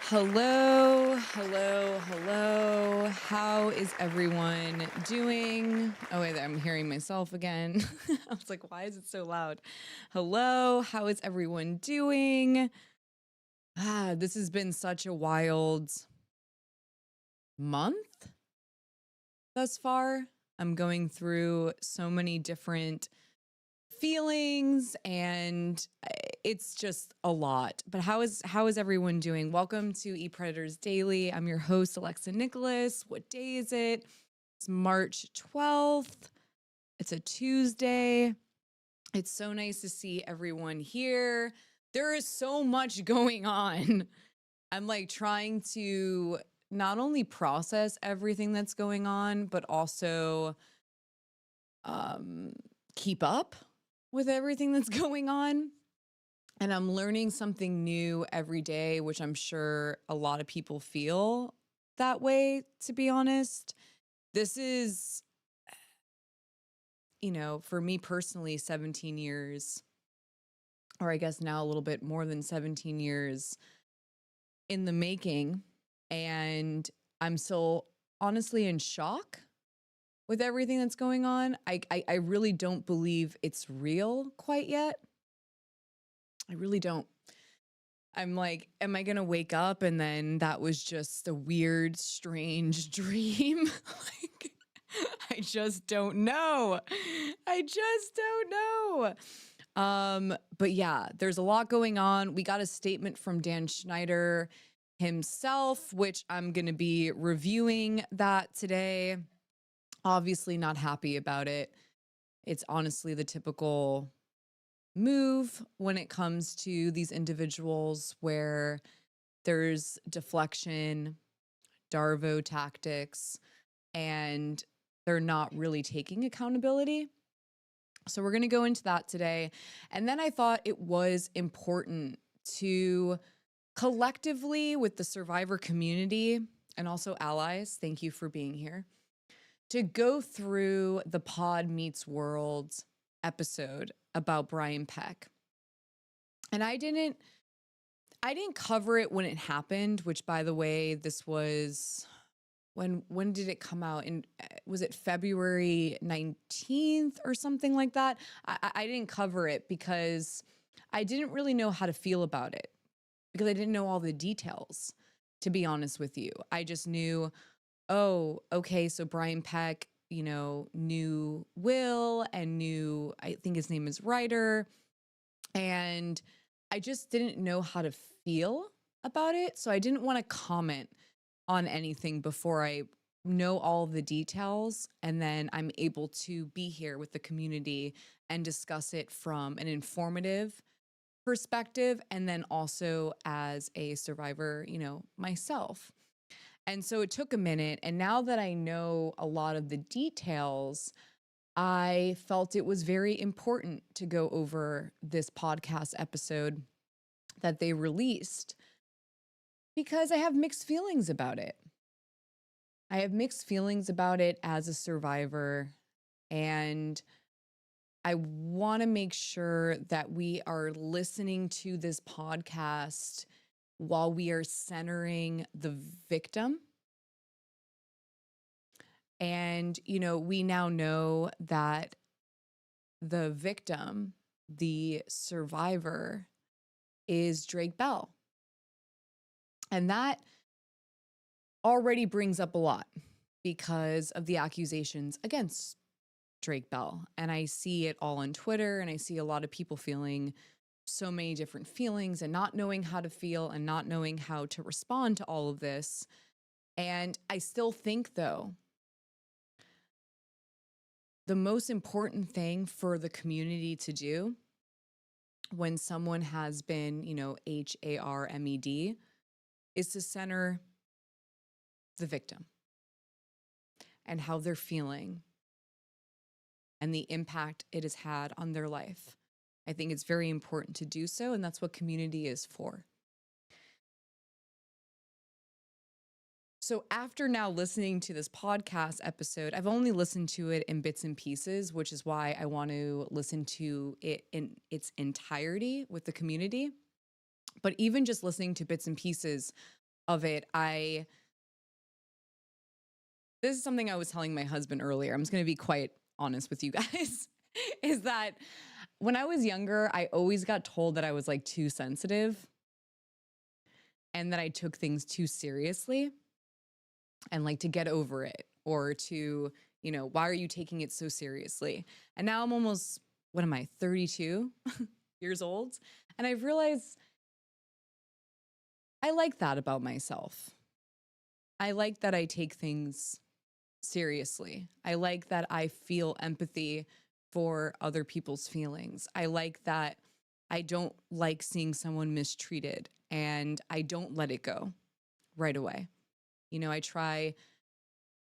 Hello, hello, hello. How is everyone doing? Oh, wait, I'm hearing myself again. I was like, why is it so loud? Hello, how is everyone doing? This has been such a wild month thus far. I'm going through so many different feelings and it's just a lot. But how is everyone doing? Welcome to Predators Daily. I'm your host, Alexa Nikolas. What day is it? It's March 12th. It's a Tuesday. It's so nice to see everyone here. There is so much going on. I'm like trying to not only process everything that's going on, but also um keep up with everything that's going on. And I'm learning something new every day, which I'm sure a lot of people feel that way, to be honest. This is, for me personally, 17 years, or I guess now a little bit more than 17 years in the making. And I'm still honestly in shock with everything that's going on. I really don't believe it's real quite yet. I really don't. I'm like, am I going to wake up and then that was just a weird, strange dream? Like, I just don't know. I just don't know. But yeah, there's a lot going on. We got a statement from Dan Schneider himself, which I'm going to be reviewing that today. Obviously not happy about it. It's honestly the typical move when it comes to these individuals where there's deflection, Darvo tactics, and they're not really taking accountability. So we're going to go into that today. And then I thought it was important to collectively, with the survivor community and also allies, thank you for being here, to go through the Pod Meets World episode about Brian Peck. And I didn't cover it when it happened, which by the way, this was when did it come out? And was it February 19th or something like that? I didn't cover it because I didn't really know how to feel about it because I didn't know all the details, to be honest with you. I just knew, oh, okay, so Brian Peck, knew Will and knew, I think his name is Ryder. And I just didn't know how to feel about it. So I didn't want to comment on anything before I know all the details. And then I'm able to be here with the community and discuss it from an informative perspective. And then also as a survivor, myself. And so it took a minute. And now that I know a lot of the details, I felt it was very important to go over this podcast episode that they released because I have mixed feelings about it. I have mixed feelings about it as a survivor, and I want to make sure that we are listening to this podcast while we are centering the victim. And, we now know that the victim, the survivor, is Drake Bell. And that already brings up a lot because of the accusations against Drake Bell. And I see it all on Twitter, and I see a lot of people feeling so many different feelings and not knowing how to feel and not knowing how to respond to all of this. And I still think, though, the most important thing for the community to do when someone has been, HARMED, is to center the victim and how they're feeling and the impact it has had on their life. I think it's very important to do so, and that's what community is for. So after now listening to this podcast episode, I've only listened to it in bits and pieces, which is why I want to listen to it in its entirety with the community. But even just listening to bits and pieces, of it, this is something I was telling my husband earlier. I'm just going to be quite honest with you guys, is that when I was younger, I always got told that I was like too sensitive and that I took things too seriously and like to get over it or to, why are you taking it so seriously? And now I'm almost, 32 years old. And I've realized I like that about myself. I like that I take things seriously. I like that I feel empathy for other people's feelings. I like that I don't like seeing someone mistreated and I don't let it go right away. I try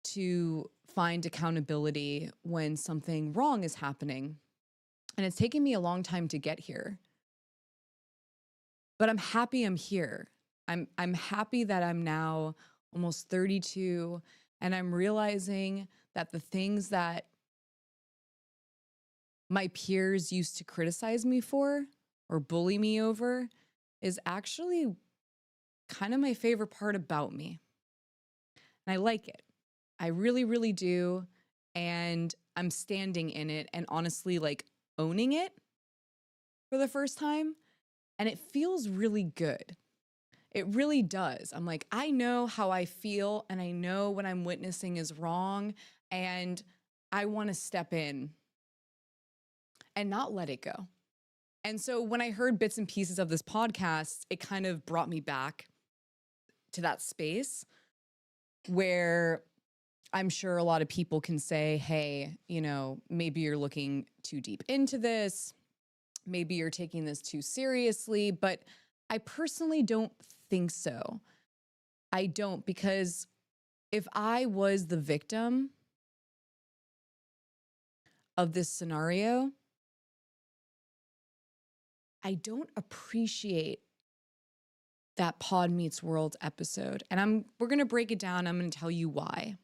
to find accountability when something wrong is happening. And it's taken me a long time to get here. But I'm happy I'm here. I'm happy that I'm now almost 32 and I'm realizing that the things that my peers used to criticize me for or bully me over is actually kind of my favorite part about me. And I like it. I really, really do. And I'm standing in it and honestly like owning it for the first time. And it feels really good. It really does. I'm like, I know how I feel and I know what I'm witnessing is wrong. And I want to step in and not let it go. And so when I heard bits and pieces of this podcast, it kind of brought me back to that space where I'm sure a lot of people can say, hey, maybe you're looking too deep into this. Maybe you're taking this too seriously, but I personally don't think so. I don't, because if I was the victim of this scenario, I don't appreciate that Pod Meets World episode. And we're going to break it down. I'm going to tell you why,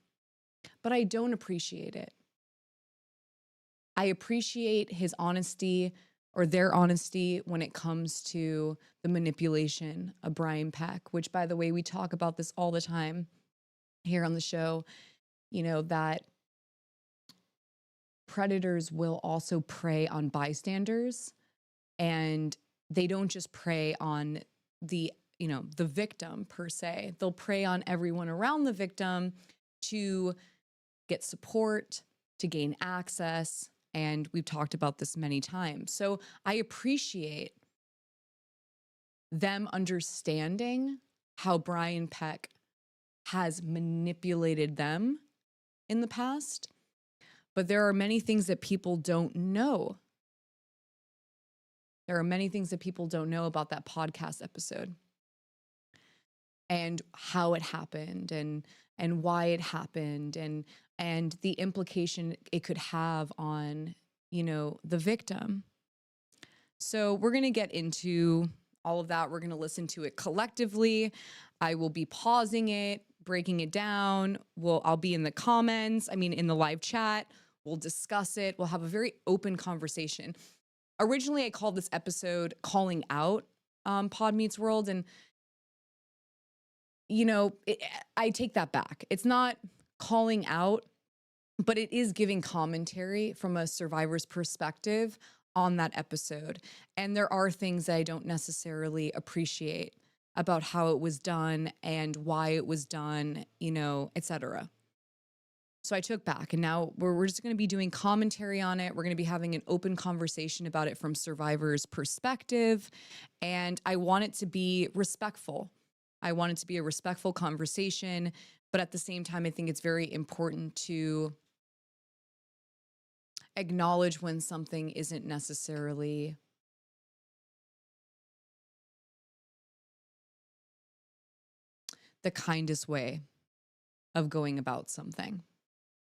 but I don't appreciate it. I appreciate his honesty or their honesty when it comes to the manipulation of Brian Peck, which, by the way, we talk about this all the time here on the show, that predators will also prey on bystanders, and they don't just prey on the victim per se. They'll prey on everyone around the victim to get support, to gain access. And we've talked about this many times. So I appreciate them understanding how Brian Peck has manipulated them in the past. But there are many things that people don't know. There are many things that people don't know about that podcast episode and how it happened and why it happened and the implication it could have on, the victim. So we're going to get into all of that. We're going to listen to it collectively. I will be pausing it, breaking it down. I'll be in the comments. In the live chat. We'll discuss it. We'll have a very open conversation. Originally, I called this episode Calling Out Pod Meets World. And, I take that back. It's not calling out, but it is giving commentary from a survivor's perspective on that episode. And there are things that I don't necessarily appreciate about how it was done and why it was done, etc. So I took back, and now we're just going to be doing commentary on it. We're going to be having an open conversation about it from survivor's perspective. And I want it to be respectful. I want it to be a respectful conversation. But at the same time, I think it's very important to acknowledge when something isn't necessarily the kindest way of going about something.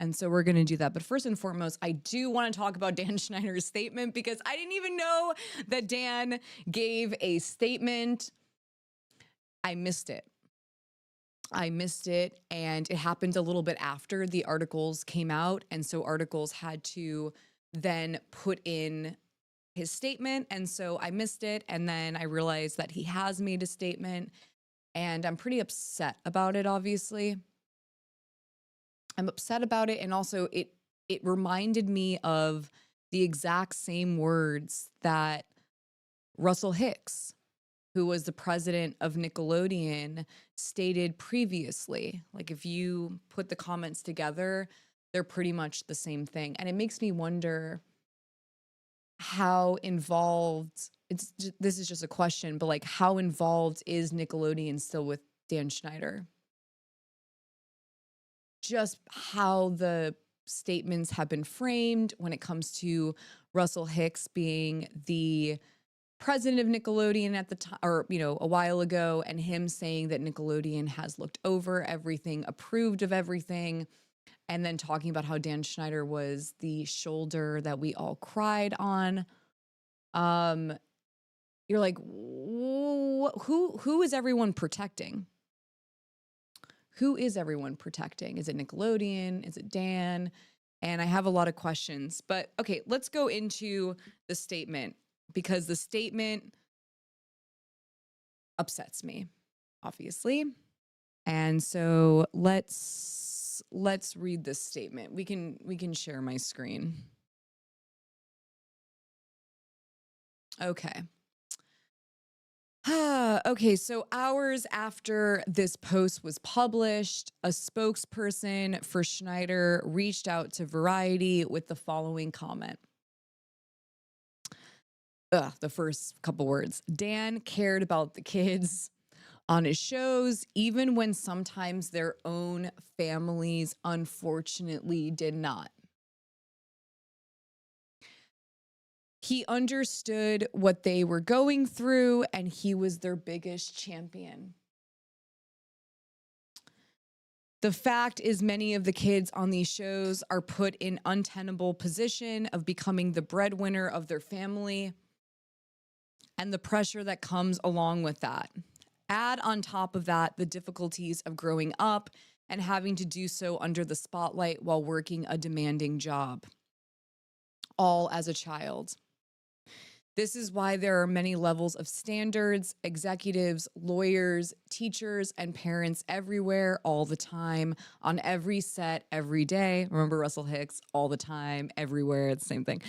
And so we're going to do that. But first and foremost, I do want to talk about Dan Schneider's statement because I didn't even know that Dan gave a statement. I missed it. And it happened a little bit after the articles came out. And so articles had to then put in his statement. And so I missed it. And then I realized that he has made a statement. And I'm pretty upset about it, obviously. I'm upset about it, and also it reminded me of the exact same words that Russell Hicks, who was the president of Nickelodeon, stated previously. Like, if you put the comments together, they're pretty much the same thing. And it makes me wonder how involved this is just a question, but like, how involved is Nickelodeon still with Dan Schneider? Just how the statements have been framed when it comes to Russell Hicks being the president of Nickelodeon at the time, or, you know, a while ago, and him saying that Nickelodeon has looked over everything, approved of everything, and then talking about how Dan Schneider was the shoulder that we all cried on. You're like, who is everyone protecting? Who is everyone protecting? Is it Nickelodeon? Is it Dan? And I have a lot of questions. But okay, let's go into the statement, because the statement upsets me, obviously. And so let's read this statement. We can share my screen. Okay. Okay, so hours after this post was published, a spokesperson for Schneider reached out to Variety with the following comment. The first couple words. Dan cared about the kids on his shows, even when sometimes their own families unfortunately did not. He understood what they were going through, and he was their biggest champion. The fact is, many of the kids on these shows are put in untenable position of becoming the breadwinner of their family, and the pressure that comes along with that. Add on top of that the difficulties of growing up and having to do so under the spotlight while working a demanding job, all as a child. This is why there are many levels of standards, executives, lawyers, teachers, and parents everywhere, all the time, on every set, every day. Remember Russell Hicks, all the time, everywhere, it's the same thing.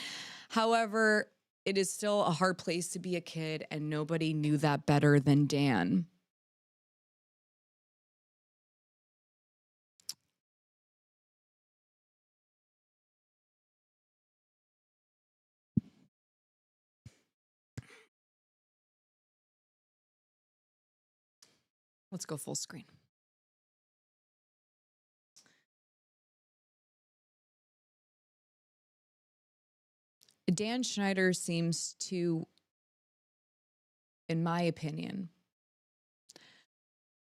However, it is still a hard place to be a kid, and nobody knew that better than Dan. Let's go full screen. Dan Schneider seems to, in my opinion,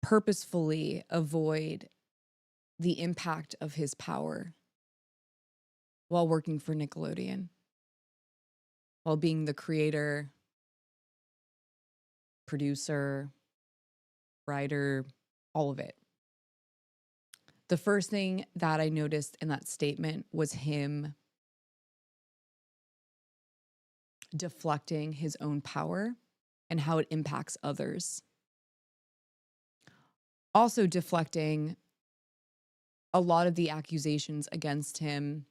purposefully avoid the impact of his power while working for Nickelodeon, while being the creator, producer, writer, all of it. The first thing that I noticed in that statement was him deflecting his own power and how it impacts others. Also deflecting a lot of the accusations against him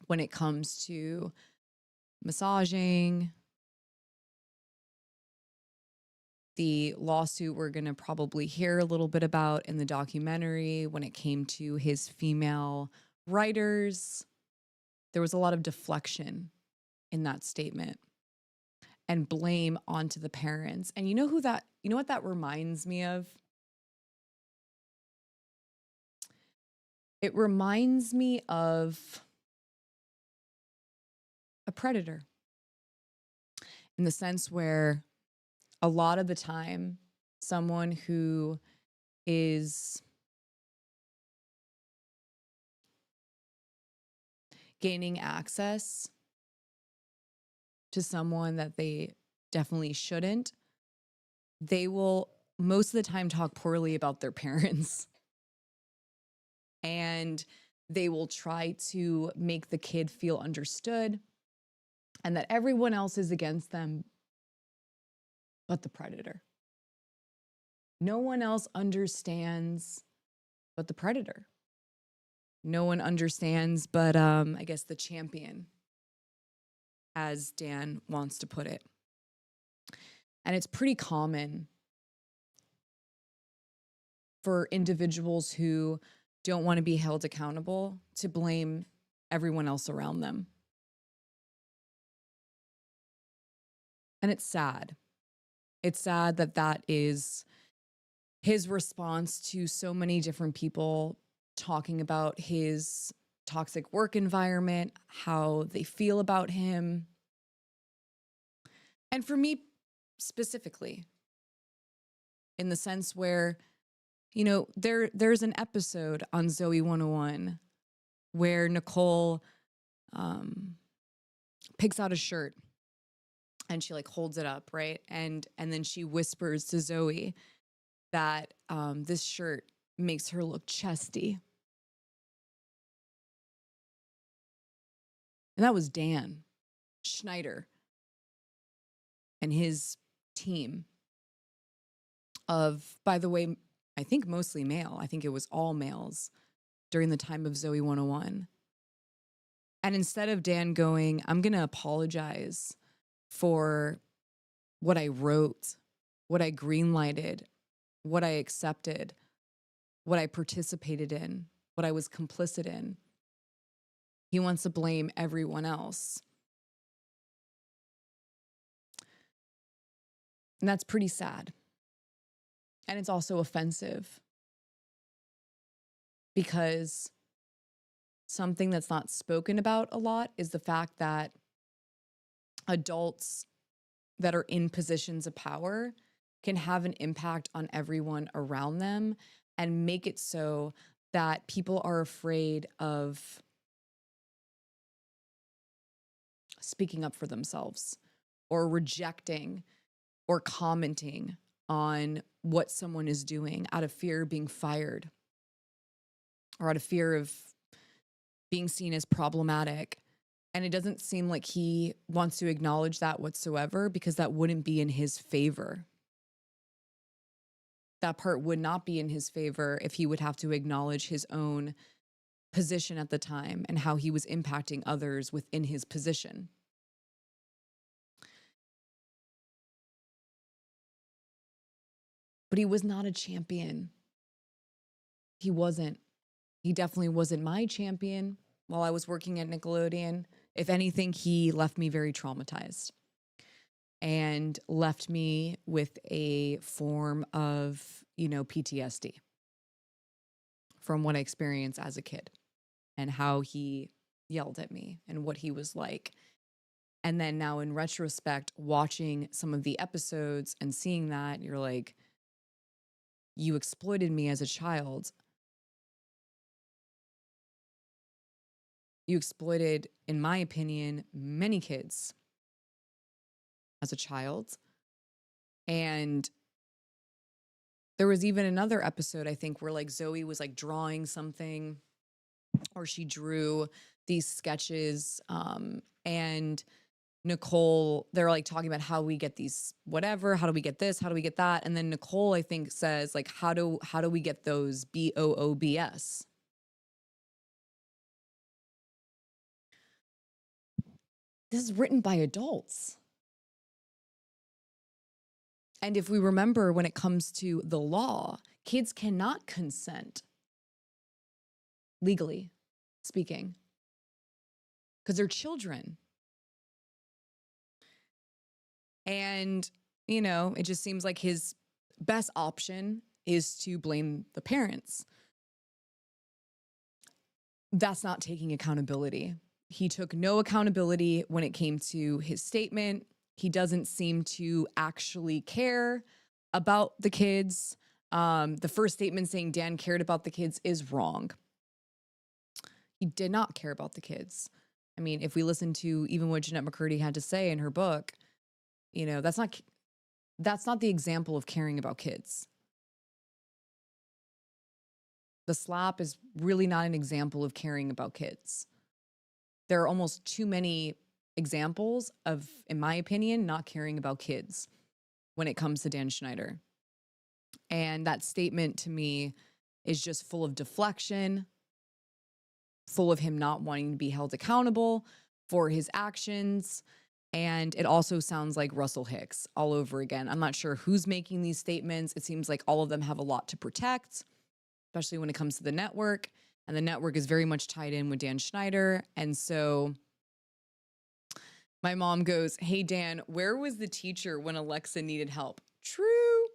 when it comes to massaging, the lawsuit we're going to probably hear a little bit about in the documentary when it came to his female writers. There was a lot of deflection in that statement and blame onto the parents. And you know what that reminds me of? It reminds me of a predator, in the sense where a lot of the time, someone who is gaining access to someone that they definitely shouldn't, they will most of the time talk poorly about their parents. And they will try to make the kid feel understood and that everyone else is against them but the predator. No one else understands but the predator. No one understands but I guess the champion, as Dan wants to put it. And it's pretty common for individuals who don't want to be held accountable to blame everyone else around them. And it's sad. It's sad that that is his response to so many different people talking about his toxic work environment, how they feel about him. And for me specifically, in the sense where, you know, there's an episode on Zoe 101 where Nicole picks out a shirt and she like holds it up, right? And then she whispers to Zoe that this shirt makes her look chesty. And that was Dan Schneider and his team of, by the way, I think mostly male. I think it was all males during the time of Zoe 101. And instead of Dan going, I'm going to apologize for what I wrote, what I greenlighted, what I accepted, what I participated in, what I was complicit in, he wants to blame everyone else. And that's pretty sad. And it's also offensive because something that's not spoken about a lot is the fact that adults that are in positions of power can have an impact on everyone around them and make it so that people are afraid of speaking up for themselves or rejecting or commenting on what someone is doing out of fear of being fired or out of fear of being seen as problematic. And it doesn't seem like he wants to acknowledge that whatsoever, because that wouldn't be in his favor. That part would not be in his favor if he would have to acknowledge his own position at the time and how he was impacting others within his position. But he was not a champion. He wasn't. He definitely wasn't my champion while I was working at Nickelodeon. If anything, he left me very traumatized and left me with a form of, you know, PTSD from what I experienced as a kid and how he yelled at me and what he was like. And then now in retrospect, watching some of the episodes and seeing that, you're like, you exploited me as a child. You exploited, in my opinion, many kids as a child. And there was even another episode, I think, where like Zoe was like drawing something, or she drew these sketches, and Nicole, they're like talking about how we get these whatever, how do we get this, how do we get that? And then Nicole, I think, says like, how do we get those BOOBS? This is written by adults. And if we remember, when it comes to the law, kids cannot consent, legally speaking, because they're children. And, you know, it just seems like his best option is to blame the parents. That's not taking accountability. He took no accountability when it came to his statement. He doesn't seem to actually care about the kids. The first statement saying Dan cared about the kids is wrong. He did not care about the kids. I mean, if we listen to even what Jeanette McCurdy had to say in her book, you know, that's not the example of caring about kids. The slap is really not an example of caring about kids. There are almost too many examples of, in my opinion, not caring about kids when it comes to Dan Schneider. And that statement to me is just full of deflection, full of him not wanting to be held accountable for his actions. And it also sounds like Russell Hicks all over again. I'm not sure who's making these statements. It seems like all of them have a lot to protect, especially when it comes to the network. And the network is very much tied in with Dan Schneider. And so my mom goes, "Hey, Dan, where was the teacher when Alexa needed help?" True.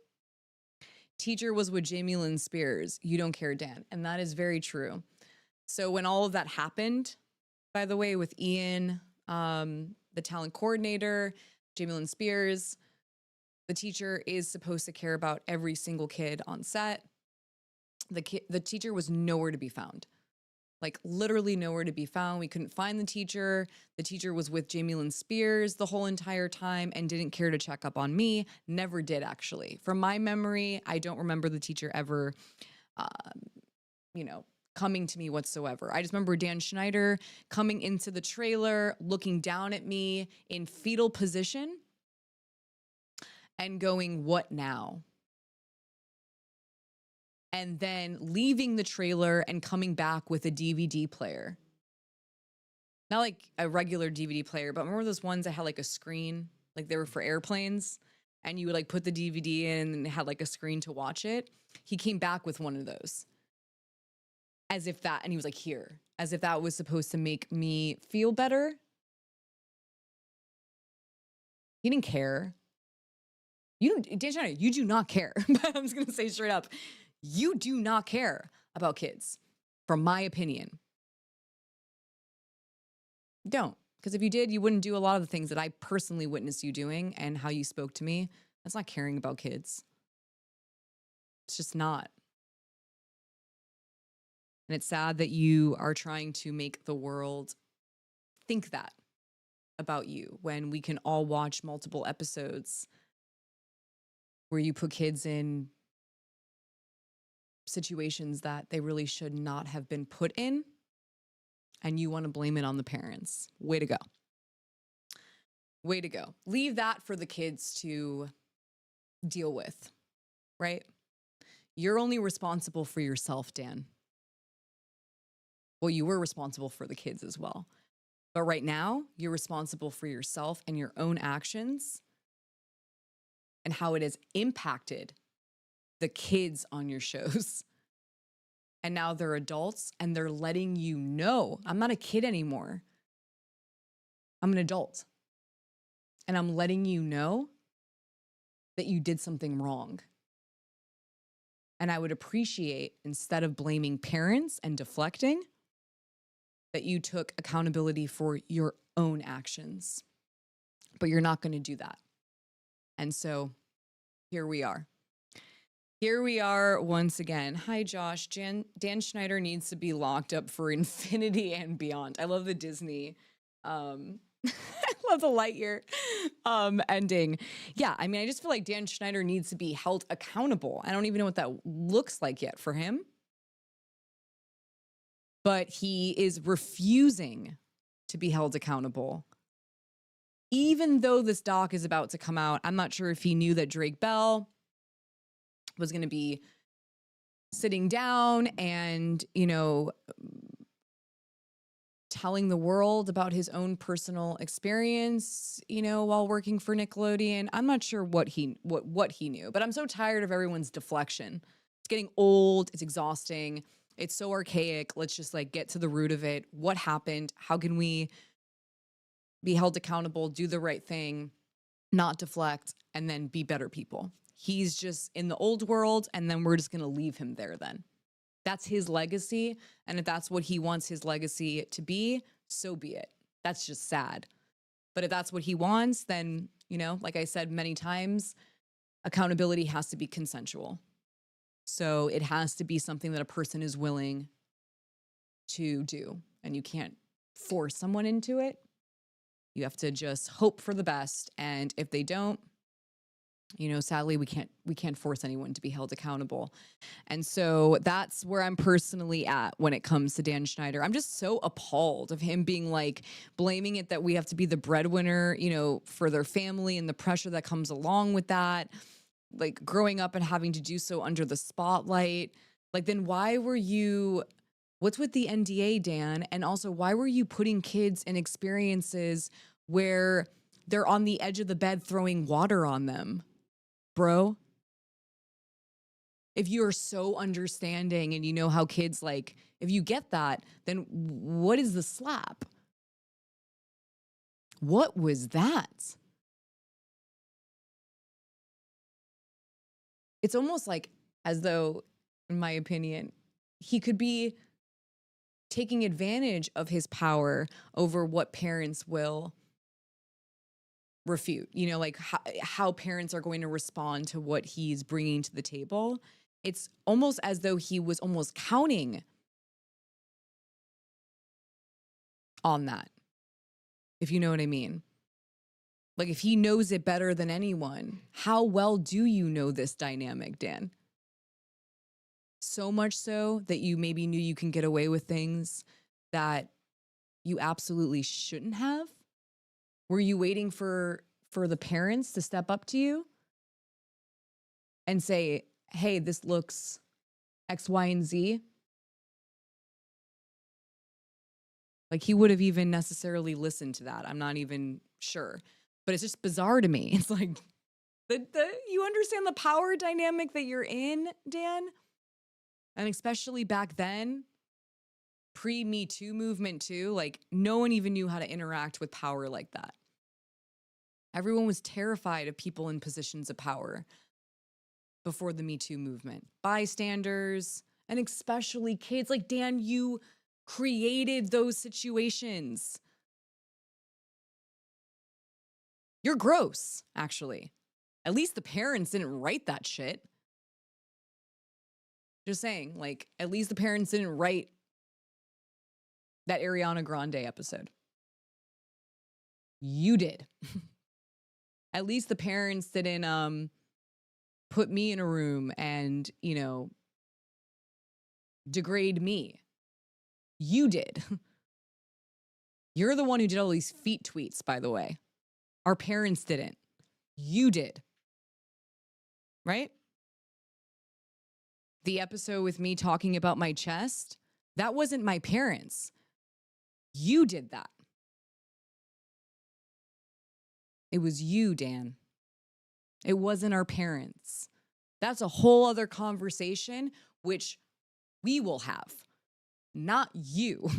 Teacher was with Jamie Lynn Spears. You don't care, Dan. And that is very true. So when all of that happened, by the way, with Ian, the talent coordinator, Jamie Lynn Spears, the teacher is supposed to care about every single kid on set. The teacher was nowhere to be found. Like literally nowhere to be found. We couldn't find the teacher. The teacher was with Jamie Lynn Spears the whole entire time and didn't care to check up on me. Never did, actually. From my memory, I don't remember the teacher ever, coming to me whatsoever. I just remember Dan Schneider coming into the trailer, looking down at me in fetal position and going, "What now?" And then leaving the trailer and coming back with a DVD player. Not like a regular DVD player, but remember those ones that had like a screen, like they were for airplanes, and you would like put the DVD in and it had like a screen to watch it? He came back with one of those. And he was like, "Here," as if that was supposed to make me feel better. He didn't care. Dan Schneider, you do not care. I'm just going to say straight up, you do not care about kids, from my opinion. Don't. Because if you did, you wouldn't do a lot of the things that I personally witnessed you doing and how you spoke to me. That's not caring about kids. It's just not. And it's sad that you are trying to make the world think that about you when we can all watch multiple episodes where you put kids in situations that they really should not have been put in, and you want to blame it on the parents. Way to go. Way to go. Leave that for the kids to deal with, right? You're only responsible for yourself, Dan. Well, you were responsible for the kids as well. But right now, you're responsible for yourself and your own actions and how it has impacted the kids on your shows. And now they're adults and they're letting you know, I'm not a kid anymore. I'm an adult. And I'm letting you know that you did something wrong. And I would appreciate, instead of blaming parents and deflecting, that you took accountability for your own actions. But you're not going to do that. And so here we are. Here we are once again. Hi, Josh. Dan Schneider needs to be locked up for infinity and beyond. I love the Disney. I love the Lightyear ending. Yeah, I mean, I just feel like Dan Schneider needs to be held accountable. I don't even know what that looks like yet for him. But he is refusing to be held accountable. Even though this doc is about to come out, I'm not sure if he knew that Drake Bell was going to be sitting down and, telling the world about his own personal experience, while working for Nickelodeon. I'm not sure what he knew, but I'm so tired of everyone's deflection. It's getting old. It's exhausting. It's so archaic. Let's just get to the root of it. What happened? How can we be held accountable, do the right thing, not deflect, and then be better people? He's just in the old world, and then we're just going to leave him there then. That's his legacy, and if that's what he wants his legacy to be, so be it. That's just sad. But if that's what he wants, then, like I said many times, accountability has to be consensual. So it has to be something that a person is willing to do, and you can't force someone into it. You have to just hope for the best, and if they don't, sadly, we can't force anyone to be held accountable. And so that's where I'm personally at when it comes to Dan Schneider. I'm just so appalled of him being blaming it that we have to be the breadwinner, for their family and the pressure that comes along with that. like growing up and having to do so under the spotlight, like then why were you, what's with the NDA, Dan? And also, why were you putting kids in experiences where they're on the edge of the bed throwing water on them, bro? If you are so understanding and you know how kids like, if you get that, then what is the slap? What was that? It's almost like as though, in my opinion, he could be taking advantage of his power over what parents will refute, you know, like how parents are going to respond to what he's bringing to the table. It's almost as though he was almost counting on that, if you know what I mean. Like if he knows it better than anyone, how well do you know this dynamic, Dan? So much so that you maybe knew you can get away with things that you absolutely shouldn't have? Were you waiting for the parents to step up to you and say, hey, this looks X, Y, and Z? Like he would have even necessarily listened to that. I'm not even sure. But it's just bizarre to me. It's like, you understand the power dynamic that you're in, Dan? And especially back then, pre-Me Too movement too, like no one even knew how to interact with power like that. Everyone was terrified of people in positions of power before the Me Too movement. Bystanders, and especially kids. Like, Dan, you created those situations. You're gross, actually. At least the parents didn't write that shit. Just saying, like, at least the parents didn't write that Ariana Grande episode. You did. At least the parents didn't put me in a room and, you know, degrade me. You did. You're the one who did all these feet tweets, by the way. Our parents didn't. You did. Right? The episode with me talking about my chest, that wasn't my parents. You did that. It was you, Dan. It wasn't our parents. That's a whole other conversation, which we will have, not you.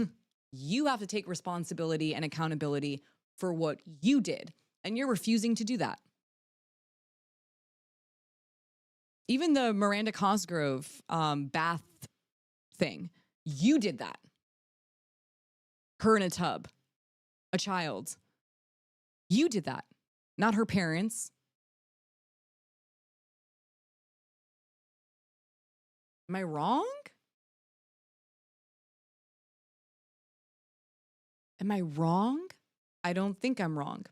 You have to take responsibility and accountability for what you did, and you're refusing to do that. Even the Miranda Cosgrove bath thing, you did that. Her in a tub, a child. You did that, not her parents. Am I wrong? Am I wrong? I don't think I'm wrong.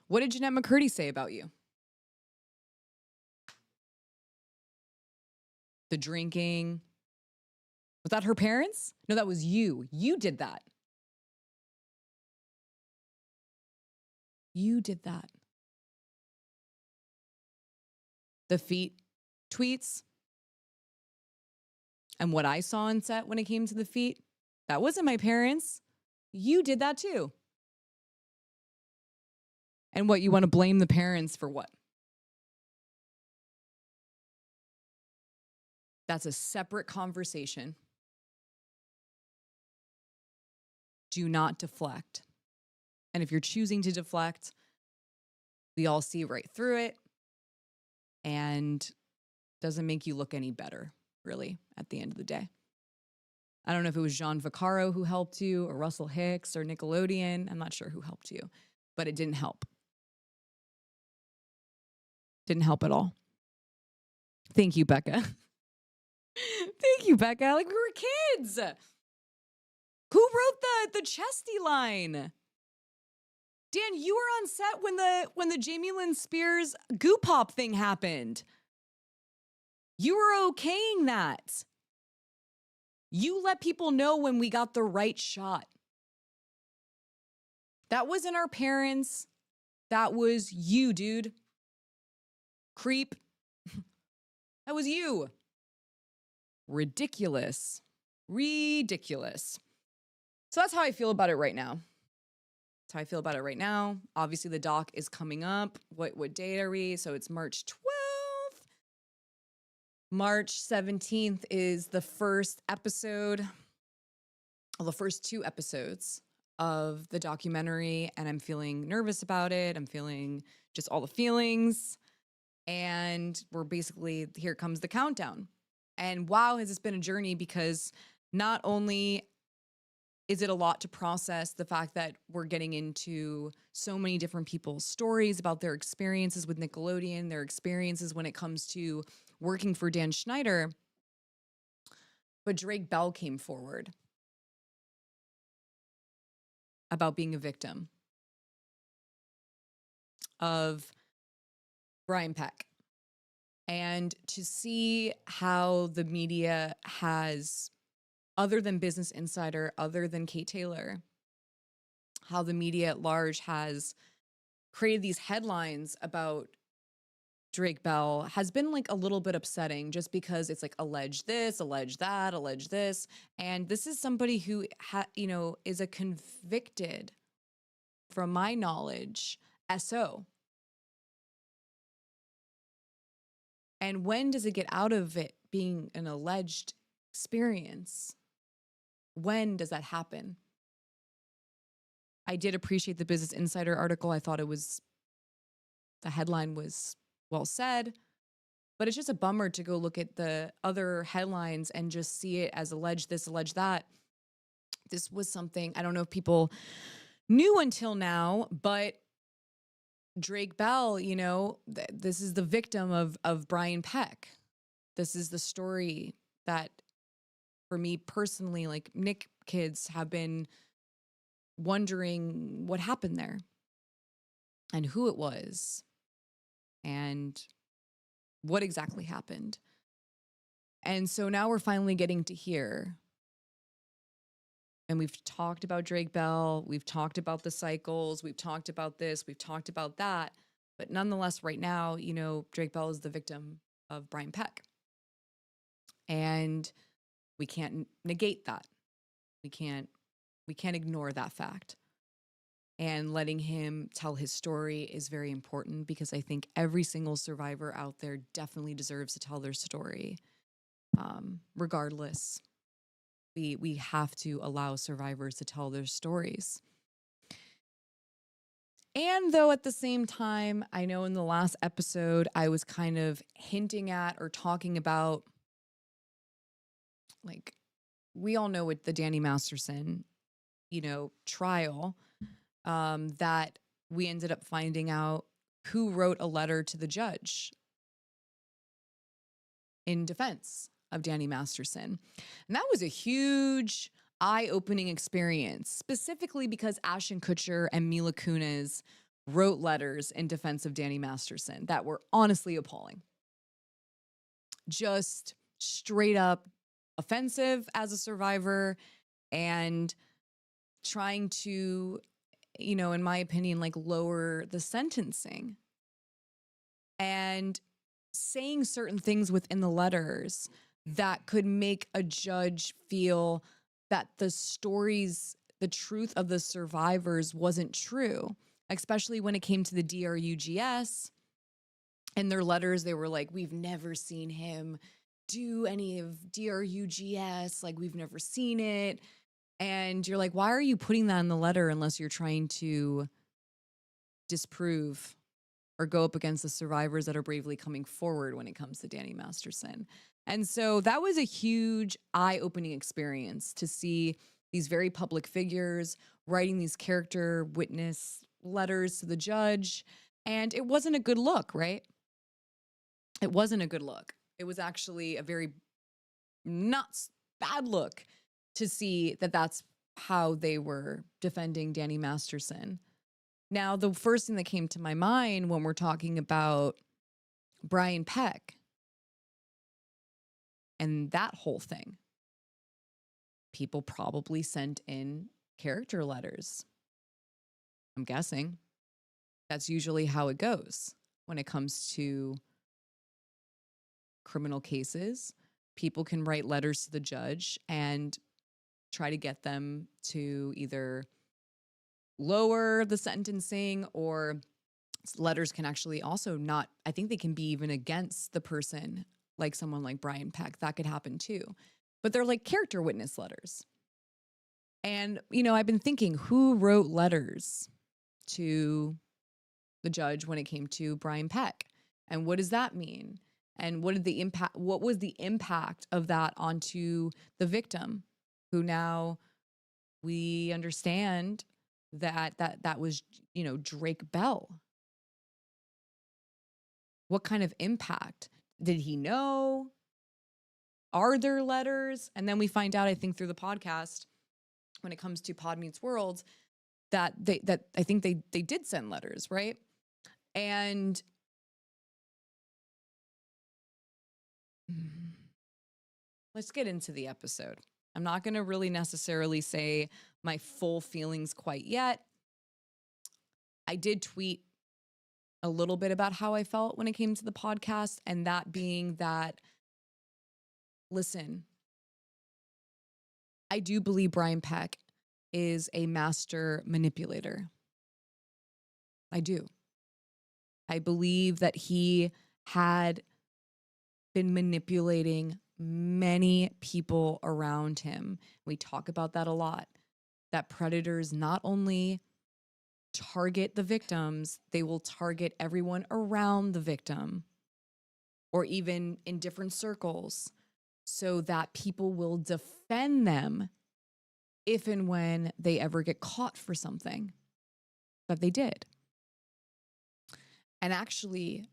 What did Jeanette McCurdy say about you? The drinking. Was that her parents? No, that was you. You did that. You did that. The feet tweets and what I saw on set when it came to the feet, that wasn't my parents. You did that too. And what, you want to blame the parents for what? That's a separate conversation. Do not deflect. And if you're choosing to deflect, we all see right through it and doesn't make you look any better, really, at the end of the day. I don't know if it was John Vaccaro who helped you or Russell Hicks or Nickelodeon. I'm not sure who helped you, but it didn't help. Didn't help at all. Thank you, Becca. Thank you, Becca. Like, we were kids. Who wrote the chesty line? Dan, you were on set when the Jamie Lynn Spears goo pop thing happened. You were okaying that. You let people know when we got the right shot. That wasn't our parents. That was you, dude. Creep. That was you. Ridiculous. Ridiculous. So that's how I feel about it right now. That's how I feel about it right now. Obviously, the doc is coming up. What date are we? So it's March 12th. March 17th is the first episode, well, the first 2 episodes of the documentary, and I'm feeling nervous about it. I'm feeling just all the feelings. And we're basically, here comes the countdown. And wow, has this been a journey, because not only is it a lot to process, the fact that we're getting into so many different people's stories about their experiences with Nickelodeon, their experiences when it comes to working for Dan Schneider, but Drake Bell came forward about being a victim of Brian Peck. And to see how the media has, other than Business Insider, other than Kate Taylor, how the media at large has created these headlines about Drake Bell has been like a little bit upsetting, just because it's like alleged this, alleged that, alleged this. And this is somebody who is a convicted, from my knowledge, SO. And when does it get out of it being an alleged experience? When does that happen? I did appreciate the Business Insider article. I thought the headline was well said, but it's just a bummer to go look at the other headlines and just see it as alleged this, alleged that. This was something, I don't know if people knew until now, but Drake Bell, this is the victim of Brian Peck. This is the story that, for me personally, like Nick kids have been wondering what happened there and who it was and what exactly happened. And so now we're finally getting to hear. And we've talked about Drake Bell. We've talked about the cycles. We've talked about this. We've talked about that. But nonetheless, right now, Drake Bell is the victim of Brian Peck. And we can't negate that. We can't ignore that fact. And letting him tell his story is very important, because I think every single survivor out there definitely deserves to tell their story. Regardless, we have to allow survivors to tell their stories. And though at the same time, I know in the last episode, I was kind of hinting at or talking about, like, we all know with the Danny Masterson, trial, that we ended up finding out who wrote a letter to the judge in defense of Danny Masterson. And that was a huge eye-opening experience, specifically because Ashton Kutcher and Mila Kunis wrote letters in defense of Danny Masterson that were honestly appalling. Just straight up offensive as a survivor, and trying to, in my opinion, like lower the sentencing. And saying certain things within the letters that could make a judge feel that the truth of the survivors wasn't true, especially when it came to the DRUGS. In their letters, they were like, we've never seen him do any of DRUGS, like we've never seen it. And you're like, why are you putting that in the letter unless you're trying to disprove or go up against the survivors that are bravely coming forward when it comes to Danny Masterson? And so that was a huge eye-opening experience to see these very public figures writing these character witness letters to the judge. And it wasn't a good look, right? It wasn't a good look. It was actually a very bad look to see that that's how they were defending Danny Masterson. Now, the first thing that came to my mind when we're talking about Brian Peck and that whole thing, people probably sent in character letters. I'm guessing that's usually how it goes when it comes to criminal cases, people can write letters to the judge and try to get them to either lower the sentencing, or letters can actually also not, I think they can be even against the person, like someone like Brian Peck. That could happen too. But they're like character witness letters. And, I've been thinking, who wrote letters to the judge when it came to Brian Peck? And what does that mean? And what was the impact of that onto the victim, who now we understand that was, Drake Bell. What kind of impact? Did he know? Are there letters? And then we find out, I think, through the podcast, when it comes to Pod Meets World, that I think they did send letters, right? And let's get into the episode. I'm not going to really necessarily say my full feelings quite yet. I did tweet a little bit about how I felt when it came to the podcast, and that being that, listen, I do believe Brian Peck is a master manipulator. I do. I believe that he had been manipulating many people around him. We talk about that a lot, that predators not only target the victims, they will target everyone around the victim, or even in different circles, so that people will defend them if and when they ever get caught for something that they did. And actually,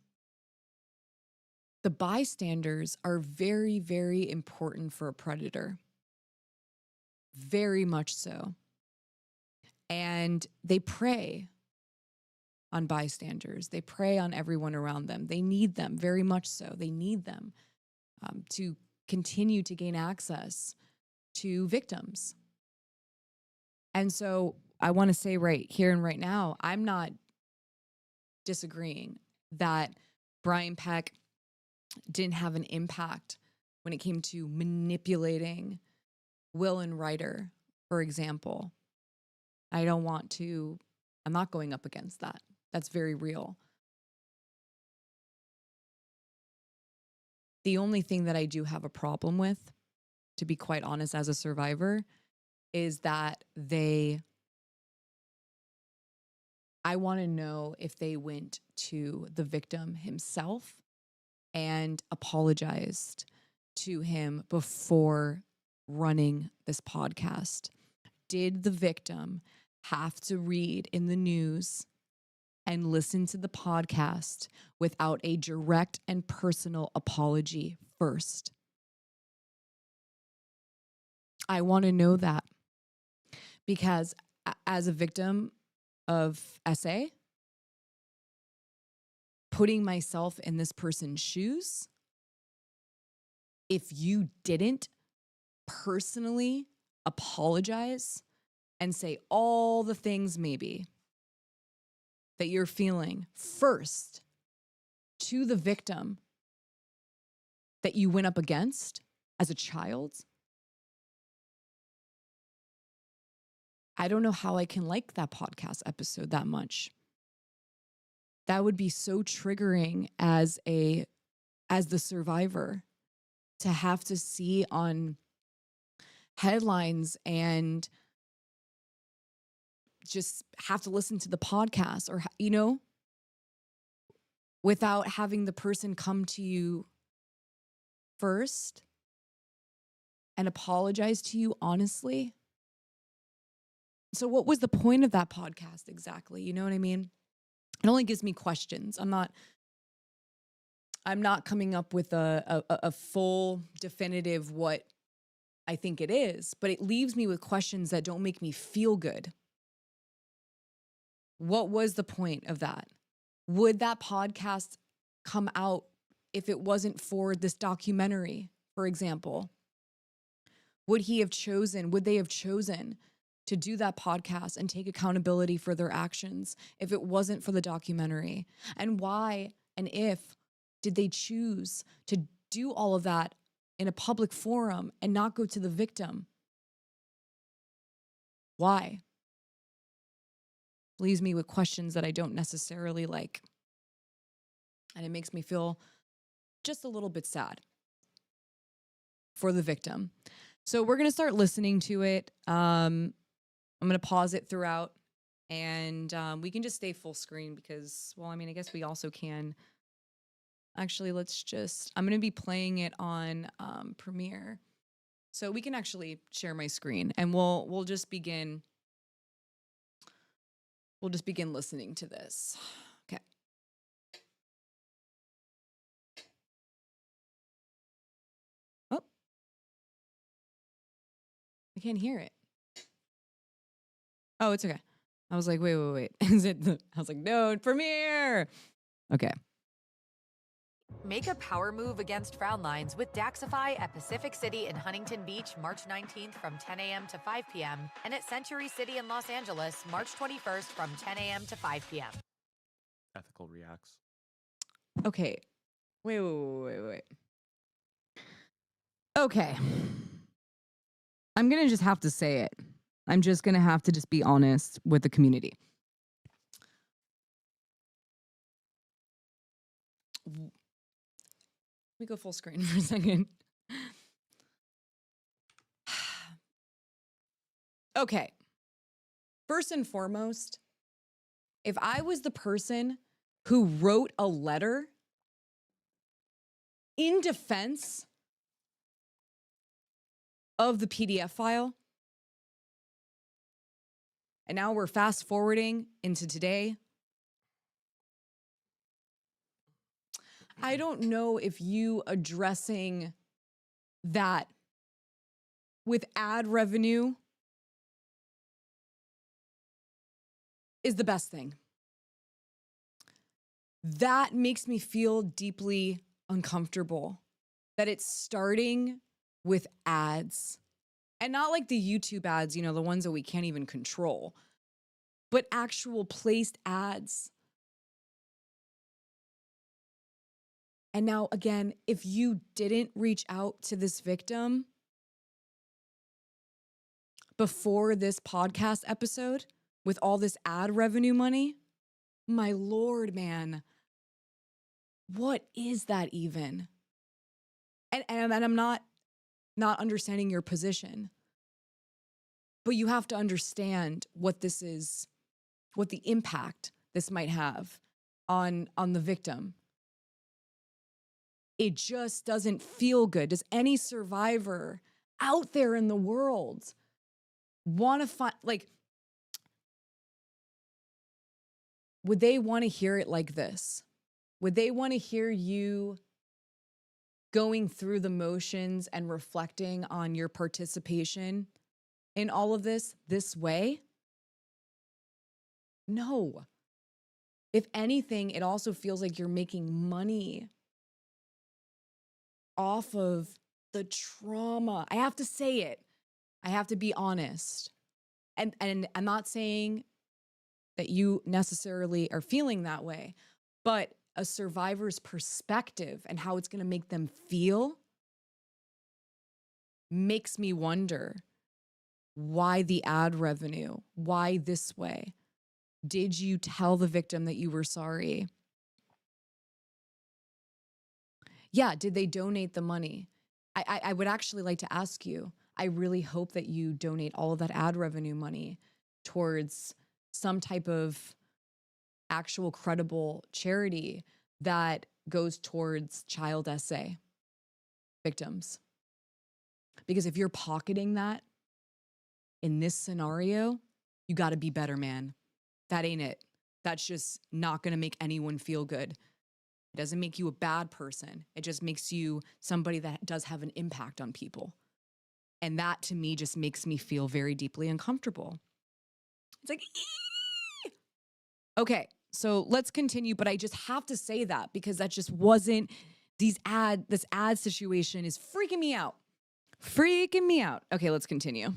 the bystanders are very, very important for a predator. Very much so. And they prey on bystanders. They prey on everyone around them. They need them, very much so. They need them to continue to gain access to victims. And so I want to say right here and right now, I'm not disagreeing that Brian Peck didn't have an impact when it came to manipulating Will and Ryder, for example. I'm not going up against that. That's very real. The only thing that I do have a problem with, to be quite honest, as a survivor, is that I want to know if they went to the victim himself and apologized to him before running this podcast. Did the victim have to read in the news and listen to the podcast without a direct and personal apology first? I want to know that, because as a victim of SA, putting myself in this person's shoes, if you didn't personally apologize and say all the things maybe that you're feeling first to the victim that you went up against as a child, I don't know how I can like that podcast episode that much. That would be so triggering as the survivor, to have to see on headlines and just have to listen to the podcast, or, without having the person come to you first and apologize to you honestly. So what was the point of that podcast exactly? You know what I mean? It only gives me questions. I'm not coming up with a full definitive what I think it is, but it leaves me with questions that don't make me feel good. What was the point of that? Would that podcast come out if it wasn't for this documentary, for example? Would they have chosen to do that podcast and take accountability for their actions if it wasn't for the documentary? And why and if did they choose to do all of that in a public forum and not go to the victim? Why? Leaves me with questions that I don't necessarily like. And it makes me feel just a little bit sad for the victim. So we're going to start listening to it. I'm going to pause it throughout, and we can just stay full screen because, well, I mean, I guess we also can. Actually, I'm going to be playing it on Premiere. So we can actually share my screen, and we'll just begin listening to this. Okay. Oh. I can't hear it. Oh, it's okay. I was like, wait. Is it I was like, no, Premiere. Okay. Make a power move against frown lines with Daxify at Pacific City in Huntington Beach, March 19th from 10 a.m. to 5 p.m. and at Century City in Los Angeles, March 21st from 10 a.m. to 5 p.m. Ethical reacts. Okay. Wait. Okay. I'm going to just have to say it. I'm just going to have to just be honest with the community. Let me go full screen for a second. Okay. First and foremost, if I was the person who wrote a letter in defense of the PDF file, and now we're fast forwarding into today, I don't know if you addressing that with ad revenue is the best thing. That makes me feel deeply uncomfortable that it's starting with ads, and not like the YouTube ads, the ones that we can't even control, but actual placed ads. And now, again, if you didn't reach out to this victim before this podcast episode with all this ad revenue money, my Lord, man, what is that even? And I'm not understanding your position, but you have to understand what this is, what the impact this might have on the victim. It just doesn't feel good. Does any survivor out there in the world want to find, would they want to hear it like this? Would they want to hear you going through the motions and reflecting on your participation in all of this way? No. If anything, it also feels like you're making money off of the trauma. I have to say it. I have to be honest. And I'm not saying that you necessarily are feeling that way, but a survivor's perspective and how it's going to make them feel makes me wonder, why the ad revenue? Why this way? Did you tell the victim that you were sorry? Yeah, did they donate the money? I would actually like to ask you, I really hope that you donate all of that ad revenue money towards some type of actual credible charity that goes towards child SA victims. Because if you're pocketing that in this scenario, you got to be better, man. That ain't it. That's just not going to make anyone feel good. It doesn't make you a bad person. It just makes you somebody that does have an impact on people. And that to me just makes me feel very deeply uncomfortable. It's like, eee! Okay, so let's continue, but I just have to say that because that just wasn't, this ad situation is freaking me out. Freaking me out. Okay, let's continue.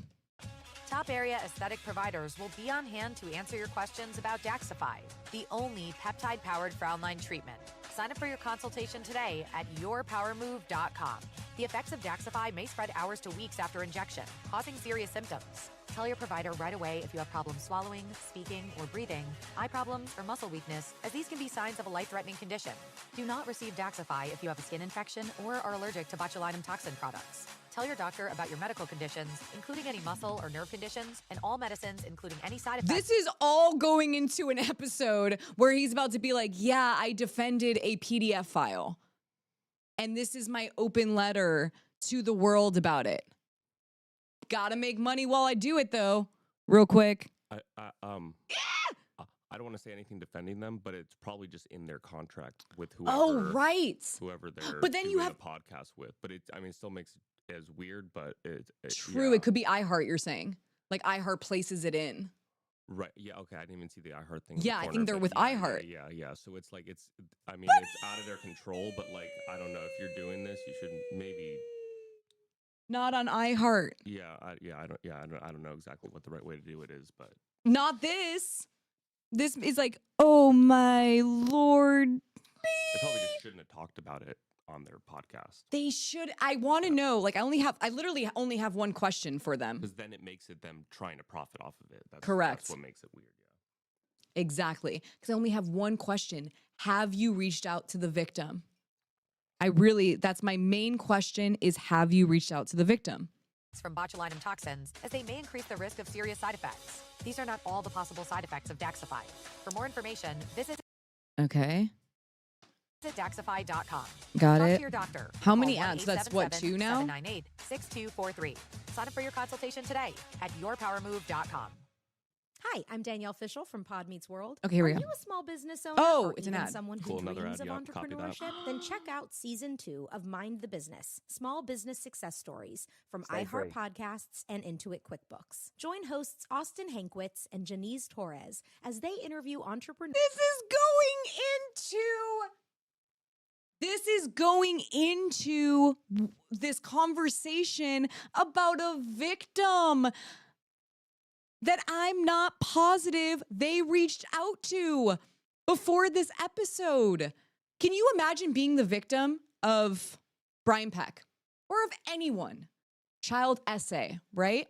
Top area aesthetic providers will be on hand to answer your questions about Daxify, the only peptide-powered frown line treatment. Sign up for your consultation today at yourpowermove.com. The effects of Daxify may spread hours to weeks after injection, causing serious symptoms. Tell your provider right away if you have problems swallowing, speaking, or breathing, eye problems, or muscle weakness, as these can be signs of a life-threatening condition. Do not receive Daxify if you have a skin infection or are allergic to botulinum toxin products. Tell your doctor about your medical conditions, including any muscle or nerve conditions, and all medicines, including any side effects. This is all going into an episode where he's about to be like, yeah, I defended a PDF file. And this is my open letter to the world about it. Gotta make money while I do it, though. Real quick. I don't want to say anything defending them, but it's probably just in their contract with whoever. Oh, right. Whoever they're but then you have a podcast with. But it still makes it as weird, but it's true. Yeah. It could be iHeart, you're saying. Like iHeart places it in. Right. Yeah. Okay. I didn't even see the iHeart thing. Yeah, I think they're with iHeart. Yeah. So it's like it's out of their control. But like, I don't know if you're doing this, you should maybe not on iHeart. I don't know exactly what the right way to do it is, but not this. This is like, oh my Lord. They probably just shouldn't have talked about it on their podcast. They should. I want to know. Like, I literally only have one question for them. Because then it makes it them trying to profit off of it. Correct. That's what makes it weird. Yeah. Exactly. Because I only have one question. Have you reached out to the victim? That's my main question is, have you reached out to the victim? From botulinum toxins, as they may increase the risk of serious side effects. These are not all the possible side effects of Daxify. For more information, visit Daxify.com. Got Talk it. to your doctor. How many ads? That's what, 2 now? 798-6243. Sign up for your consultation today at yourpowermove.com. Hi, I'm Danielle Fishel from Pod Meets World. Okay, here we Are go. you a small business owner Oh, or it's an even ad. someone who Cool, another dreams ad. of Yeah, copy that. entrepreneurship? Then check out Season 2 of Mind the Business, Small Business Success Stories from Stay iHeart free. Podcasts and Intuit QuickBooks. Join hosts Austin Hankwitz and Janice Torres as they interview entrepreneurs. This is going into this conversation about a victim that I'm not positive they reached out to before this episode. Can you imagine being the victim of Brian Peck or of anyone? Child essay, right?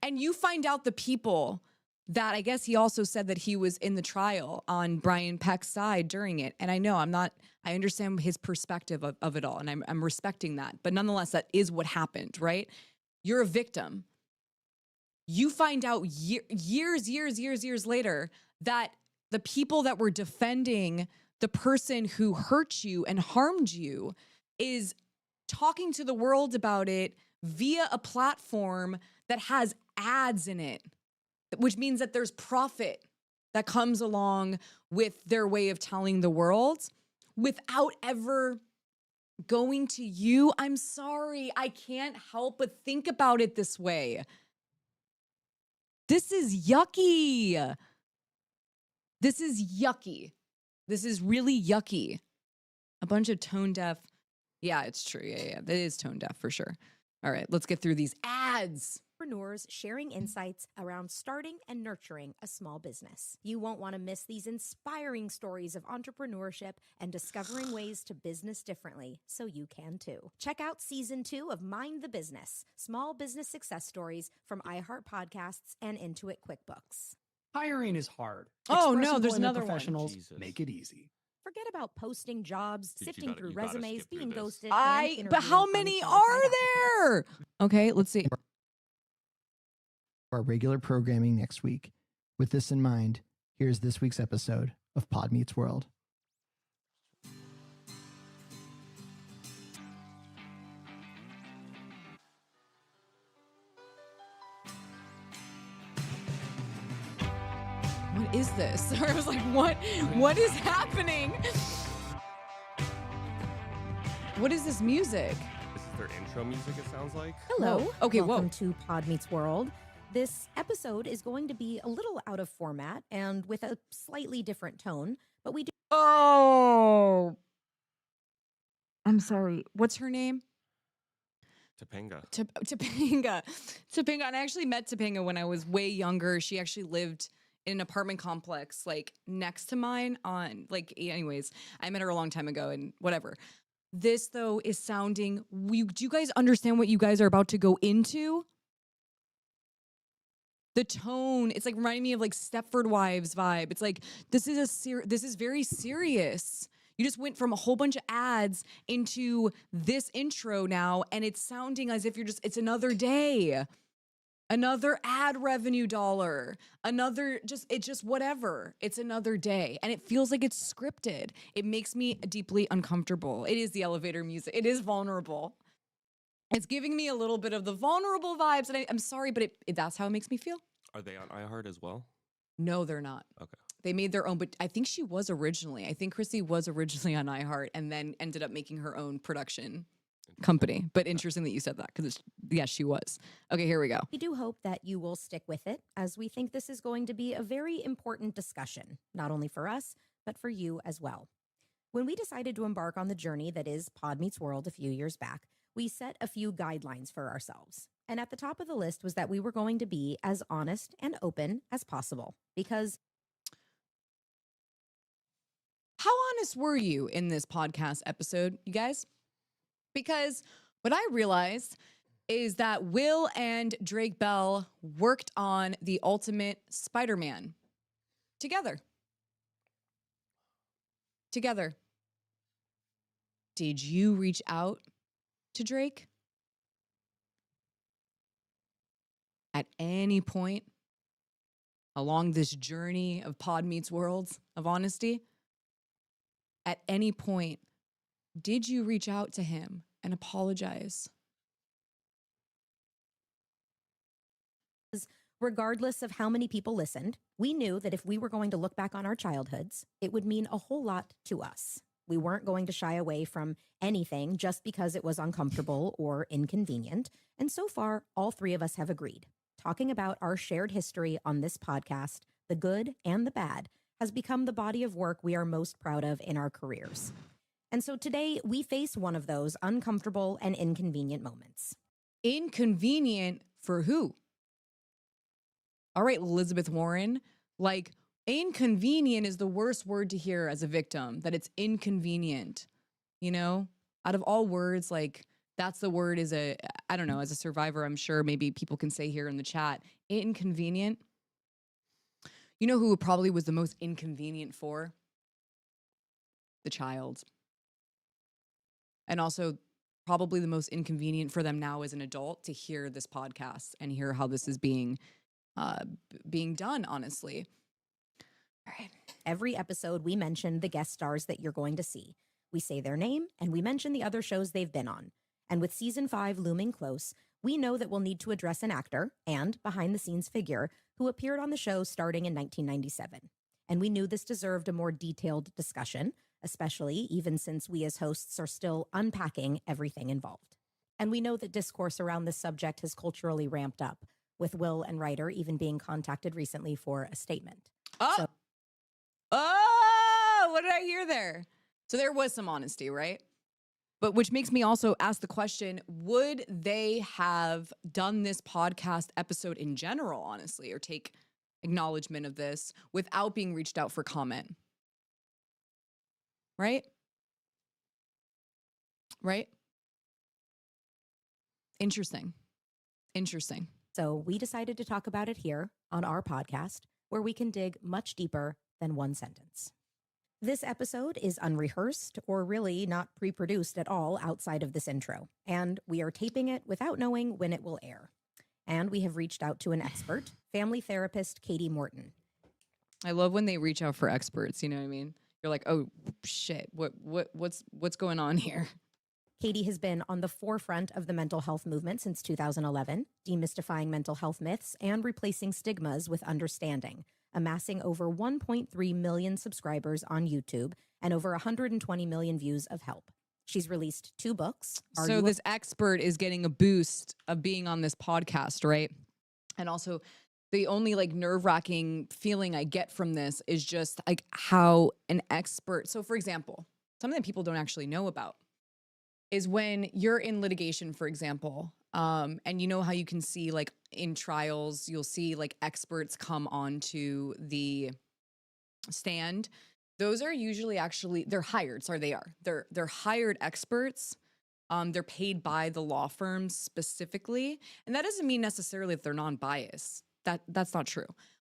And you find out the people that, I guess he also said that he was in the trial on Brian Peck's side during it. And I know I understand his perspective of it all, and I'm respecting that. But nonetheless, that is what happened, right? You're a victim. You find out years later that the people that were defending the person who hurt you and harmed you is talking to the world about it via a platform that has ads in it, which means that there's profit that comes along with their way of telling the world without ever going to you. I'm sorry, I can't help but think about it this way. This is yucky. This is yucky. This is really yucky. A bunch of tone deaf. Yeah, it's true. Yeah. That is tone deaf for sure. All right, let's get through these ads. Entrepreneurs sharing insights around starting and nurturing a small business. You won't want to miss these inspiring stories of entrepreneurship and discovering ways to business differently, so you can too. Check out Season 2 of Mind the Business, Small Business Success Stories from iHeart Podcasts and Intuit QuickBooks. Hiring is hard. Oh, Express no, there's Employment another one. professionals Jesus. make it easy. Forget about posting jobs, sifting through you gotta resumes, skip through being this. ghosted, But how many are there? Okay, let's see. Our regular programming next week. With this in mind, here's this week's episode of Pod Meets World. What is this? I was like, what is happening? What is this music? This is their intro music, it sounds like. Hello. Whoa. Okay, Welcome to Pod Meets World. This episode is going to be a little out of format and with a slightly different tone, but we do. Oh, I'm sorry. What's her name? Topanga. Topanga. And I actually met Topanga when I was way younger. She actually lived in an apartment complex, like next to mine on like, anyways, I met her a long time ago and whatever. This though is sounding, do you guys understand what you guys are about to go into? The tone, it's like reminding me of like Stepford Wives vibe. It's like, this is very serious. You just went from a whole bunch of ads into this intro now, and it's sounding as if it's another day, another ad revenue dollar, it's just whatever. It's another day. And it feels like it's scripted. It makes me deeply uncomfortable. It is the elevator music. It is vulnerable. It's giving me a little bit of the vulnerable vibes. And I'm sorry, but that's how it makes me feel. Are they on iHeart as well? No, they're not. Okay. They made their own, but I think she was originally. I think Chrissy was originally on iHeart and then ended up making her own production company. But interesting that you said that because yes, she was. Okay, here we go. We do hope that you will stick with it, as we think this is going to be a very important discussion, not only for us, but for you as well. When we decided to embark on the journey that is Pod Meets World a few years back, we set a few guidelines for ourselves. And at the top of the list was that we were going to be as honest and open as possible. Because how honest were you in this podcast episode, you guys? Because what I realized is that Will and Drake Bell worked on the Ultimate Spider-Man together. Did you reach out to Drake at any point along this journey of Pod Meets Worlds of honesty? At any point, did you reach out to him and apologize? regardless of how many people listened, we knew that if we were going to look back on our childhoods, it would mean a whole lot to us. We weren't going to shy away from anything just because it was uncomfortable or inconvenient. And so far, all three of us have agreed. Talking about our shared history on this podcast, the good and the bad, has become the body of work we are most proud of in our careers. And so today, we face one of those uncomfortable and inconvenient moments. Inconvenient for who? All right, Elizabeth Warren, like, inconvenient is the worst word to hear as a victim, that it's inconvenient, you know? Out of all words, like, that's the word I don't know, as a survivor, I'm sure maybe people can say here in the chat, inconvenient. You know who probably was the most inconvenient for? The child. And also probably the most inconvenient for them now as an adult to hear this podcast and hear how this is being done, honestly. All right. Every episode, we mention the guest stars that you're going to see. We say their name, and we mention the other shows they've been on. And with season 5 looming close, we know that we'll need to address an actor and behind-the-scenes figure who appeared on the show starting in 1997. And we knew this deserved a more detailed discussion, especially even since we as hosts are still unpacking everything involved. And we know that discourse around this subject has culturally ramped up, with Will and Ryder even being contacted recently for a statement. What did I hear there? So there was some honesty, right? But which makes me also ask the question, would they have done this podcast episode in general, honestly, or take acknowledgement of this without being reached out for comment? Right? Right? Interesting. So we decided to talk about it here on our podcast, where we can dig much deeper than one sentence. This episode is unrehearsed or really not pre-produced at all outside of this intro, and we are taping it without knowing when it will air. And we have reached out to an expert, family therapist Katie Morton. I love when they reach out for experts, you know what I mean? You're like, oh shit, what's going on here? Katie has been on the forefront of the mental health movement since 2011, demystifying mental health myths and replacing stigmas with understanding, amassing over 1.3 million subscribers on YouTube and over 120 million views of Help. She's released 2 books. So this expert is getting a boost of being on this podcast, right? And also the only like nerve-wracking feeling I get from this is just like how an expert, so for example, something that people don't actually know about is when you're in litigation, for example, And you know how you can see like in trials, you'll see like experts come onto the stand. Those are usually actually they're hired. Sorry, they're hired experts. They're paid by the law firms specifically, and that doesn't mean necessarily that they're non-biased. That's not true.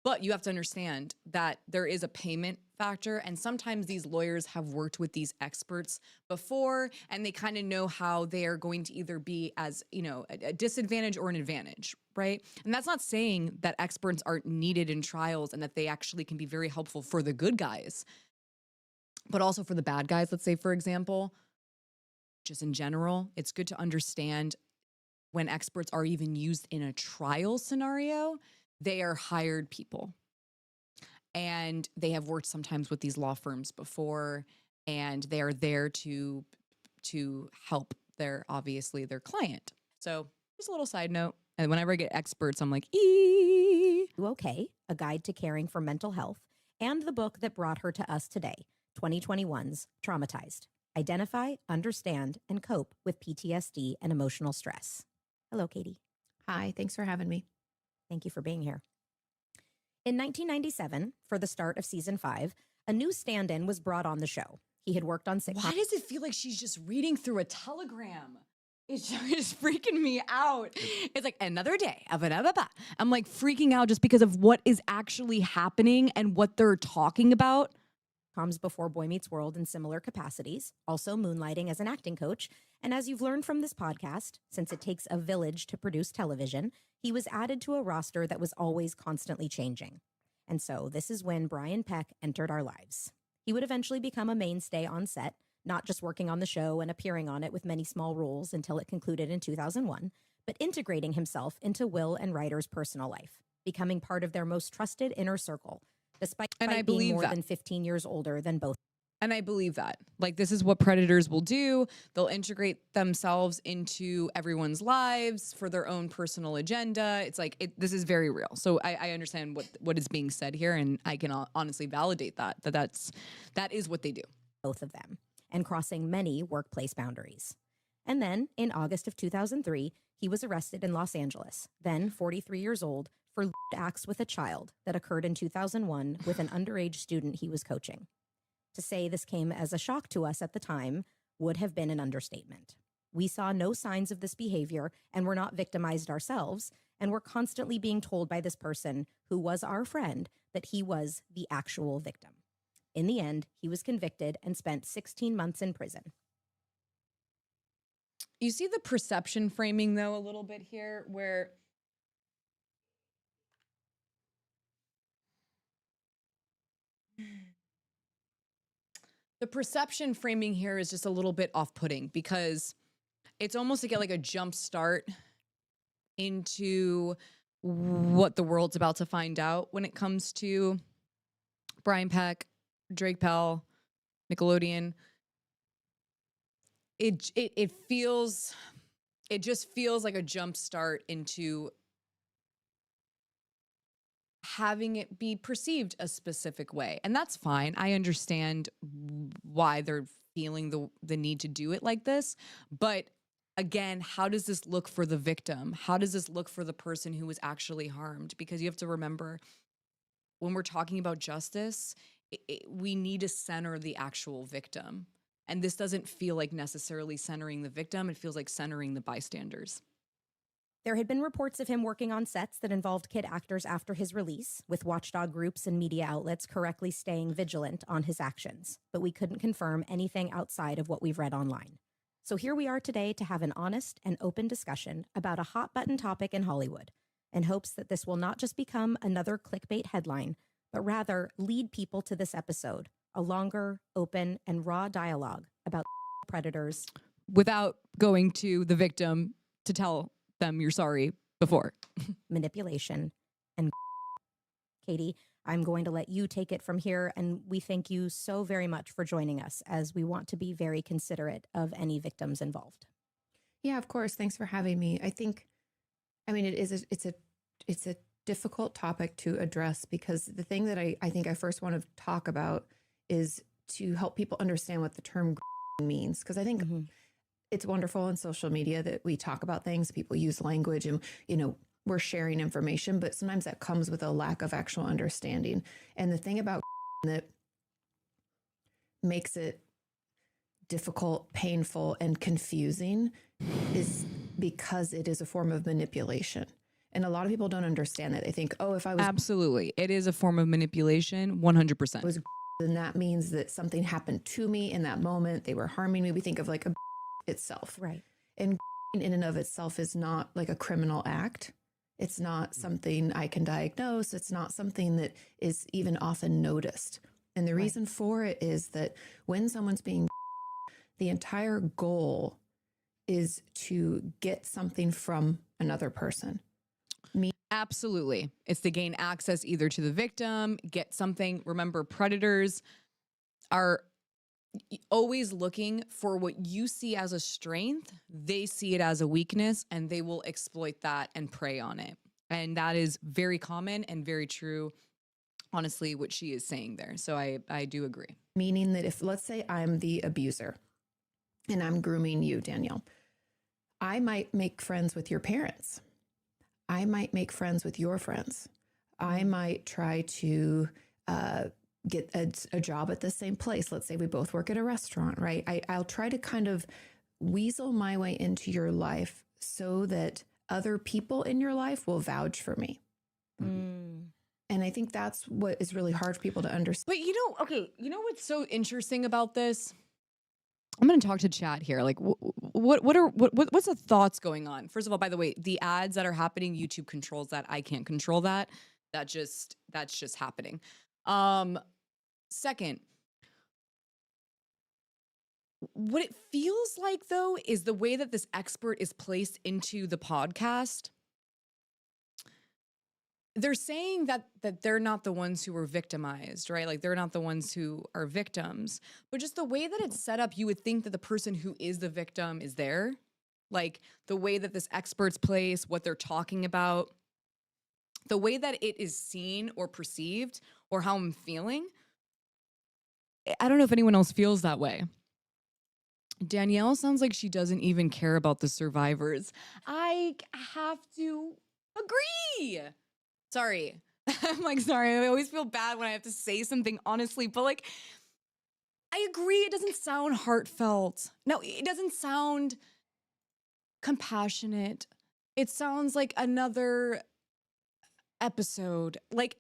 But you have to understand that there is a payment factor, and sometimes these lawyers have worked with these experts before, and they kind of know how they are going to either be as, you know, a disadvantage or an advantage, right? And that's not saying that experts aren't needed in trials and that they actually can be very helpful for the good guys, but also for the bad guys. Let's say, for example, just in general, it's good to understand when experts are even used in a trial scenario, they are hired people. And they have worked sometimes with these law firms before, and they are there to help their client. So just a little side note. And whenever I get experts, I'm like, Okay, a guide to caring for mental health, and the book that brought her to us today, 2021's Traumatized. Identify, understand, and cope with PTSD and emotional stress. Hello, Katie. Hi, thanks for having me. Thank you for being here. In 1997, for the start of season 5, a new stand-in was brought on the show. He had worked on sitcoms. why does it feel like she's just reading through a telegram? It's just freaking me out. It's like another day of an I'm like freaking out just because of what is actually happening and what they're talking about. Comes before Boy Meets World in similar capacities, also moonlighting as an acting coach. And as you've learned from this podcast, since it takes a village to produce television, he was added to a roster that was always constantly changing. And so this is when Brian Peck entered our lives. He would eventually become a mainstay on set, not just working on the show and appearing on it with many small roles until it concluded in 2001, but integrating himself into Will and Ryder's personal life, becoming part of their most trusted inner circle, despite being more than 15 years older than both. And I believe that. Like, this is what predators will do. They'll integrate themselves into everyone's lives for their own personal agenda. It's like, this is very real. So I understand what is being said here, and I can honestly validate that is what they do. Both of them, and crossing many workplace boundaries. And then, in August of 2003, he was arrested in Los Angeles, then 43 years old, for lewd acts with a child that occurred in 2001 with an underage student he was coaching. To say this came as a shock to us at the time would have been an understatement. We saw no signs of this behavior and were not victimized ourselves, and were constantly being told by this person, who was our friend, that he was the actual victim. In the end, he was convicted and spent 16 months in prison. You see the perception framing, though, a little bit here, where the perception framing here is just a little bit off-putting, because it's almost to get like a jump start into what the world's about to find out when it comes to Brian Peck, Drake Pell, Nickelodeon. It just feels like a jump start into having it be perceived a specific way. And that's fine. I understand why they're feeling the need to do it like this. But again, how does this look for the victim? How does this look for the person who was actually harmed? Because you have to remember, when we're talking about justice, we need to center the actual victim. And this doesn't feel like necessarily centering the victim. It feels like centering the bystanders. There had been reports of him working on sets that involved kid actors after his release, with watchdog groups and media outlets correctly staying vigilant on his actions. But we couldn't confirm anything outside of what we've read online. So here we are today to have an honest and open discussion about a hot-button topic in Hollywood, in hopes that this will not just become another clickbait headline, but rather lead people to this episode, a longer, open, and raw dialogue about predators, without going to the victim to tell them you're sorry before. manipulation, and Katie, I'm going to let you take it from here, and we thank you so very much for joining us, as we want to be very considerate of any victims involved. Yeah, of course. Thanks for having me. It's a difficult topic to address, because the thing that I think I first want to talk about is to help people understand what the term means. Because I think it's wonderful on social media that we talk about things, people use language and, we're sharing information, but sometimes that comes with a lack of actual understanding. And the thing about that makes it difficult, painful, and confusing is because it is a form of manipulation. And a lot of people don't understand that. They think, oh, if I was Absolutely. It is a form of manipulation, 100%. then that means that something happened to me in that moment. They were harming me. We think of like a itself. Right. And in and of itself is not like a criminal act. It's not something I can diagnose. It's not something that is even often noticed. And the reason for it is that when someone's being, the entire goal is to get something from another person. Absolutely. It's to gain access either to the victim, get something. Remember, predators are always looking for what you see as a strength. They see it as a weakness, and they will exploit that and prey on it. And that is very common and very true, honestly, what she is saying there. So I do agree. Meaning that if, let's say I'm the abuser and I'm grooming you, Danielle, I might make friends with your parents. I might make friends with your friends. I might try to get a job at the same place. Let's say we both work at a restaurant, right? I'll try to kind of weasel my way into your life so that other people in your life will vouch for me. And I think that's what is really hard for people to understand. But what's so interesting about this? I'm going to talk to chat here. Like, what's the thoughts going on? First of all, by the way, the ads that are happening, YouTube controls that. I can't control that. That's just happening. Second, what it feels like, though, is the way that this expert is placed into the podcast. They're saying that they're not the ones who were victimized, right? Like, they're not the ones who are victims. But just the way that it's set up, you would think that the person who is the victim is there. Like, the way that this expert's placed, what they're talking about, the way that it is seen or perceived, or how I'm feeling. I don't know if anyone else feels that way. Danielle sounds like she doesn't even care about the survivors. I have to agree. Sorry. I'm like, sorry. I always feel bad when I have to say something honestly, but like, I agree. It doesn't sound heartfelt. No, it doesn't sound compassionate. It sounds like another episode. Like,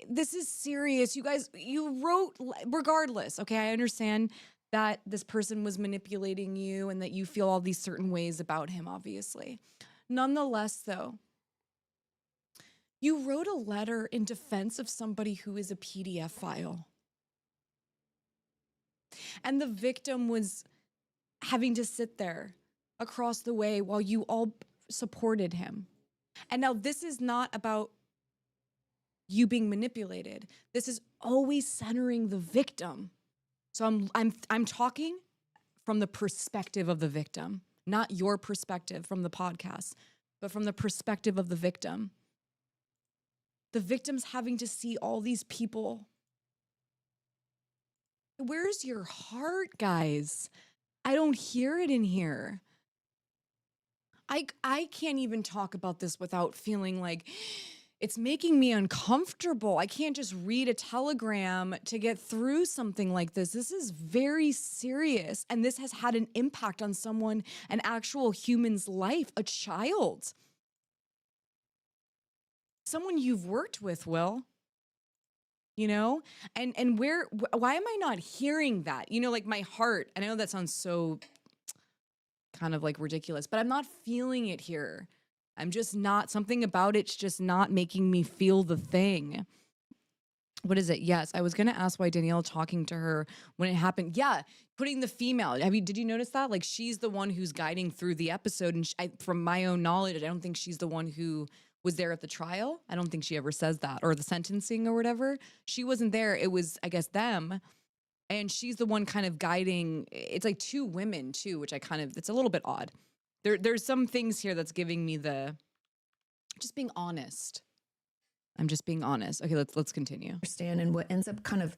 this is serious. You guys, you wrote, regardless, okay, I understand that this person was manipulating you and that you feel all these certain ways about him, obviously. Nonetheless, though, you wrote a letter in defense of somebody who is a PDF file. And the victim was having to sit there across the way while you all supported him. And now this is not about you being manipulated. This is always centering the victim. So I'm talking from the perspective of the victim, not your perspective from the podcast, but from the perspective of the victim. The victim's having to see all these people. Where's your heart, guys? I don't hear it in here. I can't even talk about this without feeling like it's making me uncomfortable. I can't just read a telegram to get through something like this. This is very serious. And this has had an impact on someone, an actual human's life, a child. Someone you've worked with, Will. You know? And why am I not hearing that? You know, like my heart, and I know that sounds so kind of like ridiculous, but I'm not feeling it here. I'm just not, something about it's just not making me feel the thing. What is it? Yes, I was going to ask why Danielle talking to her when it happened. Yeah, putting the female. Did you notice that? Like, she's the one who's guiding through the episode. And from my own knowledge, I don't think she's the one who was there at the trial. I don't think she ever says that, or the sentencing or whatever. She wasn't there. It was, I guess, them. And she's the one kind of guiding. It's like two women too, which it's a little bit odd. There's some things here that's giving me just being honest. I'm just being honest. Okay, let's continue. Understand, and what ends up kind of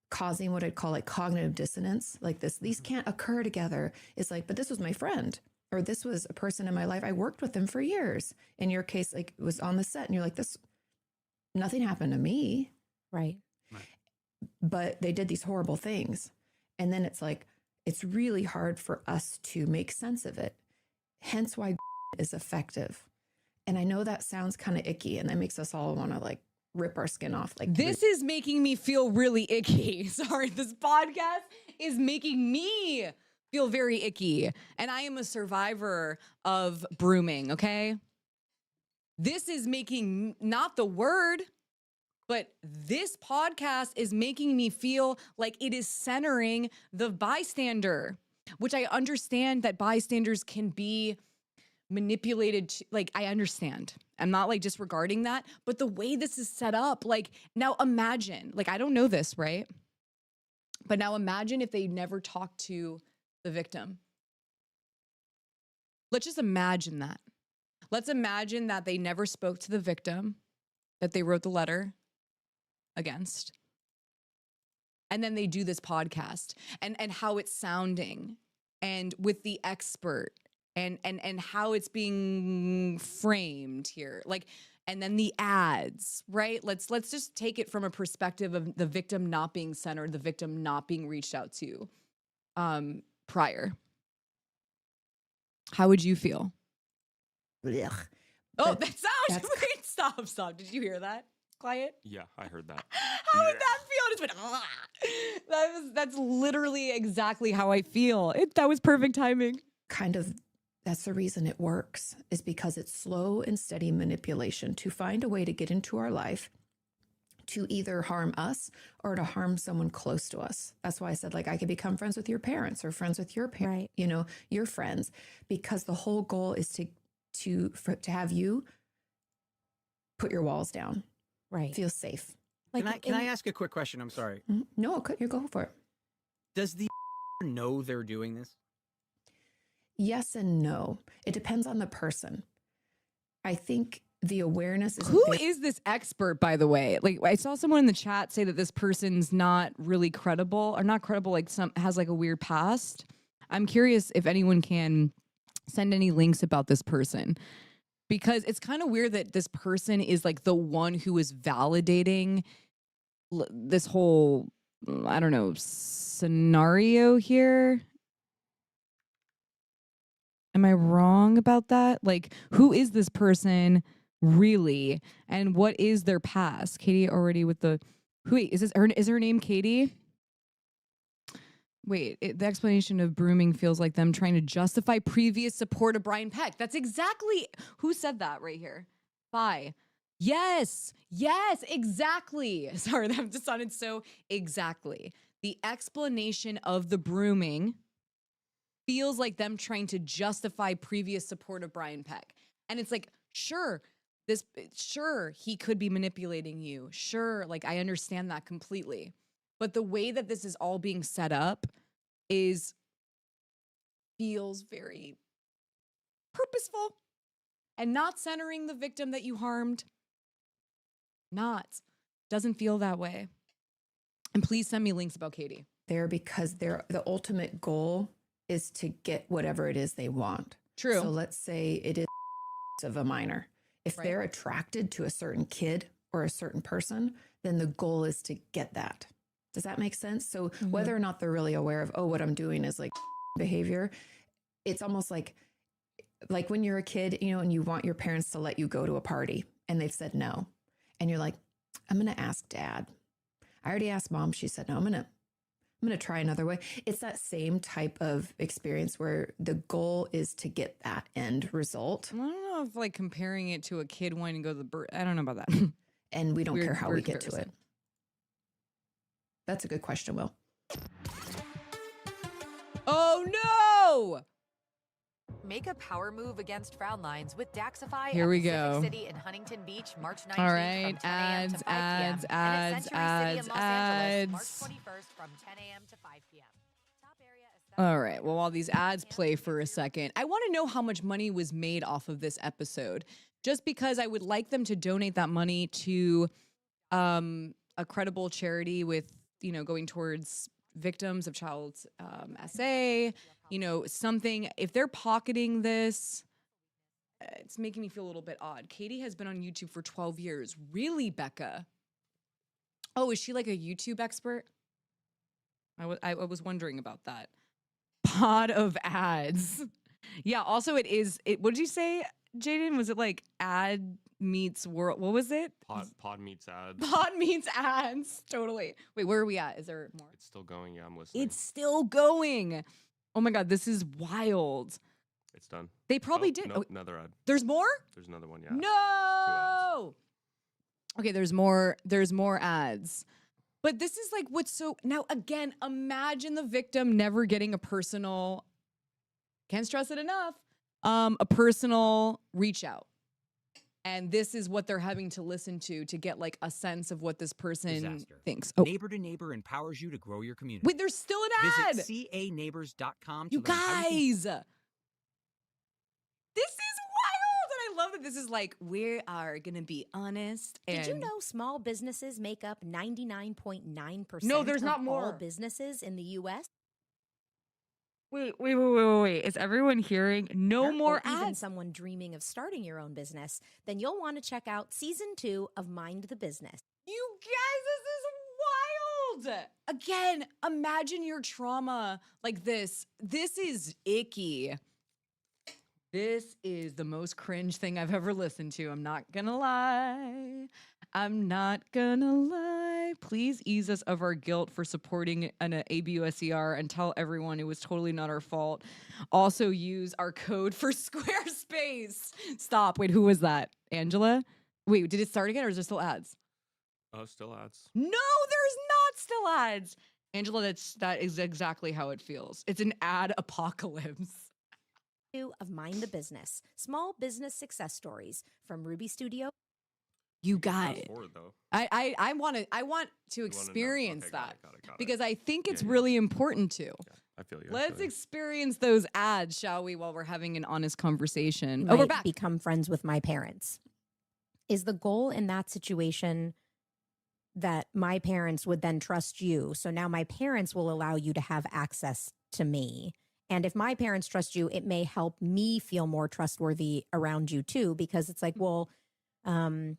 causing what I'd call like cognitive dissonance, like these can't occur together. It's like, but this was my friend, or this was a person in my life. I worked with them for years. In your case, like it was on the set and you're like, nothing happened to me. Right. But they did these horrible things. And then it's like, it's really hard for us to make sense of it. Hence why is effective. And I know that sounds kind of icky and that makes us all want to like rip our skin off. Like this is making me feel really icky. Sorry, this podcast is making me feel very icky. And I am a survivor of brooming, okay? This is making not the word, but this podcast is making me feel like it is centering the bystander, which I understand that bystanders can be manipulated. Like, I understand. I'm not like disregarding that, but the way this is set up, like now imagine, like, I don't know this, right? But now imagine if they never talked to the victim. Let's just imagine that. Let's imagine that they never spoke to the victim that they wrote the letter against. And then they do this podcast and how it's sounding and with the expert and how it's being framed here. Like, and then the ads, right? Let's just take it from a perspective of the victim not being centered, the victim not being reached out to prior. How would you feel? Ugh. Oh, that sounds wait, stop. Did you hear that? Quiet. Yeah, I heard that. How would that feel? Just went, that's literally exactly how I feel. That was perfect timing. Kind of, that's the reason it works, is because it's slow and steady manipulation to find a way to get into our life to either harm us or to harm someone close to us. That's why I said, like, I could become friends with your parents or friends with your parents, Right. you know, your friends, because the whole goal is to have you put your walls down. Right. Feel safe. Like, Can I ask a quick question? I'm sorry. No, you go for it. Does the know they're doing this? Yes and no. It depends on the person. I think the awareness is Who is this expert, by the way? Like, I saw someone in the chat say that this person's not really credible, or not credible, like has like a weird past. I'm curious if anyone can send any links about this person, because it's kind of weird that this person is like the one who is validating this whole, I don't know, scenario here. Am I wrong about that? Like, who is this person really? And what is their past? Katie already with the, wait, is her name Katie? Wait, the explanation of brooming feels like them trying to justify previous support of Brian Peck. That's exactly, who said that right here? Bye. Yes, exactly. Sorry, that just sounded so exactly. The explanation of the brooming feels like them trying to justify previous support of Brian Peck. And it's like, sure, he could be manipulating you. Sure, like, I understand that completely. But the way that this is all being set up feels very purposeful and not centering the victim that you harmed. Doesn't feel that way. And please send me links about Katie. there because the ultimate goal is to get whatever it is they want. True. So let's say it is of a minor. If they're attracted to a certain kid or a certain person, then the goal is to get that. Does that make sense? So whether or not they're really aware of, oh, what I'm doing is like behavior, it's almost like when you're a kid, you know, and you want your parents to let you go to a party and they've said no. And you're like, I'm going to ask dad. I already asked mom. She said, no, I'm going to try another way. It's that same type of experience where the goal is to get that end result. I don't know if like comparing it to a kid wanting to go to the bird. I don't know about that. And we don't care how we get to comparison. it. That's a good question, Will. Oh no! Make a power move against frown lines with Daxify Here at we Pacific go. City in Huntington Beach, March 19th All right, from 10 a.m. to 5 p.m. ads, and at Century City in Los Angeles, March ads. 21st from 10 a.m. to 5 p.m. Top area aesthetic- All right. Well, while these ads play for a second, I want to know how much money was made off of this episode, just because I would like them to donate that money to a credible charity with going towards victims of child SA, something, if they're pocketing this, it's making me feel a little bit odd. Katie has been on YouTube for 12 years. Really, Becca? Oh, is she like a YouTube expert? I was wondering about that. Pod of ads. Yeah, also what did you say, Jaden? Was it like ad meets world? What was it? Pod meets ads. Pod meets ads. Totally. Wait, where are we at? Is there more? It's still going. Yeah, I'm listening. It's still going. Oh my God, this is wild. It's done. They probably did. Nope, another ad. There's more? There's another one, yeah. No. Okay, there's more ads. But this is like what's so, now again, imagine the victim never getting a personal, can't stress it enough, a personal reach out. And this is what they're having to listen to get like a sense of what this person thinks. Oh. Neighbor to Neighbor empowers you to grow your community. Wait, there's still an ad. Visit caneighbors.com. You guys. This is wild. And I love that this is like, we are going to be honest. Did you know small businesses make up 99.9% No, there's not of more. all businesses in the U.S.? Wait. Is everyone hearing? No more or even ads? someone dreaming of starting your own business, then you'll want to check out season 2 of Mind the Business. You guys, this is wild. Again, imagine your trauma like this. This is icky. This is the most cringe thing I've ever listened to. I'm not gonna lie. Please ease us of our guilt for supporting an ABUSER and tell everyone it was totally not our fault. Also use our code for Squarespace. Stop. Wait, who was that? Angela? Wait, did it start again or is there still ads? Oh, still ads. No, there's not still ads. Angela, that is exactly how it feels. It's an ad apocalypse. Of Mind the Business, small business success stories from Ruby Studio. You guys, Fast forward, though. I want to experience Okay, that got it. because I think it's Yeah. really important to. Yeah, I feel you. Let's experience those ads, shall we, while we're having an honest conversation. You Oh, we're might back. Become friends with my parents. Is the goal in that situation that my parents would then trust you? So now my parents will allow you to have access to me. And if my parents trust you, it may help me feel more trustworthy around you too, because it's like, well, when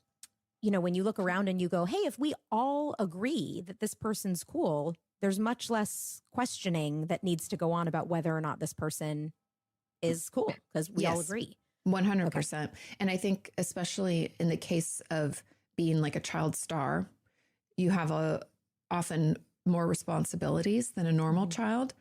you look around and you go, hey, if we all agree that this person's cool, there's much less questioning that needs to go on about whether or not this person is cool because we all agree. 100%. Okay. And I think especially in the case of being like a child star, you have often more responsibilities than a normal child.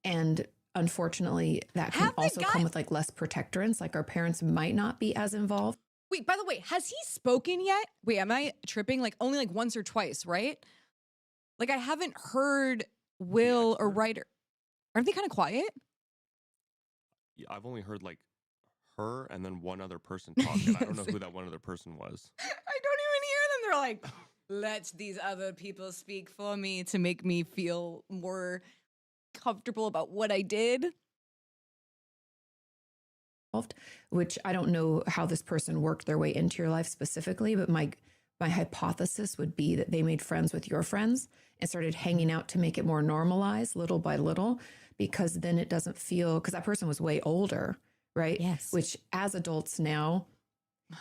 And unfortunately, that can also come with like less protectorants. Like our parents might not be as involved. Wait, by the way, has he spoken yet? Wait, am I tripping? Like only like once or twice, right? Like I haven't heard Will or Ryder. Aren't they kind of quiet? Yeah, I've only heard like her and then one other person talk. And I don't know who that one other person was. I don't even hear them. They're like, let these other people speak for me to make me feel more comfortable about what I did. Which I don't know how this person worked their way into your life specifically, but my hypothesis would be that they made friends with your friends and started hanging out to make it more normalized little by little, because then it doesn't feel, because that person was way older, right? Yes. Which as adults now,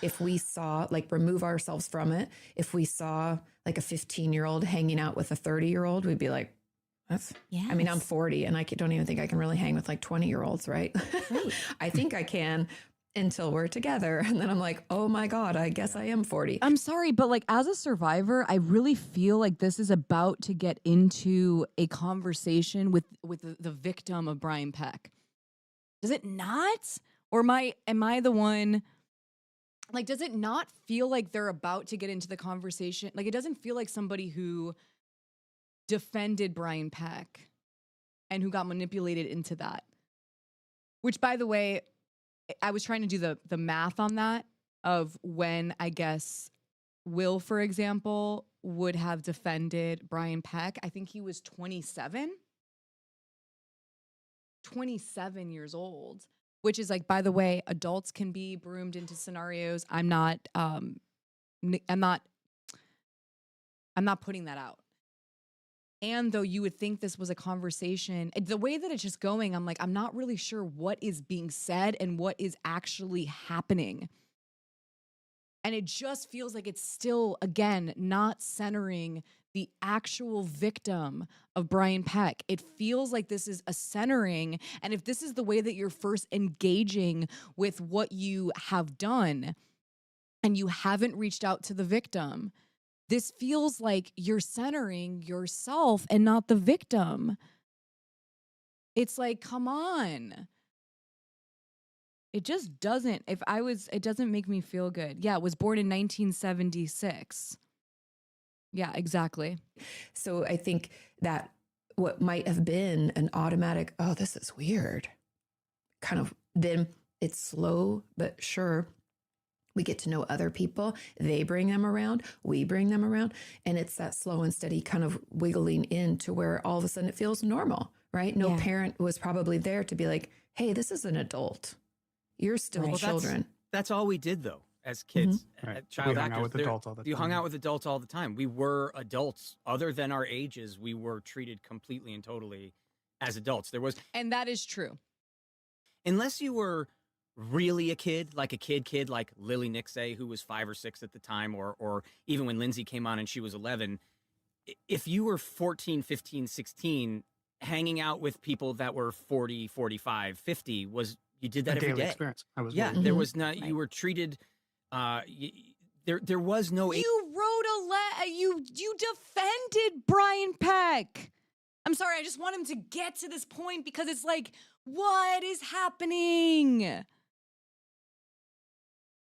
if we saw, like, remove ourselves from it, if we saw like a 15-year-old hanging out with a 30-year-old, we'd be like, that's, I mean, I'm 40 and I don't even think I can really hang with like 20-year-olds, right? Right. I think I can until we're together. And then I'm like, oh my God, I guess I am 40. I'm sorry, but like as a survivor, I really feel like this is about to get into a conversation with the victim of Brian Peck. Does it not? Or am I the one? Like, does it not feel like they're about to get into the conversation? Like, it doesn't feel like somebody who defended Brian Peck and who got manipulated into that. Which, by the way, I was trying to do the math on that of when, I guess, Will, for example, would have defended Brian Peck. I think he was 27 years old, which is like, by the way, adults can be broomed into scenarios. I'm not putting that out. And though you would think this was a conversation, the way that it's just going, I'm like, I'm not really sure what is being said and what is actually happening. And it just feels like it's still, again, not centering the actual victim of Brian Peck. It feels like this is a centering. And if this is the way that you're first engaging with what you have done and you haven't reached out to the victim, this feels like you're centering yourself and not the victim. It's like, come on. It just doesn't. It doesn't make me feel good. Yeah, it was born in 1976. Yeah, exactly. So I think that what might have been an automatic, oh, this is weird, kind of, then it's slow but sure. We get to know other people. They bring them around. We bring them around. And it's that slow and steady kind of wiggling in to where all of a sudden it feels normal, right? No parent was probably there to be like, hey, this is an adult. You're still children. That's all we did, though, as kids. Right. Child We hung actors. out with adults all the time. You hung out with adults all the time. We were adults. Other than our ages, we were treated completely and totally as adults. And that is true. Unless you were really a kid like Lily Nixay, who was 5 or 6 at the time, or even when Lindsay came on and she was 11, if you were 14, 15, 16, hanging out with people that were 40, 45, 50 you did that every day. Experience. There was not, you were treated, there was no. You wrote a letter. You defended Brian Peck. I'm sorry. I just want him to get to this point because it's like, what is happening?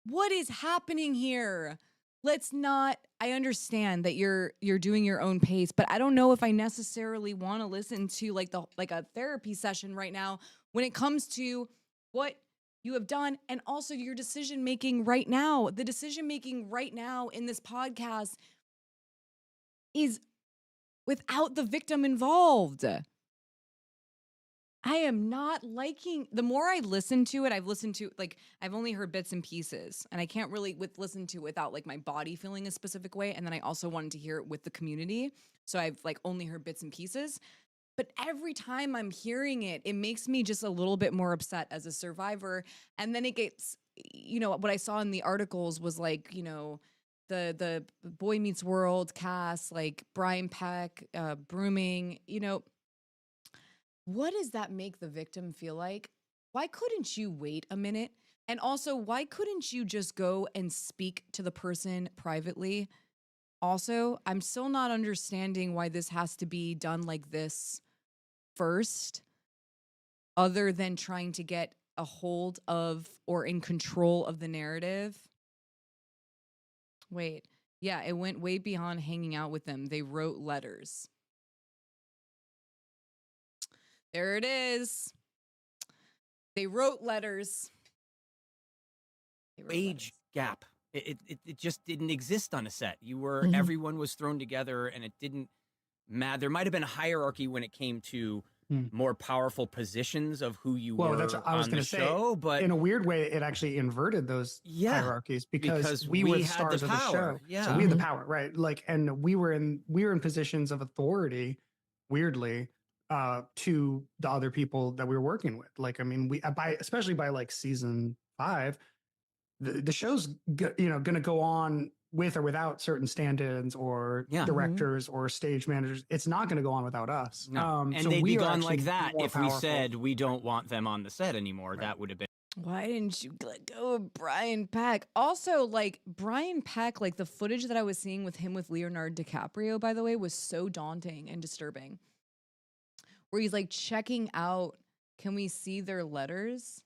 What is happening here? Let's not, I understand that you're doing your own pace, but I don't know if I necessarily want to listen to like a therapy session right now when it comes to what you have done and also your decision making right now. The decision making right now in this podcast is without the victim involved. I am not liking, the more I listen to it, I've only heard bits and pieces and I can't really listen to it without like my body feeling a specific way. And then I also wanted to hear it with the community. So I've like only heard bits and pieces, but every time I'm hearing it, it makes me just a little bit more upset as a survivor. And then it gets, what I saw in the articles was like, the Boy Meets World cast, like Brian Peck, brooming, what does that make the victim feel like? Why couldn't you wait a minute? And also, why couldn't you just go and speak to the person privately? Also, I'm still not understanding why this has to be done like this first, other than trying to get a hold of or in control of the narrative. Wait, yeah, it went way beyond hanging out with them. They wrote letters. There it is. They wrote letters. Age gap. It just didn't exist on a set. Everyone was thrown together and it didn't matter. There might have been a hierarchy when it came to more powerful positions of who you were that's what I was on going the to say. show, but in a weird way, it actually inverted those hierarchies because we were the had stars the of the power. show. Yeah. So we had the power, right? Like, and we were in positions of authority, weirdly, to the other people that we were working with. Like, I mean, especially by like season 5, the show's going to go on with or without certain stand-ins or directors or stage managers. It's not going to go on without us. No. And so they'd be we are gone actually like that more if we powerful. said we don't want them on the set anymore. Right. That would have been. Why didn't you let go of Brian Peck? Also, like Brian Peck, like the footage that I was seeing with him with Leonardo DiCaprio, by the way, was so daunting and disturbing. Where he's like checking out, can we see their letters?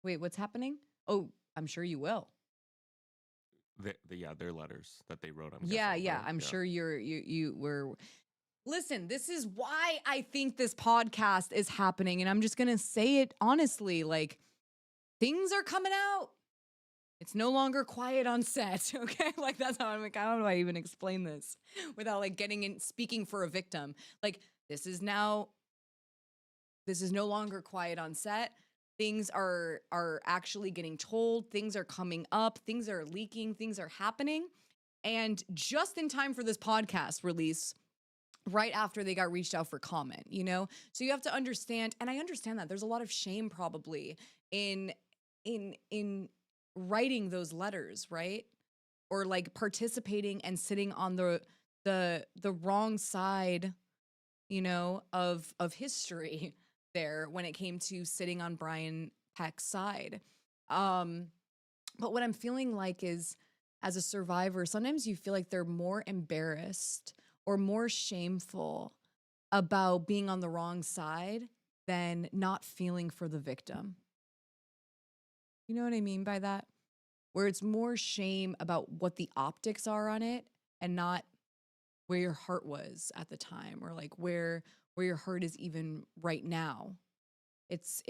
Wait, what's happening? Oh, I'm sure you will. Their letters that they wrote. Yeah. I'm sure you were. Listen, this is why I think this podcast is happening. And I'm just going to say it honestly, like things are coming out. It's no longer quiet on set. Okay. Like that's how I'm like, how do I even explain this without like getting in, speaking for a victim? Like this is no longer quiet on set. Things are actually getting told. Things are coming up. Things are leaking. Things are happening. And just in time for this podcast release, right after they got reached out for comment, you know? So you have to understand, and I understand that there's a lot of shame probably in writing those letters, right? Or like participating and sitting on the wrong side, you know, of history there when it came to sitting on Brian Peck's side. But what I'm feeling like is, as a survivor, sometimes you feel like they're more embarrassed or more shameful about being on the wrong side than not feeling for the victim. You know what I mean by that? Where it's more shame about what the optics are on it and not where your heart was at the time, or like where your heart is even right now. That's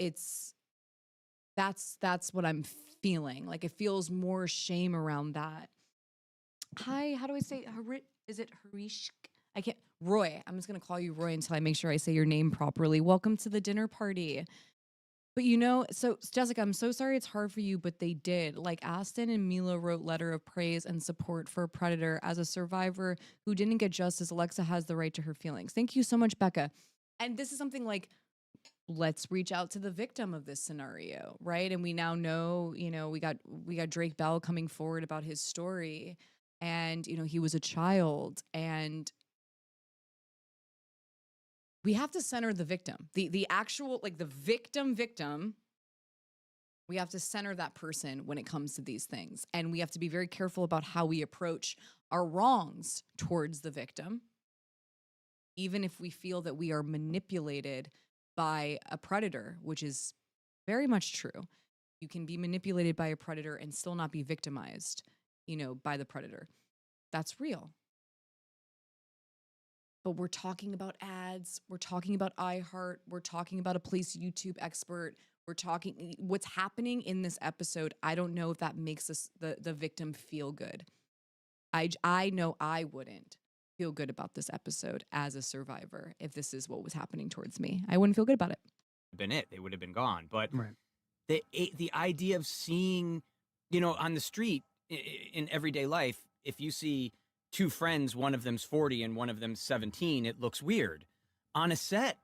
what I'm feeling. Like it feels more shame around that. Hi, how do I say, is it Harish? I can't, Roy. I'm just going to call you Roy until I make sure I say your name properly. Welcome to the dinner party. But you know, so Jessica, I'm so sorry it's hard for you, but they did. Like Aston and Mila wrote letter of praise and support for a predator. As a survivor who didn't get justice, Alexa has the right to her feelings. Thank you so much, Becca. And this is something like, let's reach out to the victim of this scenario, right? And we now know, you know, we got Drake Bell coming forward about his story, and you know, he was a child, and we have to center the victim, the actual, like the victim. We have to center that person when it comes to these things. And we have to be very careful about how we approach our wrongs towards the victim, even if we feel that we are manipulated by a predator, which is very much true. You can be manipulated by a predator and still not be victimized, you know, by the predator. That's real. But we're talking about ads. We're talking about iHeart. We're talking about a police YouTube expert. We're talking what's happening in this episode. I don't know if that makes us the victim feel good. I know I wouldn't feel good about this episode as a survivor if this is what was happening towards me. I wouldn't feel good about it. They would have been gone. But Right. the idea of seeing, you know, on the street in everyday life, if you see two friends, one of them's 40 and one of them's 17, it looks weird. On a set,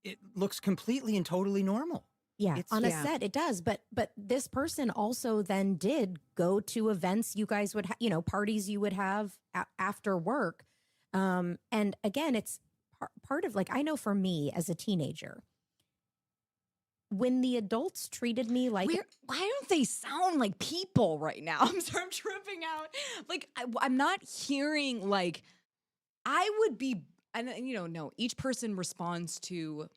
it looks completely and totally normal. Yeah, on a set it does, but this person also then did go to events you guys would you know, parties you would have after work, and again, it's part of, like, I know for me as a teenager, when the adults treated me like, why don't they sound like people right now? I'm sorry, I'm tripping out. Like I'm not hearing, like, I would be, and you know, no, each person responds to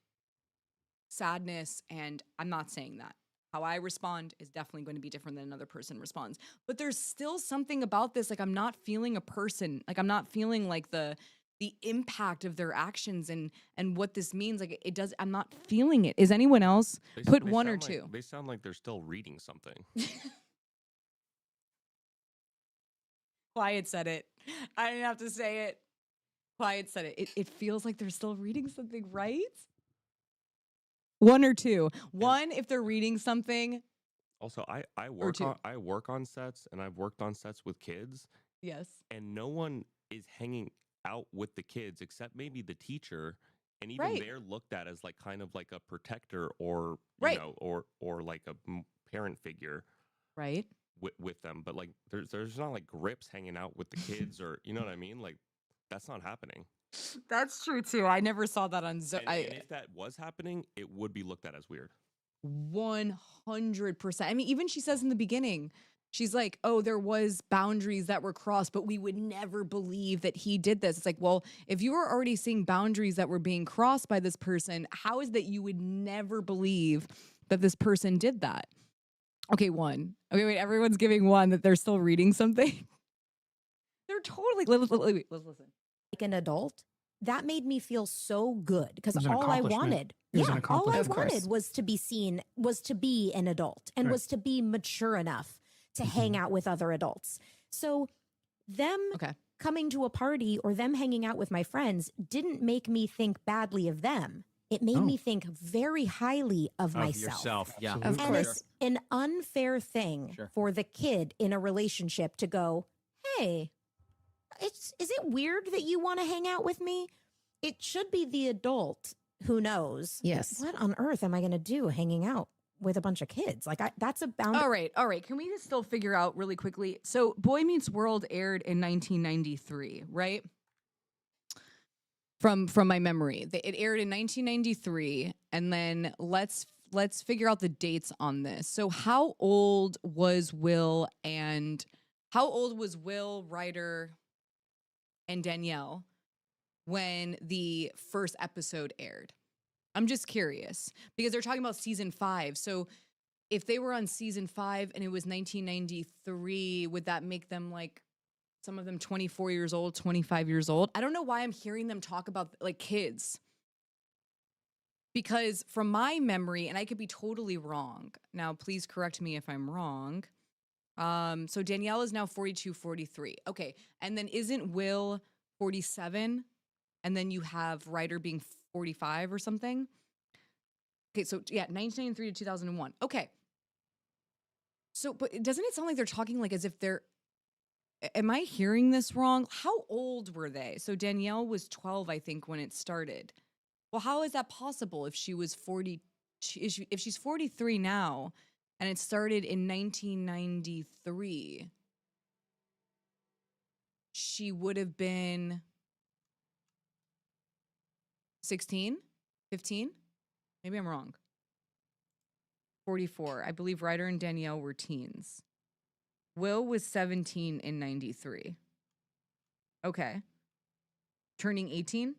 sadness, and I'm not saying that. How I respond is definitely going to be different than another person responds. But there's still something about this, like I'm not feeling a person, like I'm not feeling like the impact of their actions and what this means. Like it does, I'm not feeling it. Is anyone else? Put one or two. They sound like they're still reading something. Quiet said it. I didn't have to say it. Quiet said it. It feels like they're still reading something, right? One or two. One, if they're reading something. Also, I work on sets, and I've worked on sets with kids. Yes. And no one is hanging out with the kids except maybe the teacher, and even they're looked at as like kind of like a protector or you know, or like a parent figure, right, with them. But like there's not like grips hanging out with the kids, or you know what I mean, like that's not happening. That's true too. I never saw that on and if that was happening, it would be looked at as weird. 100%. I mean, even she says in the beginning, she's like, oh, there was boundaries that were crossed, but we would never believe that he did this. It's like, well, if you were already seeing boundaries that were being crossed by this person, how is that you would never believe that this person did that? Okay, one. Okay, wait, everyone's giving one that they're still reading something. They're totally, let's listen. Like an adult, that made me feel so good, because all I wanted, was to be seen, was to be an adult, and was to be mature enough to hang out with other adults. So them coming to a party or them hanging out with my friends didn't make me think badly of them. It made me think very highly of myself. Yourself, yeah. Of course. It's an unfair thing for the kid in a relationship to go, hey, is it weird that you want to hang out with me? It should be the adult who knows. Yes. What on earth am I going to do hanging out with a bunch of kids? Like, that's a boundary. All right. Can we just still figure out really quickly? So Boy Meets World aired in 1993, right? From my memory. It aired in 1993, and then let's figure out the dates on this. So how old was Will, Ryder, and Danielle when the first episode aired? I'm just curious because they're talking about season 5. So if they were on season 5 and it was 1993, would that make them like some of them 24 years old, 25 years old? I don't know why I'm hearing them talk about like kids. Because from my memory, and I could be totally wrong. Now, please correct me if I'm wrong. So Danielle is now 42, 43. Okay. And then isn't Will 47? And then you have Ryder being 45 or something. Okay, so yeah, 1993 to 2001. Okay. So, but doesn't it sound like they're talking like as if they're, am I hearing this wrong? How old were they? So Danielle was 12, I think, when it started. Well, how is that possible if she was 40, if she's 43 now and it started in 1993? She would have been 16, 15? Maybe I'm wrong. 44. I believe Ryder and Danielle were teens. Will was 17 in 93. Okay. Turning 18?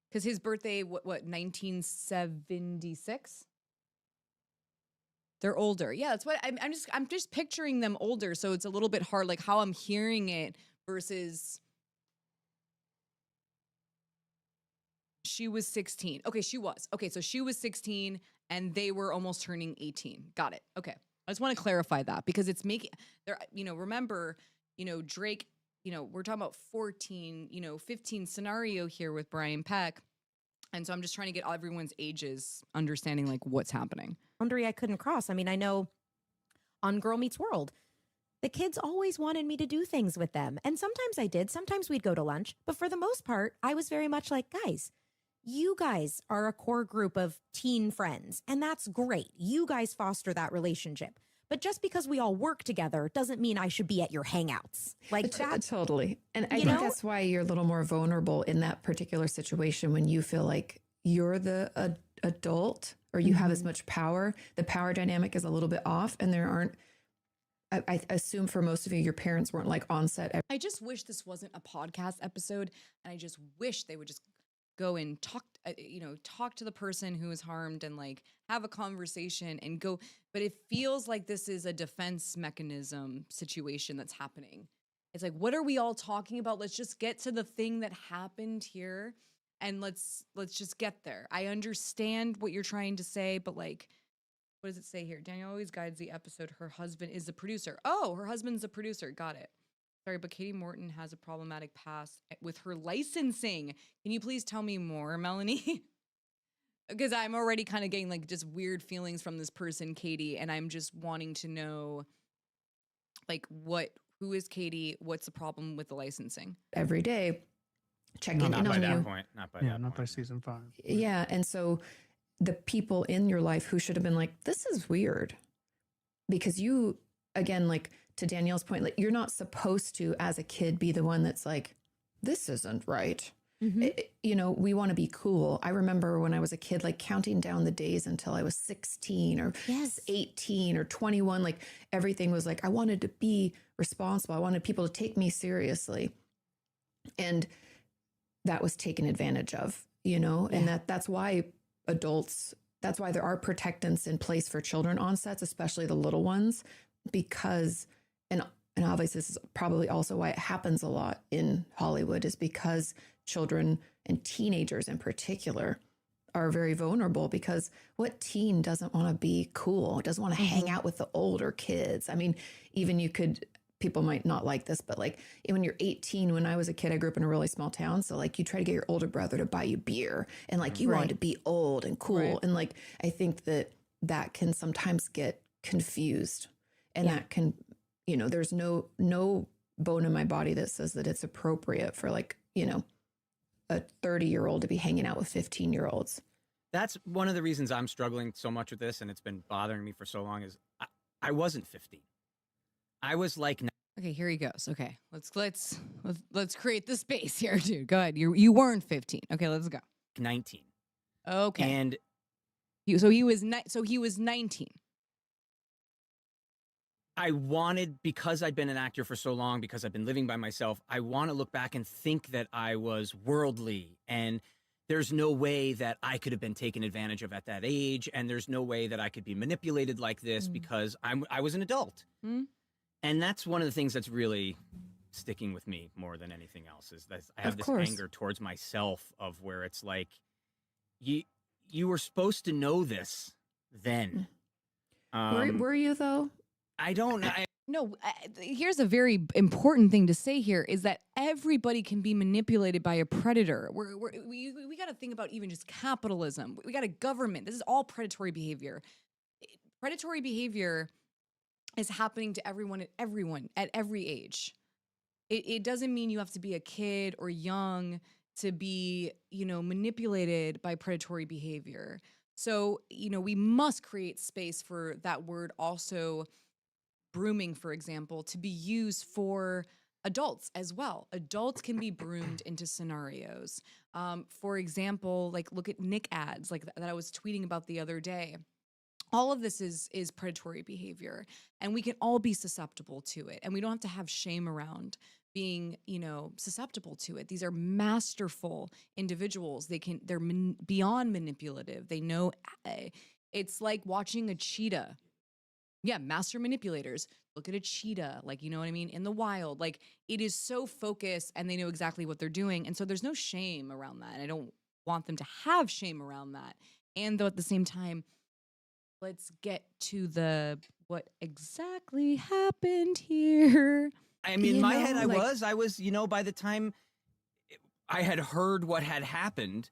Because his birthday, what, 1976? They're older. Yeah, that's what I'm just picturing them older. So it's a little bit hard, like how I'm hearing it versus she was 16. Okay, she was. Okay, so she was 16 and they were almost turning 18. Got it. Okay. I just want to clarify that because it's making there, remember, Drake, we're talking about 14, 15 scenario here with Brian Peck. And so I'm just trying to get everyone's ages understanding like what's happening. Boundary I couldn't cross. I mean, I know on Girl Meets World, the kids always wanted me to do things with them. And sometimes I did. Sometimes we'd go to lunch. But for the most part, I was very much like, guys, you guys are a core group of teen friends. And that's great. You guys foster that relationship. But just because we all work together doesn't mean I should be at your hangouts. Like that. Totally. And I think that's why you're a little more vulnerable in that particular situation when you feel like you're the adult or you have as much power. The power dynamic is a little bit off and there aren't, I assume for most of you, your parents weren't like on set. I just wish this wasn't a podcast episode. And I just wish they would just go and talk to the person who was harmed and like have a conversation and go. But it feels like this is a defense mechanism situation that's happening. It's like, what are we all talking about? Let's just get to the thing that happened here and let's just get there. I understand what you're trying to say, but like, what does it say here? Danielle always guides the episode. Her husband is the producer. Oh, her husband's the producer. Got it. Sorry, but Katie Morton has a problematic past with her licensing. Can you please tell me more, Melanie? Because I'm already kind of getting like just weird feelings from this person, Katie, and I'm just wanting to know like who is Katie? What's the problem with the licensing? Every day, checking in on you. Not by that point. Not by season 5. Yeah, and so the people in your life who should have been like, this is weird. Because you, again, like to Danielle's point, like you're not supposed to, as a kid, be the one that's like, this isn't right. We want to be cool. I remember when I was a kid, like counting down the days until I was 16 or 18 or 21, like everything was like, I wanted to be responsible. I wanted people to take me seriously. And that was taken advantage of, and that's why that's why there are protectants in place for children on sets, especially the little ones, because, and obviously this is probably also why it happens a lot in Hollywood, is because children and teenagers in particular are very vulnerable, because what teen doesn't want to be cool, doesn't want to hang out with the older kids? I mean, even people might not like this, but like when you're 18, when I was a kid, I grew up in a really small town. So like you try to get your older brother to buy you beer and like you want to be old and cool. Right. And like, I think that can sometimes get confused and that can, there's no bone in my body that says that it's appropriate for like, you know, a 30-year-old to be hanging out with 15-year-olds. That's one of the reasons I'm struggling so much with this, and it's been bothering me for so long, is I wasn't 15. I was like... Okay, here he goes. Okay, let's create the space here, dude. Go ahead. You weren't 15. Okay, let's go. 19. Okay. And so he was 19. I wanted, because I'd been an actor for so long, because I've been living by myself, I want to look back and think that I was worldly, and there's no way that I could have been taken advantage of at that age, and there's no way that I could be manipulated like this because I was an adult. And that's one of the things that's really sticking with me more than anything else, is that I have this anger towards myself of where it's like, you were supposed to know this then. Were you though? I don't know. No, here's a very important thing to say here is that everybody can be manipulated by a predator. We got to think about even just capitalism. We got a government. This is all predatory behavior. Predatory behavior is happening to everyone at every age. It doesn't mean you have to be a kid or young to be, you know, manipulated by predatory behavior. So, you know, we must create space for that word also, brooming, for example, to be used for adults as well. Adults can be broomed into scenarios. For example, like look at Nick ads, like that I was tweeting about the other day. All of this is predatory behavior, and we can all be susceptible to it. And we don't have to have shame around being, you know, susceptible to it. These are masterful individuals. They're beyond manipulative. They know it's like watching a cheetah. Yeah, master manipulators. Look at a cheetah, like, you know what I mean? In the wild, like it is so focused and they know exactly what they're doing. And so there's no shame around that. And I don't want them to have shame around that. And though at the same time, let's get to what exactly happened here. I mean, in my head, I was, you know, by the time I had heard what had happened,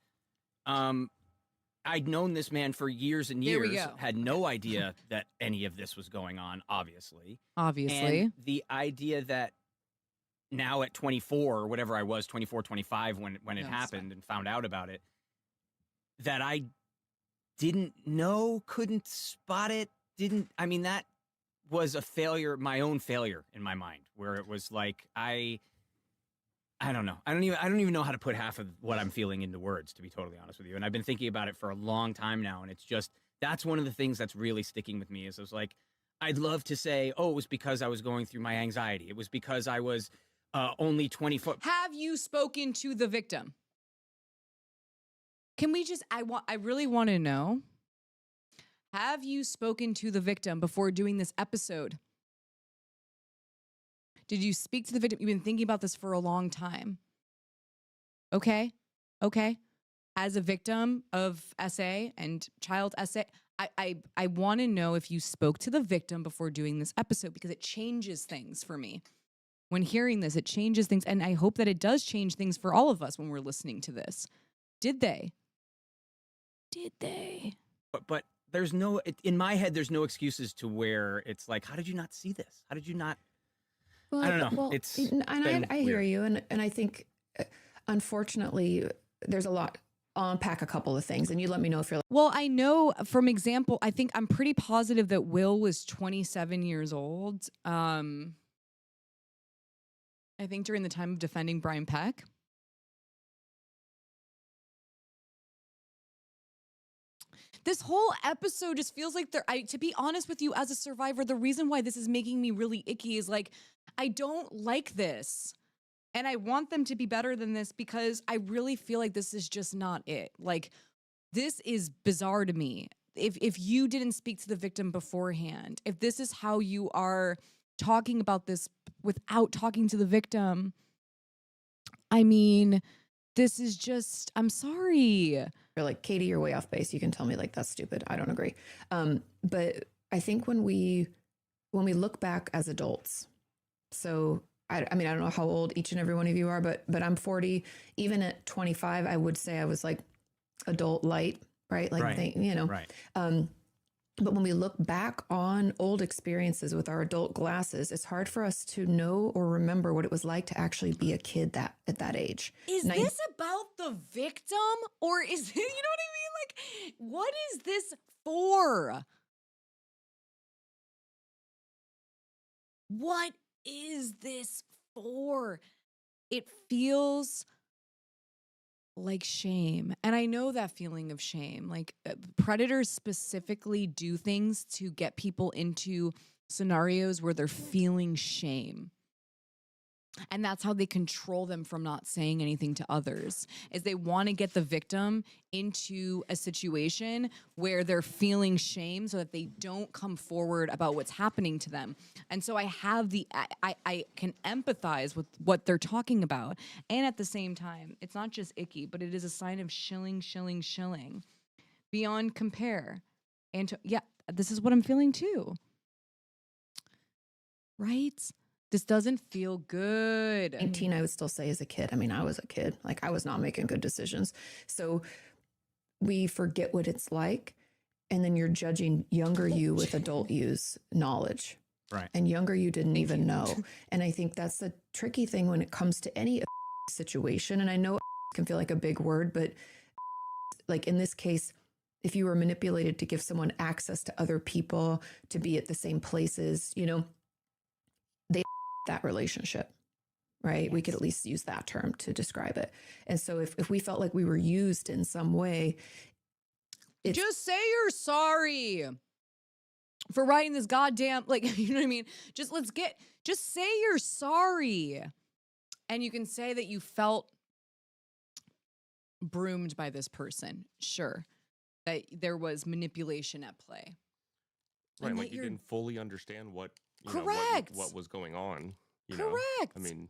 I'd known this man for years and years, had no idea that any of this was going on, obviously. And the idea that now at 24, or whatever I was, 24, 25, when it happened and found out about it, that I didn't know, couldn't spot it, I mean, that was a failure, my own failure in my mind, where it was like, I don't know. I don't even know how to put half of what I'm feeling into words, to be totally honest with you. And I've been thinking about it for a long time now. And it's just, that's one of the things that's really sticking with me, is I was like, I'd love to say, oh, it was because I was going through my anxiety. It was because I was only 20 foot. Have you spoken to the victim? Can we just, I really want to know, have you spoken to the victim before doing this episode? Did you speak to the victim? You've been thinking about this for a long time. Okay. As a victim of SA and child SA, I want to know if you spoke to the victim before doing this episode, because it changes things for me. When hearing this, it changes things. And I hope that it does change things for all of us when we're listening to this. Did they? But there's no, in my head, there's no excuses to where it's like, how did you not see this? How did you not? Well, I don't know. Well, I hear you. And I think, unfortunately, there's a lot. I'll unpack a couple of things and you let me know if you're like. Well, I know from example, I'm pretty positive that Will was 27 years old. I think during the time of defending Brian Peck. This whole episode just feels like to be honest with you, as a survivor, the reason why this is making me really icky is like, I don't like this. And I want them to be better than this, because I really feel like this is just not it. Like, this is bizarre to me. If you didn't speak to the victim beforehand, if this is how you are talking about this without talking to the victim, I mean, this is just, I'm sorry. You're like, Katie, you're way off base. You can tell me like, that's stupid. I don't agree. But I think when we look back as adults, so I mean, I don't know how old each and every one of you are, but I'm 40. Even at 25, I would say I was like adult light, right? Like, right. you know, right. But when we look back on old experiences with our adult glasses, it's hard for us to know or remember what it was like to actually be a kid at that age. Is this about the victim, or is it, you know what I mean? Like, what is this for? What is this for? It feels like shame. And I know that feeling of shame. Like predators specifically do things to get people into scenarios where they're feeling shame. And that's how they control them from not saying anything to others, is they want to get the victim into a situation where they're feeling shame so that they don't come forward about what's happening to them. And so I can empathize with what they're talking about. And at the same time, it's not just icky, but it is a sign of shilling beyond compare. And this is what I'm feeling too. Right? This doesn't feel good. 18, I would still say as a kid. I mean, I was a kid. Like, I was not making good decisions. So we forget what it's like. And then you're judging younger you with adult you's knowledge. Right. And younger you didn't even know. And I think that's the tricky thing when it comes to any situation. And I know can feel like a big word, but like in this case, if you were manipulated to give someone access to other people, to be at the same places, you know, they that relationship, right? Yes. We could at least use that term to describe it. And so if we felt like we were used in some way, just say you're sorry for writing this goddamn, like, you know what I mean? Just say you're sorry. And you can say that you felt broomed by this person. Sure. That there was manipulation at play. Right. Like you didn't fully understand what, correct. What was going on. Correct. Know? I mean,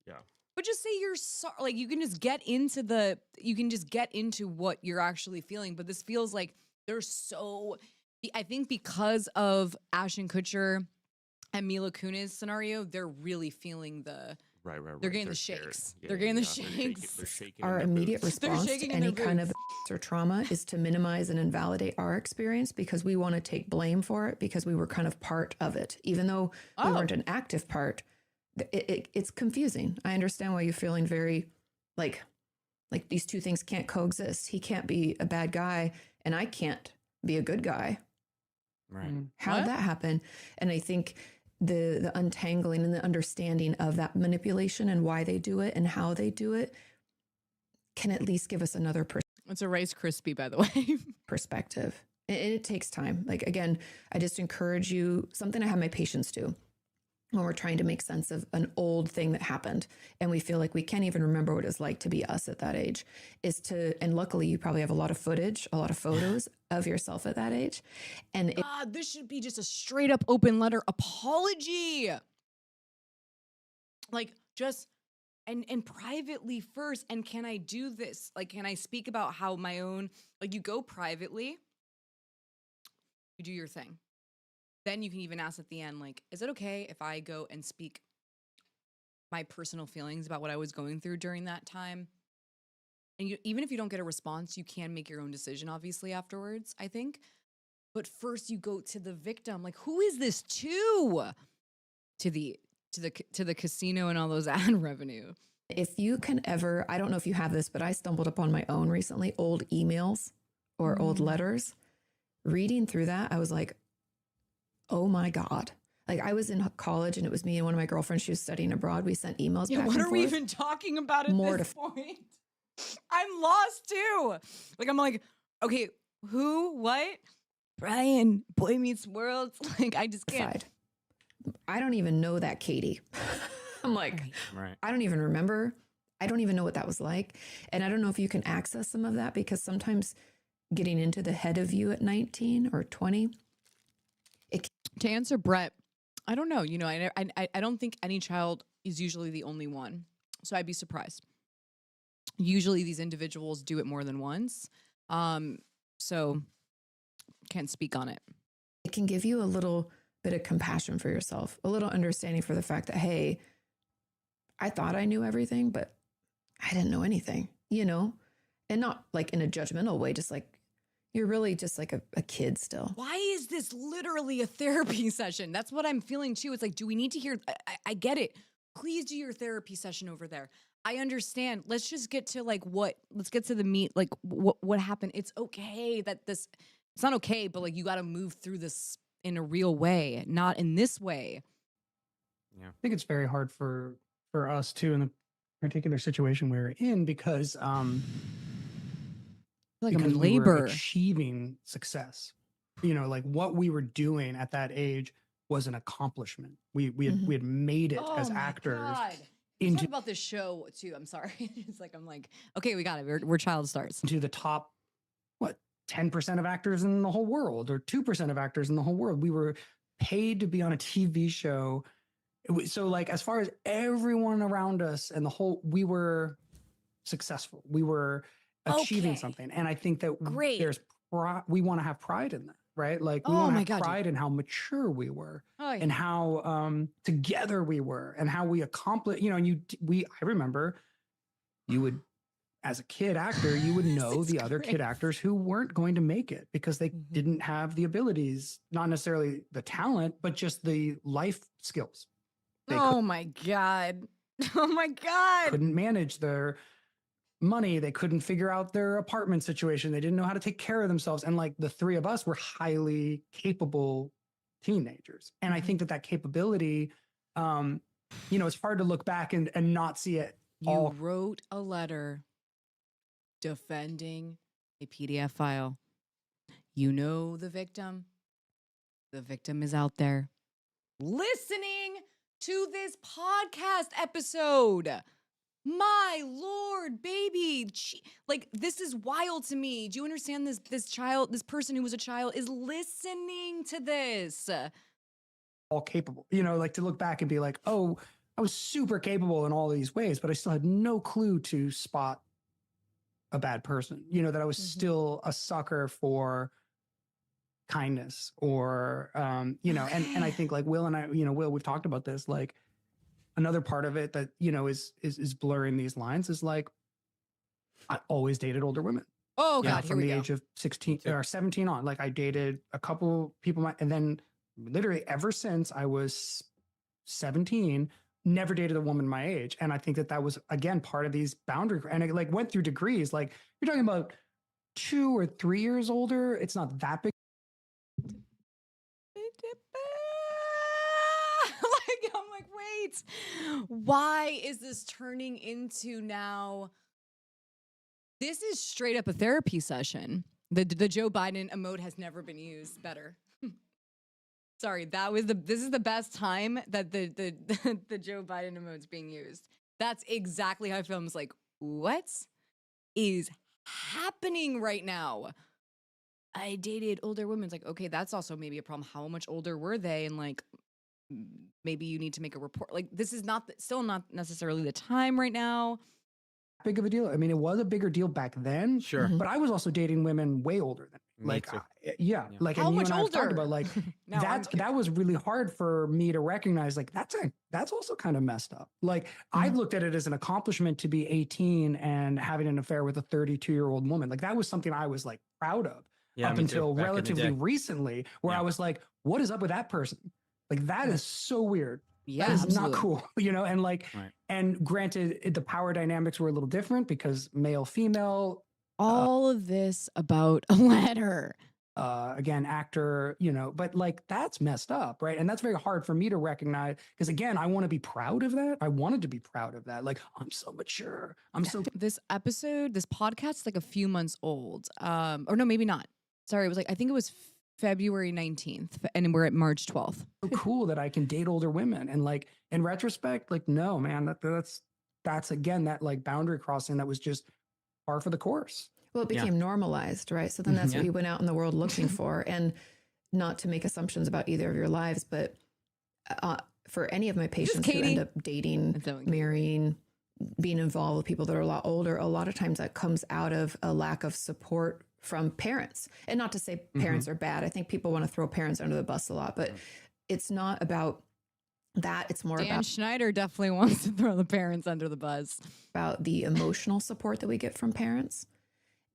yeah. But just say you're sorry. Like you can just get into what you're actually feeling. But this feels like I think because of Ashton Kutcher and Mila Kunis scenario, they're really feeling right. They're getting the shakes. Yeah, they're getting the shakes. They're shaking our immediate response to any kind of or trauma is to minimize and invalidate our experience because we want to take blame for it because we were kind of part of it. Even though we weren't an active part, it's confusing. I understand why you're feeling very like these two things can't coexist. He can't be a bad guy and I can't be a good guy. Right. How did that happen? And I think the untangling and the understanding of that manipulation and why they do it and how they do it can at least give us another It's a Rice Krispie, by the way. perspective. And it takes time. Like, again, I just encourage you, something I have my patients do when we're trying to make sense of an old thing that happened and we feel like we can't even remember what it's like to be us at that age, is and luckily you probably have a lot of footage, a lot of photos of yourself at that age. And God, this should be just a straight up open letter apology. Like just, and privately first. And can I do this? Like, can I speak about how my own, like you go privately, you do your thing. Then you can even ask at the end, like, is it okay if I go and speak my personal feelings about what I was going through during that time? And even if you don't get a response, you can make your own decision, obviously, afterwards, I think. But first you go to the victim. Like, who is this to? To the casino and all those ad revenue. If you can ever, I don't know if you have this, but I stumbled upon my own recently, old emails or old letters. Reading through that, I was like, oh my God. Like I was in college and it was me and one of my girlfriends, she was studying abroad. We sent emails back and forth. What are we even talking about at this point? I'm lost too. Like, I'm like, okay, who, what? Brian, Boy Meets World. Like, I just can't. I don't even know that, Katie. I'm like, right. I don't even remember. I don't even know what that was like. And I don't know if you can access some of that because sometimes getting into the head of you at 19 or 20, to answer Brett, I don't know. You know, I don't think any child is usually the only one. So I'd be surprised. Usually these individuals do it more than once. So can't speak on it. It can give you a little bit of compassion for yourself, a little understanding for the fact that, hey, I thought I knew everything, but I didn't know anything, you know, and not like in a judgmental way, just like, You're really just like a kid still. Why is this literally a therapy session? That's what I'm feeling too. It's like, do we need to hear? I get it. Please do your therapy session over there. I understand. Let's just get to let's get to the meat. Like what happened? It's okay that it's not okay, but like you got to move through this in a real way, not in this way. Yeah. I think it's very hard for us too in the particular situation we're in because Like because I'm in we were labor. achieving success. Like what we were doing at that age was an accomplishment. We had made it as actors. God. Talk about this show too. I'm sorry. It's like I'm like, okay, we got it. We're child stars. Into the top 10% of actors in the whole world or 2% of actors in the whole world. We were paid to be on a TV show. So like as far as everyone around us and we were successful. We were achieving something. And I think that we want to have pride in that, right? Like we want to have pride in how mature we were and how together we were and how we accomplished, I remember you would, as a kid actor, you would know the other kid actors who weren't going to make it because they didn't have the abilities, not necessarily the talent, but just the life skills. My God. Oh my God. Couldn't manage their money. They couldn't figure out their apartment situation. They didn't know how to take care of themselves. And like the three of us were highly capable teenagers. And I think that capability, it's hard to look back and not see it. You wrote a letter defending a PDF file. You know the victim. The victim is out there listening to this podcast episode. My Lord, baby. Like, this is wild to me. Do you understand this person who was a child is listening to this? All capable, like to look back and be like, oh, I was super capable in all these ways, but I still had no clue to spot a bad person, that I was still a sucker for kindness or, and I think like Will and I, Will, we've talked about this, like another part of it that, is blurring these lines is like, I always dated older women. Oh God, from the age of 16 or 17 on, like I dated a couple people and then literally ever since I was 17, never dated a woman my age. And I think that was, again, part of these boundary. And it like went through degrees. Like you're talking about 2 or 3 years older. It's not that big. I'm like, wait, why is this turning into now? This is straight up a therapy session. The Joe Biden emote has never been used better. Sorry, this is the best time that the Joe Biden emote's being used. That's exactly how I feel. I'm just like, what is happening right now? I dated older women. It's like, okay, that's also maybe a problem. How much older were they? And like, maybe you need to make a report. Like, this is still not necessarily the time right now. Big of a deal. I mean, it was a bigger deal back then. Sure. But I was also dating women way older than me. Like, like, how and much you and I have older? talked about like that was really hard for me to recognize. Like, that's also kind of messed up. Like, I looked at it as an accomplishment to be 18 and having an affair with a 32-year-old woman. Like, that was something I was like proud of up until relatively recently, where I was like, what is up with that person? Like, that is so weird. Yeah, that is not cool, and like, and granted, the power dynamics were a little different because male, female, all of this about a letter, again, actor, but like, that's messed up. Right. And that's very hard for me to recognize because again, I want to be proud of that. I wanted to be proud of that. Like, I'm so mature. This podcast, like a few months old. Or no, maybe not. Sorry. It was like, I think it was February 19th and we're at March 12th. So cool that I can date older women. And like, in retrospect, like, no, man, that's again, that like boundary crossing that was just par for the course. Well, it became normalized, right? So then that's what you went out in the world looking for. And not to make assumptions about either of your lives, but for any of my patients who end up dating, marrying, being involved with people that are a lot older, a lot of times that comes out of a lack of support from parents. And not to say parents are bad. I think people want to throw parents under the bus a lot, but it's not about that. It's more about Schneider definitely wants to throw the parents under the bus. About the emotional support that we get from parents.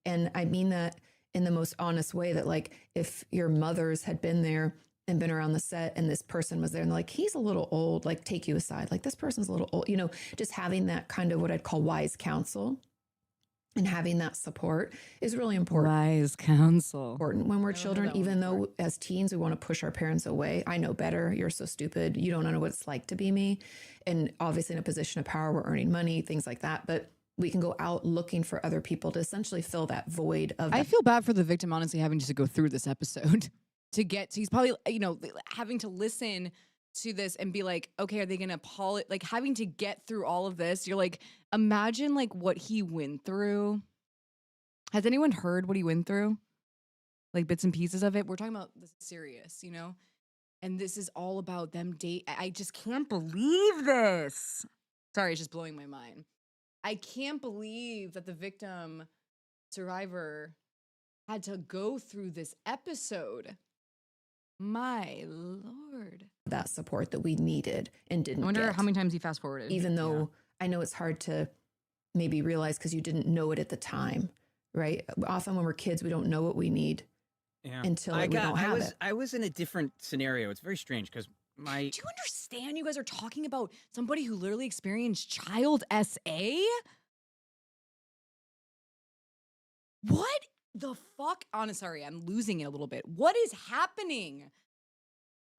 And I mean that in the most honest way that like if your mothers had been there and been around the set and this person was there and they're like, he's a little old, like take you aside, like this person's a little old, you know, just having that kind of what I'd call wise counsel and having that support is really important. Wise counsel. Important when we're children, even though as teens, we want to push our parents away. I know better. You're so stupid. You don't know what it's like to be me. And obviously in a position of power, we're earning money, things like that. But we can go out looking for other people to essentially fill that void of. I feel bad for the victim, honestly, having to go through this episode to get to, he's probably, you know, having to listen to this and be like, okay, are they going to apologize? Like having to get through all of this. You're like, imagine like what he went through. Has anyone heard what he went through? Like bits and pieces of it. We're talking about this is serious, you know? And this is all about them date. I just can't believe this. Sorry, it's just blowing my mind. I can't believe that the victim survivor had to go through this episode. My Lord. That support that we needed and didn't I wonder get. how many times he fast forwarded. Even though I know it's hard to maybe realize because you didn't know it at the time, right? Often when we're kids, we don't know what we need until we don't have it. I was in a different scenario. It's very strange because do you understand you guys are talking about somebody who literally experienced child SA? What the fuck? Sorry, I'm losing it a little bit. What is happening?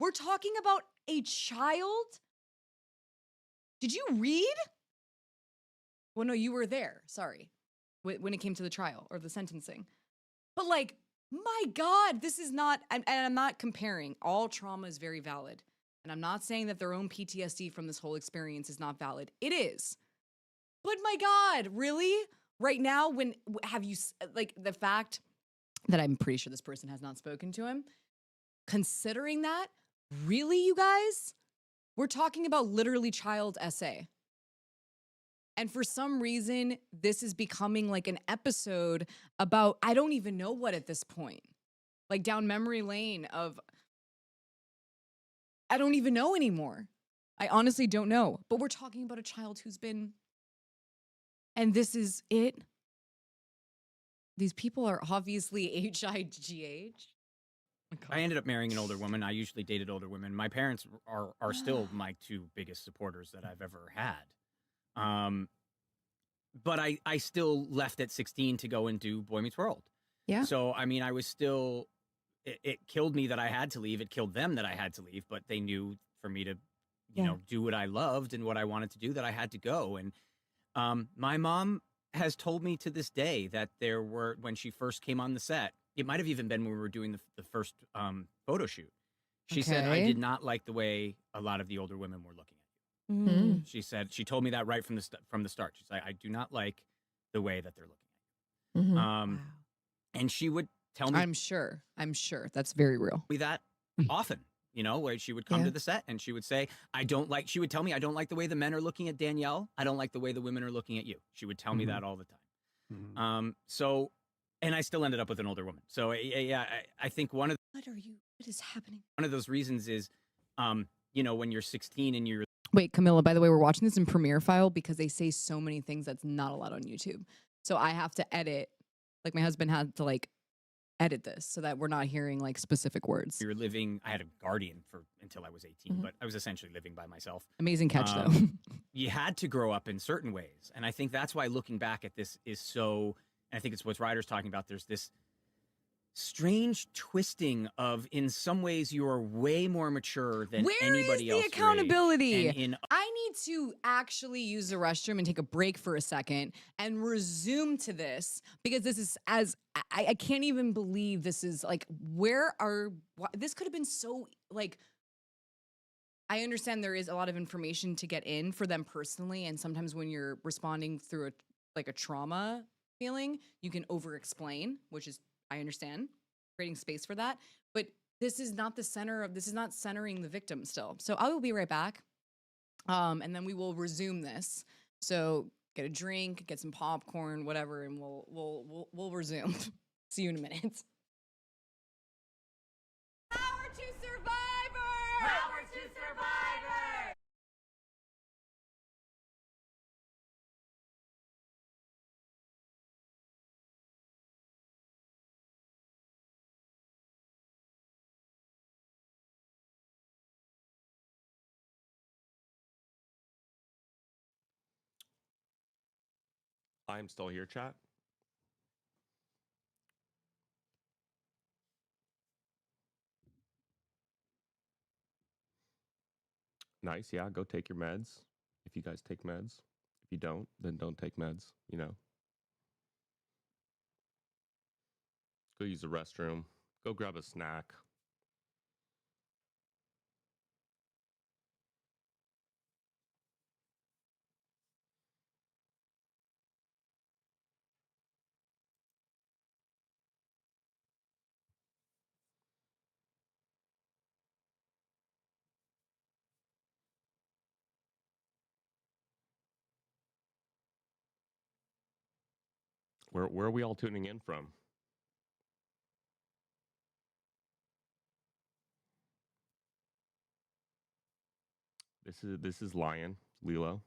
We're talking about a child? Did you read? Well, no, you were there. Sorry. When it came to the trial or the sentencing. But like, my God, this is not, and I'm not comparing. All trauma is very valid. And I'm not saying that their own PTSD from this whole experience is not valid. It is. But my God, really? Right now, have you, like the fact that I'm pretty sure this person has not spoken to him, considering that, really, you guys? We're talking about literally child SA. And for some reason, this is becoming like an episode about, I don't even know what at this point. Like down memory lane of, I don't even know anymore. I honestly don't know. But we're talking about a child who's been, and this is it. These people are obviously HIGH. I ended up marrying an older woman. I usually dated older women. My parents are still my two biggest supporters that I've ever had. But I still left at 16 to go and do Boy Meets World. Yeah. So, I mean, I was still, it killed me that I had to leave. It killed them that I had to leave, but they knew for me to, you know, do what I loved and what I wanted to do that I had to go. And my mom has told me to this day that there were, when she first came on the set, it might have even been when we were doing the first photo shoot. She said, I did not like the way a lot of the older women were looking at you. Mm. She said, she told me that right from the start. She's like, I do not like the way that they're looking at you. Mm-hmm. Wow. And she would tell me. I'm sure that's very real. Me that often, you know, where she would come to the set and she would say, she would tell me, I don't like the way the men are looking at Danielle. I don't like the way the women are looking at you. She would tell me that all the time. Mm-hmm. And I still ended up with an older woman. So I think what is happening? One of those reasons is, you know, when you're 16 and you're. Wait, Camilla, by the way, we're watching this in Premiere File because they say so many things that's not allowed on YouTube. So I have to edit, like my husband had to like edit this so that we're not hearing like specific words. You're living, I had a guardian until I was 18, but I was essentially living by myself. Amazing catch though. You had to grow up in certain ways. And I think that's why looking back at this is so, and I think it's what Ryder's talking about. There's this strange twisting of, in some ways, you are way more mature than anybody else. Where is the accountability? I need to actually use the restroom and take a break for a second and resume to this because this is I can't even believe this is like, this could have been so like, I understand there is a lot of information to get in for them personally. And sometimes when you're responding through a trauma feeling, you can over explain, which is, I understand, creating space for that, but this is not this is not centering the victim still. So I will be right back. And then we will resume this. So get a drink, get some popcorn, whatever, and we'll resume. See you in a minute. I'm still here, chat. Nice. Yeah, go take your meds. If you guys take meds. If you don't, then don't take meds, you know. Go use the restroom. Go grab a snack. Where are we all tuning in from? This is Lion, Lilo.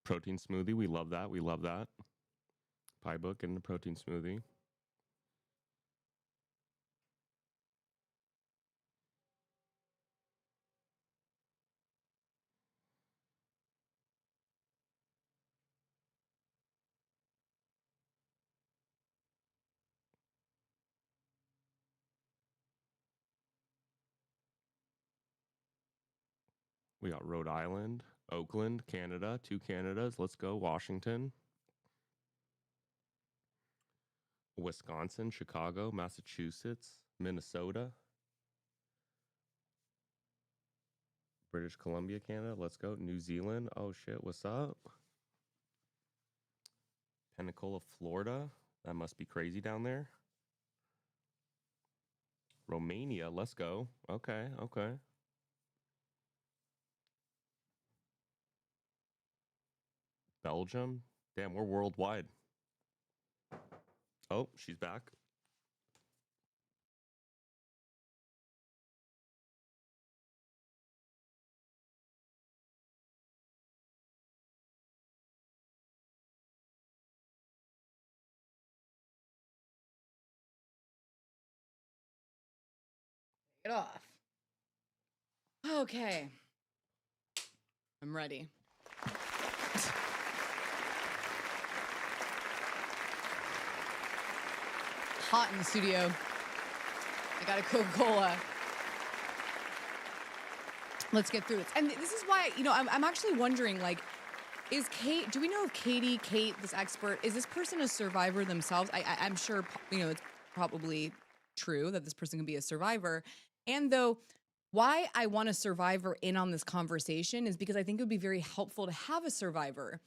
Protein smoothie, we love that. We love that. Pie book and the protein smoothie. We got Rhode Island, Oakland, Canada, 2 Canadas. Let's go. Washington, Wisconsin, Chicago, Massachusetts, Minnesota, British Columbia, Canada. Let's go. New Zealand. Oh, shit. What's up? Pensacola, Florida. That must be crazy down there. Romania. Let's go. Okay. Okay. Belgium. Damn, we're worldwide. Oh, she's back. Get off. Okay. I'm ready. Hot in the studio. I got a Coca-Cola. Let's get through this. And this is why, you know, I'm actually wondering, like, is Kate, do we know if Kate, this expert, is this person a survivor themselves? I'm sure, you know, it's probably true that this person can be a survivor. And though, why I want a survivor in on this conversation is because I think it would be very helpful to have a survivor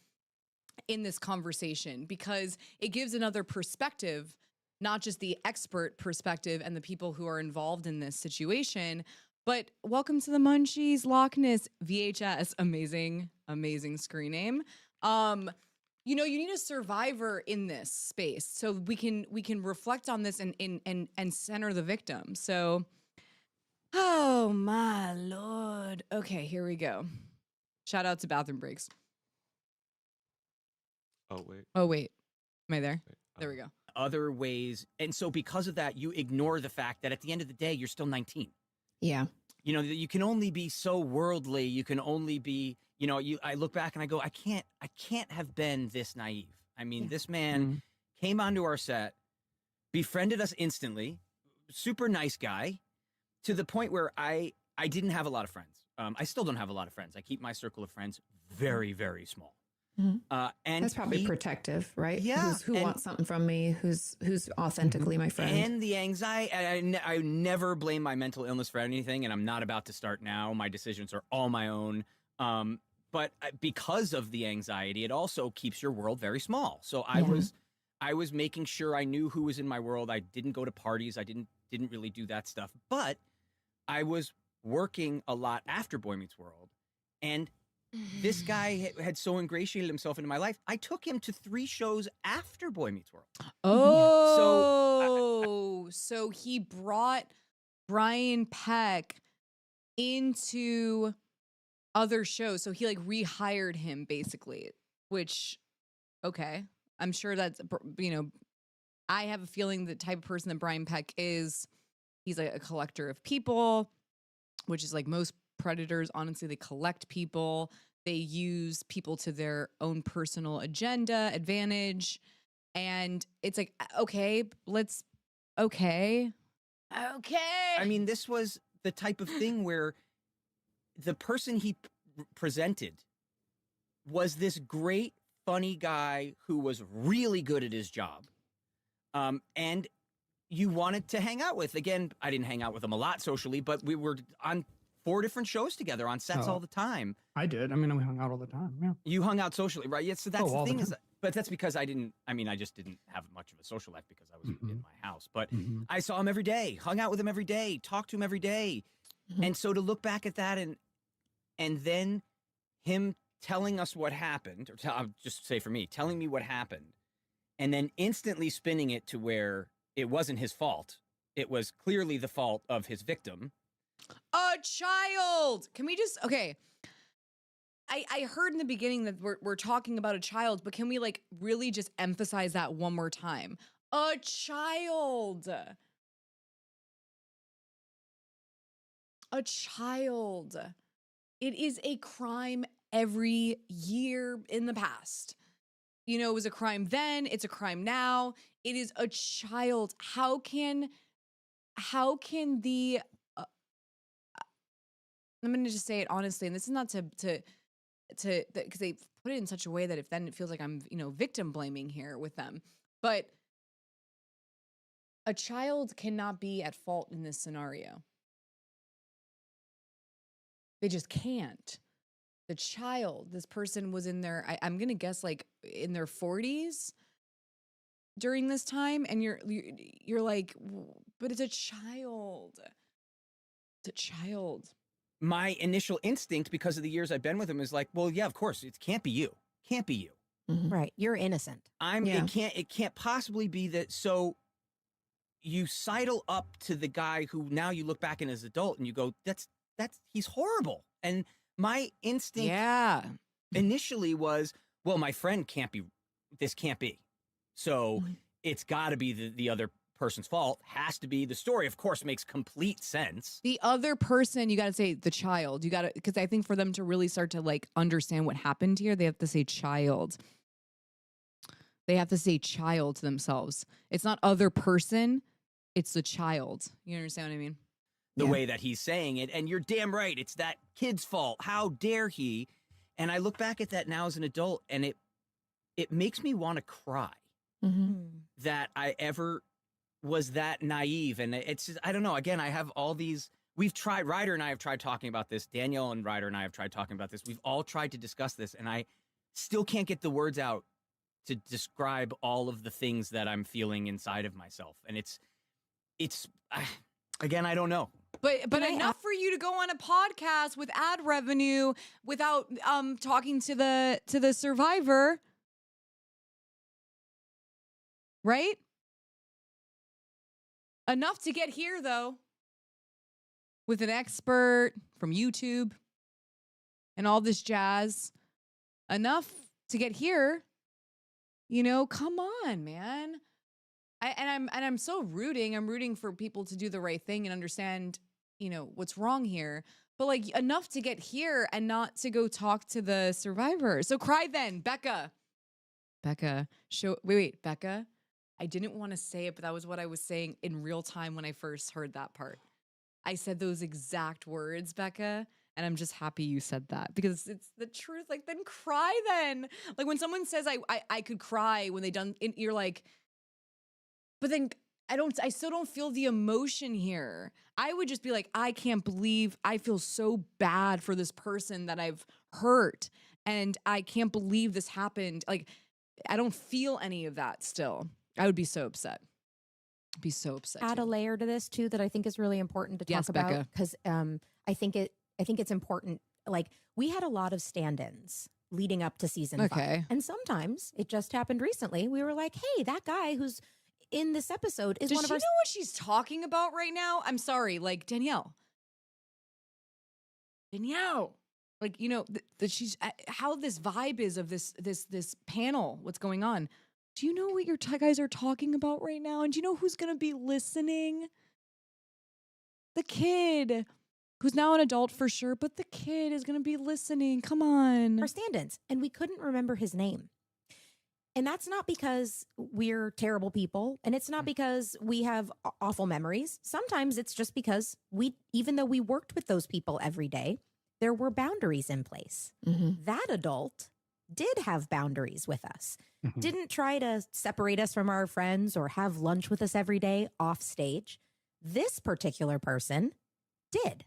in this conversation, because it gives another perspective, not just the expert perspective and the people who are involved in this situation. But welcome to the Munchies Loch Ness VHS. Amazing screen name. You know, you need a survivor in this space so we can reflect on this and center the victim. So, oh my Lord. Okay, here we go. Shout out to Bathroom Breaks. Oh, wait. Am I there? There we go. Other ways. And so because of that, you ignore the fact that at the end of the day, you're still 19. Yeah. You know, you can only be so worldly. You can only be, you know, I look back and I go, I can't have been this naive. I mean, this man came onto our set, befriended us instantly, super nice guy, to the point where I didn't have a lot of friends. I still don't have a lot of friends. I keep my circle of friends very, very small. And that's probably protective, right? Yeah. Who wants something from me? Who's authentically my friend? And the anxiety. I never blame my mental illness for anything, and I'm not about to start now. My decisions are all my own. But because of the anxiety, it also keeps your world very small. So I was making sure I knew who was in my world. I didn't go to parties. I didn't really do that stuff. But I was working a lot after Boy Meets World, and this guy had so ingratiated himself into my life. I took him to 3 shows after Boy Meets World. Oh, so he brought Brian Peck into other shows. So he like rehired him basically, which, okay. I'm sure that's, you know, I have a feeling the type of person that Brian Peck is, he's like a collector of people, which is like most predators. Honestly, they collect people. They use people to their own personal agenda, advantage. And it's like, okay. I mean, this was the type of thing where the person he presented was this great, funny guy who was really good at his job. And you wanted to hang out with. Again, I didn't hang out with him a lot socially, but we were on 4 different shows together on sets all the time. I did. I mean, we hung out all the time. Yeah. You hung out socially, right? Yeah. So that's the thing is, but that's because I just didn't have much of a social life because I was in my house. But I saw him every day, hung out with him every day, talked to him every day. And so to look back at that and then him telling us what happened, or I'll just say for me, telling me what happened, and then instantly spinning it to where it wasn't his fault. It was clearly the fault of his victim. A child. Can we just, okay. I heard in the beginning that we're talking about a child, but can we like really just emphasize that one more time? A child. A child. It is a crime every year in the past. You know, it was a crime then, it's a crime now. It is a child. How can the I'm going to just say it honestly, and this is not to because they put it in such a way that if then it feels like I'm, victim blaming here with them. But a child cannot be at fault in this scenario. They just can't. The child, this person was in their, I'm going to guess like in their 40s during this time. And you're like, but it's a child. It's a child. My initial instinct, because of the years I've been with him, is like, well, yeah, of course, it can't be you. Can't be you. Right. You're innocent. It can't possibly be that. So you sidle up to the guy who now you look back in as an adult and you go, he's horrible. And my instinct initially was, well, my friend this can't be. So it's got to be the other person's fault. Has to be. The story, of course, makes complete sense. The other person, you got to say the child. You got to, because I think for them to really start to like understand what happened here, they have to say child. They have to say child to themselves. It's not other person. It's the child. You understand what I mean? The way that he's saying it. And you're damn right. It's that kid's fault. How dare he? And I look back at that now as an adult, and it makes me want to cry that I ever was that naive. And it's just, I don't know. Again, I have all these, Ryder and I have tried talking about this. Danielle and Ryder and I have tried talking about this. We've all tried to discuss this, and I still can't get the words out to describe all of the things that I'm feeling inside of myself. And it's again, I don't know. But enough for you to go on a podcast with ad revenue without talking to the survivor. Right? Enough to get here, though, with an expert from YouTube and all this jazz. Enough to get here. Come on, man. I'm so rooting. I'm rooting for people to do the right thing and understand, what's wrong here. But like enough to get here and not to go talk to the survivor. So cry then, Becca. Becca, wait, Becca. I didn't want to say it, but that was what I was saying in real time when I first heard that part. I said those exact words, Becca, and I'm just happy you said that because it's the truth. Like, then cry then. Like when someone says I could cry when they done, you're like, but then I still don't feel the emotion here. I would just be like, I can't believe I feel so bad for this person that I've hurt. And I can't believe this happened. Like, I don't feel any of that still. I would be so upset. Be so upset. Add a layer to this too that I think is really important to talk about because I think it's important. Like we had a lot of stand-ins leading up to season 5, and sometimes it just happened recently. We were like, hey, that guy who's in this episode is one of our. Does she know what she's talking about right now? I'm sorry, like Danielle. Like that she's how this vibe is of this panel. What's going on? Do you know what your guys are talking about right now? And do you know who's going to be listening? The kid who's now an adult for sure, but the kid is going to be listening. Come on. For stand-ins. And we couldn't remember his name. And that's not because we're terrible people. And it's not because we have awful memories. Sometimes it's just because even though we worked with those people every day, there were boundaries in place. That adult did have boundaries with us, didn't try to separate us from our friends or have lunch with us every day off stage. This particular person did.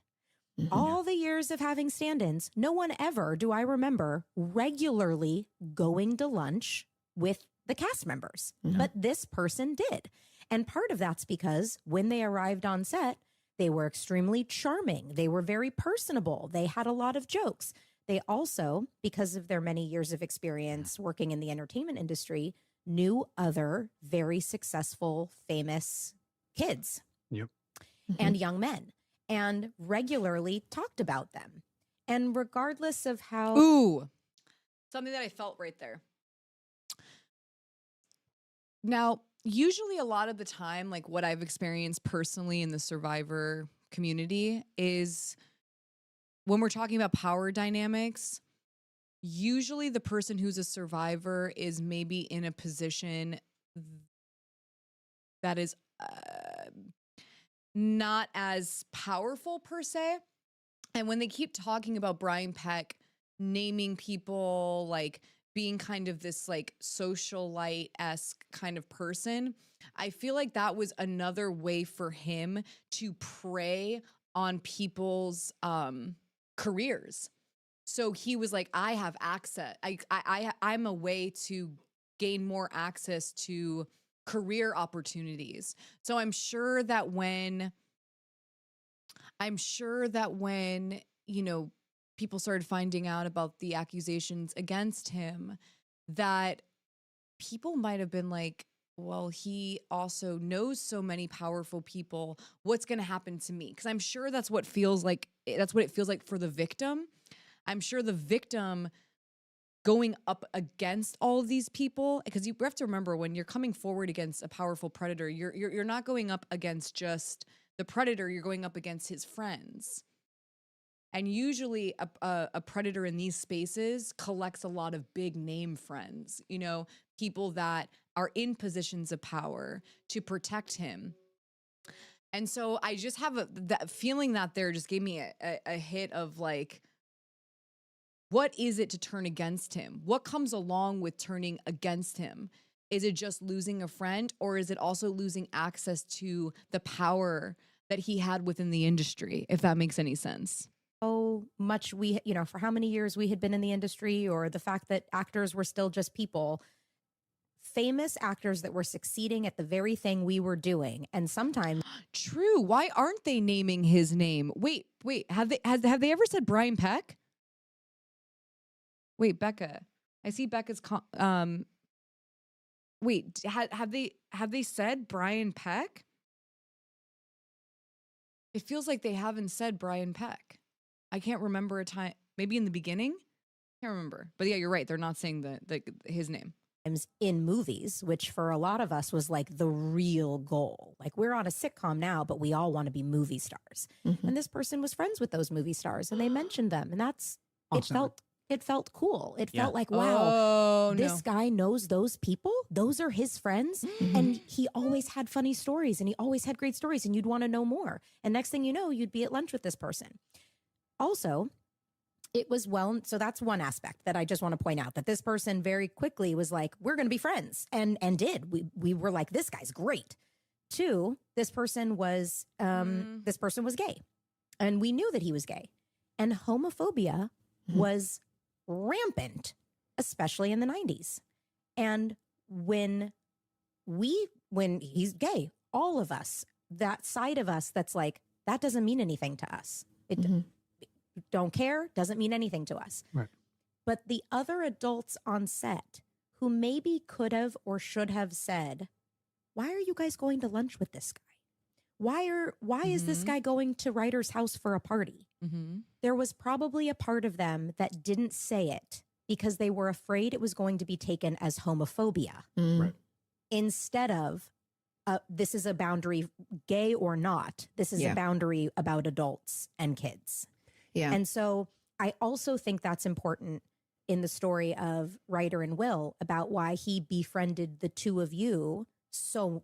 All the years of having stand-ins, no one ever, do I remember, regularly going to lunch with the cast members. But this person did. And part of that's because when they arrived on set, they were extremely charming. They were very personable. They had a lot of jokes. They also, because of their many years of experience working in the entertainment industry, knew other very successful, famous kids and young men, and regularly talked about them. And regardless of how... Ooh, something that I felt right there. Now, usually a lot of the time, like what I've experienced personally in the survivor community is when we're talking about power dynamics, usually the person who's a survivor is maybe in a position that is not as powerful per se. And when they keep talking about Brian Peck naming people like being kind of this like socialite-esque kind of person, I feel like that was another way for him to prey on people's careers. So he was like, I have access. I'm a way to gain more access to career opportunities. So I'm sure that when, you know, people started finding out about the accusations against him, that people might have been like, well, he also knows so many powerful people. What's going to happen to me? Because I'm sure that's what it feels like for the victim. I'm sure the victim going up against all of these people, because you have to remember when you're coming forward against a powerful predator, you're not going up against just the predator. You're going up against his friends. And usually a predator in these spaces collects a lot of big name friends, you know, people that are in positions of power to protect him. And so I just have that feeling that there just gave me a hit of like, what is it to turn against him? What comes along with turning against him? Is it just losing a friend, or is it also losing access to the power that he had within the industry, if that makes any sense? So much we, you know, for how many years we had been in the industry, or the fact that actors were still just people, famous actors that were succeeding at the very thing we were doing. And sometimes true. Why aren't they naming his name? Wait, have they ever said Brian Peck? Wait, Becca. I see Becca's wait, have they said Brian Peck? It feels like they haven't said Brian Peck. I can't remember a time, maybe in the beginning. Can't remember. But yeah, you're right. They're not saying his name. In movies, which for a lot of us was like the real goal. Like, we're on a sitcom now, but we all want to be movie stars. And this person was friends with those movie stars, and they mentioned them. And that's, Awesome. it felt cool. It felt like, wow, this no. guy knows those people. Those are his friends. And he always had funny stories, and he always had great stories, and you'd want to know more. And next thing you know, you'd be at lunch with this person. Also, it was so that's one aspect that I just want to point out, that this person very quickly was like, we're going to be friends, and did. We were like, this guy's great. Two, this person was gay, and we knew that he was gay, and homophobia was rampant, especially in the 90s. And when he's gay, all of us, that side of us that's like, that doesn't mean anything to us. It don't care, doesn't mean anything to us. Right. But the other adults on set who maybe could have or should have said, why are you guys going to lunch with this guy? Why is this guy going to Ryder's house for a party? There was probably a part of them that didn't say it because they were afraid it was going to be taken as homophobia. Right. Instead of, this is a boundary, gay or not. This is Yeah. a boundary about adults and kids. Yeah. And so I also think that's important in the story of Ryder and Will about why he befriended the two of you so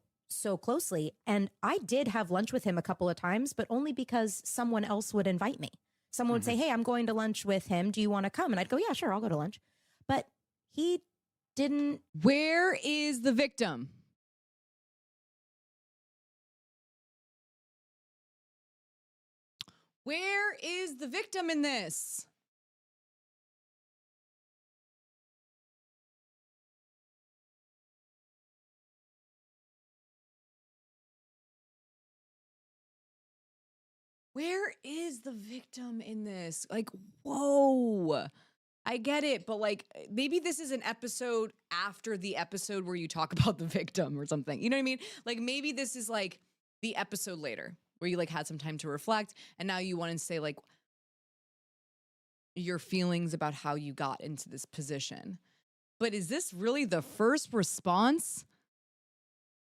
closely. And I did have lunch with him a couple of times, but only because someone else would invite me. Someone would say, hey, I'm going to lunch with him. Do you want to come? And I'd go, yeah, sure, I'll go to lunch. But he didn't. Where is the victim? Where is the victim in this? Where is the victim in this? Like, whoa. I get it, but like maybe this is an episode after the episode where you talk about the victim or something. You know what I mean? Like maybe this is like the episode later where you like had some time to reflect and now you want to say like your feelings about how you got into this position. But is this really the first response?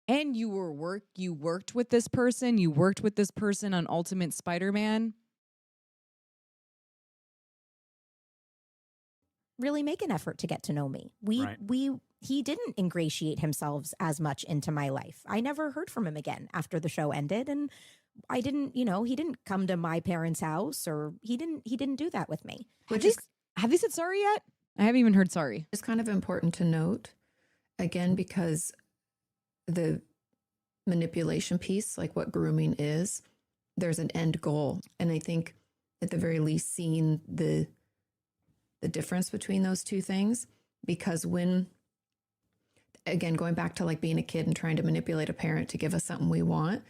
And you worked with this person, on Ultimate Spider-Man. Really make an effort to get to know me. He didn't ingratiate himself as much into my life. I never heard from him again after the show ended, and I didn't, he didn't come to my parents' house, or he didn't do that with me. Have they said sorry yet? I haven't even heard sorry. It's kind of important to note, again, because the manipulation piece, like what grooming is, there's an end goal. And I think at the very least seeing the difference between those two things, because when, again, going back to like being a kid and trying to manipulate a parent to give us something we want,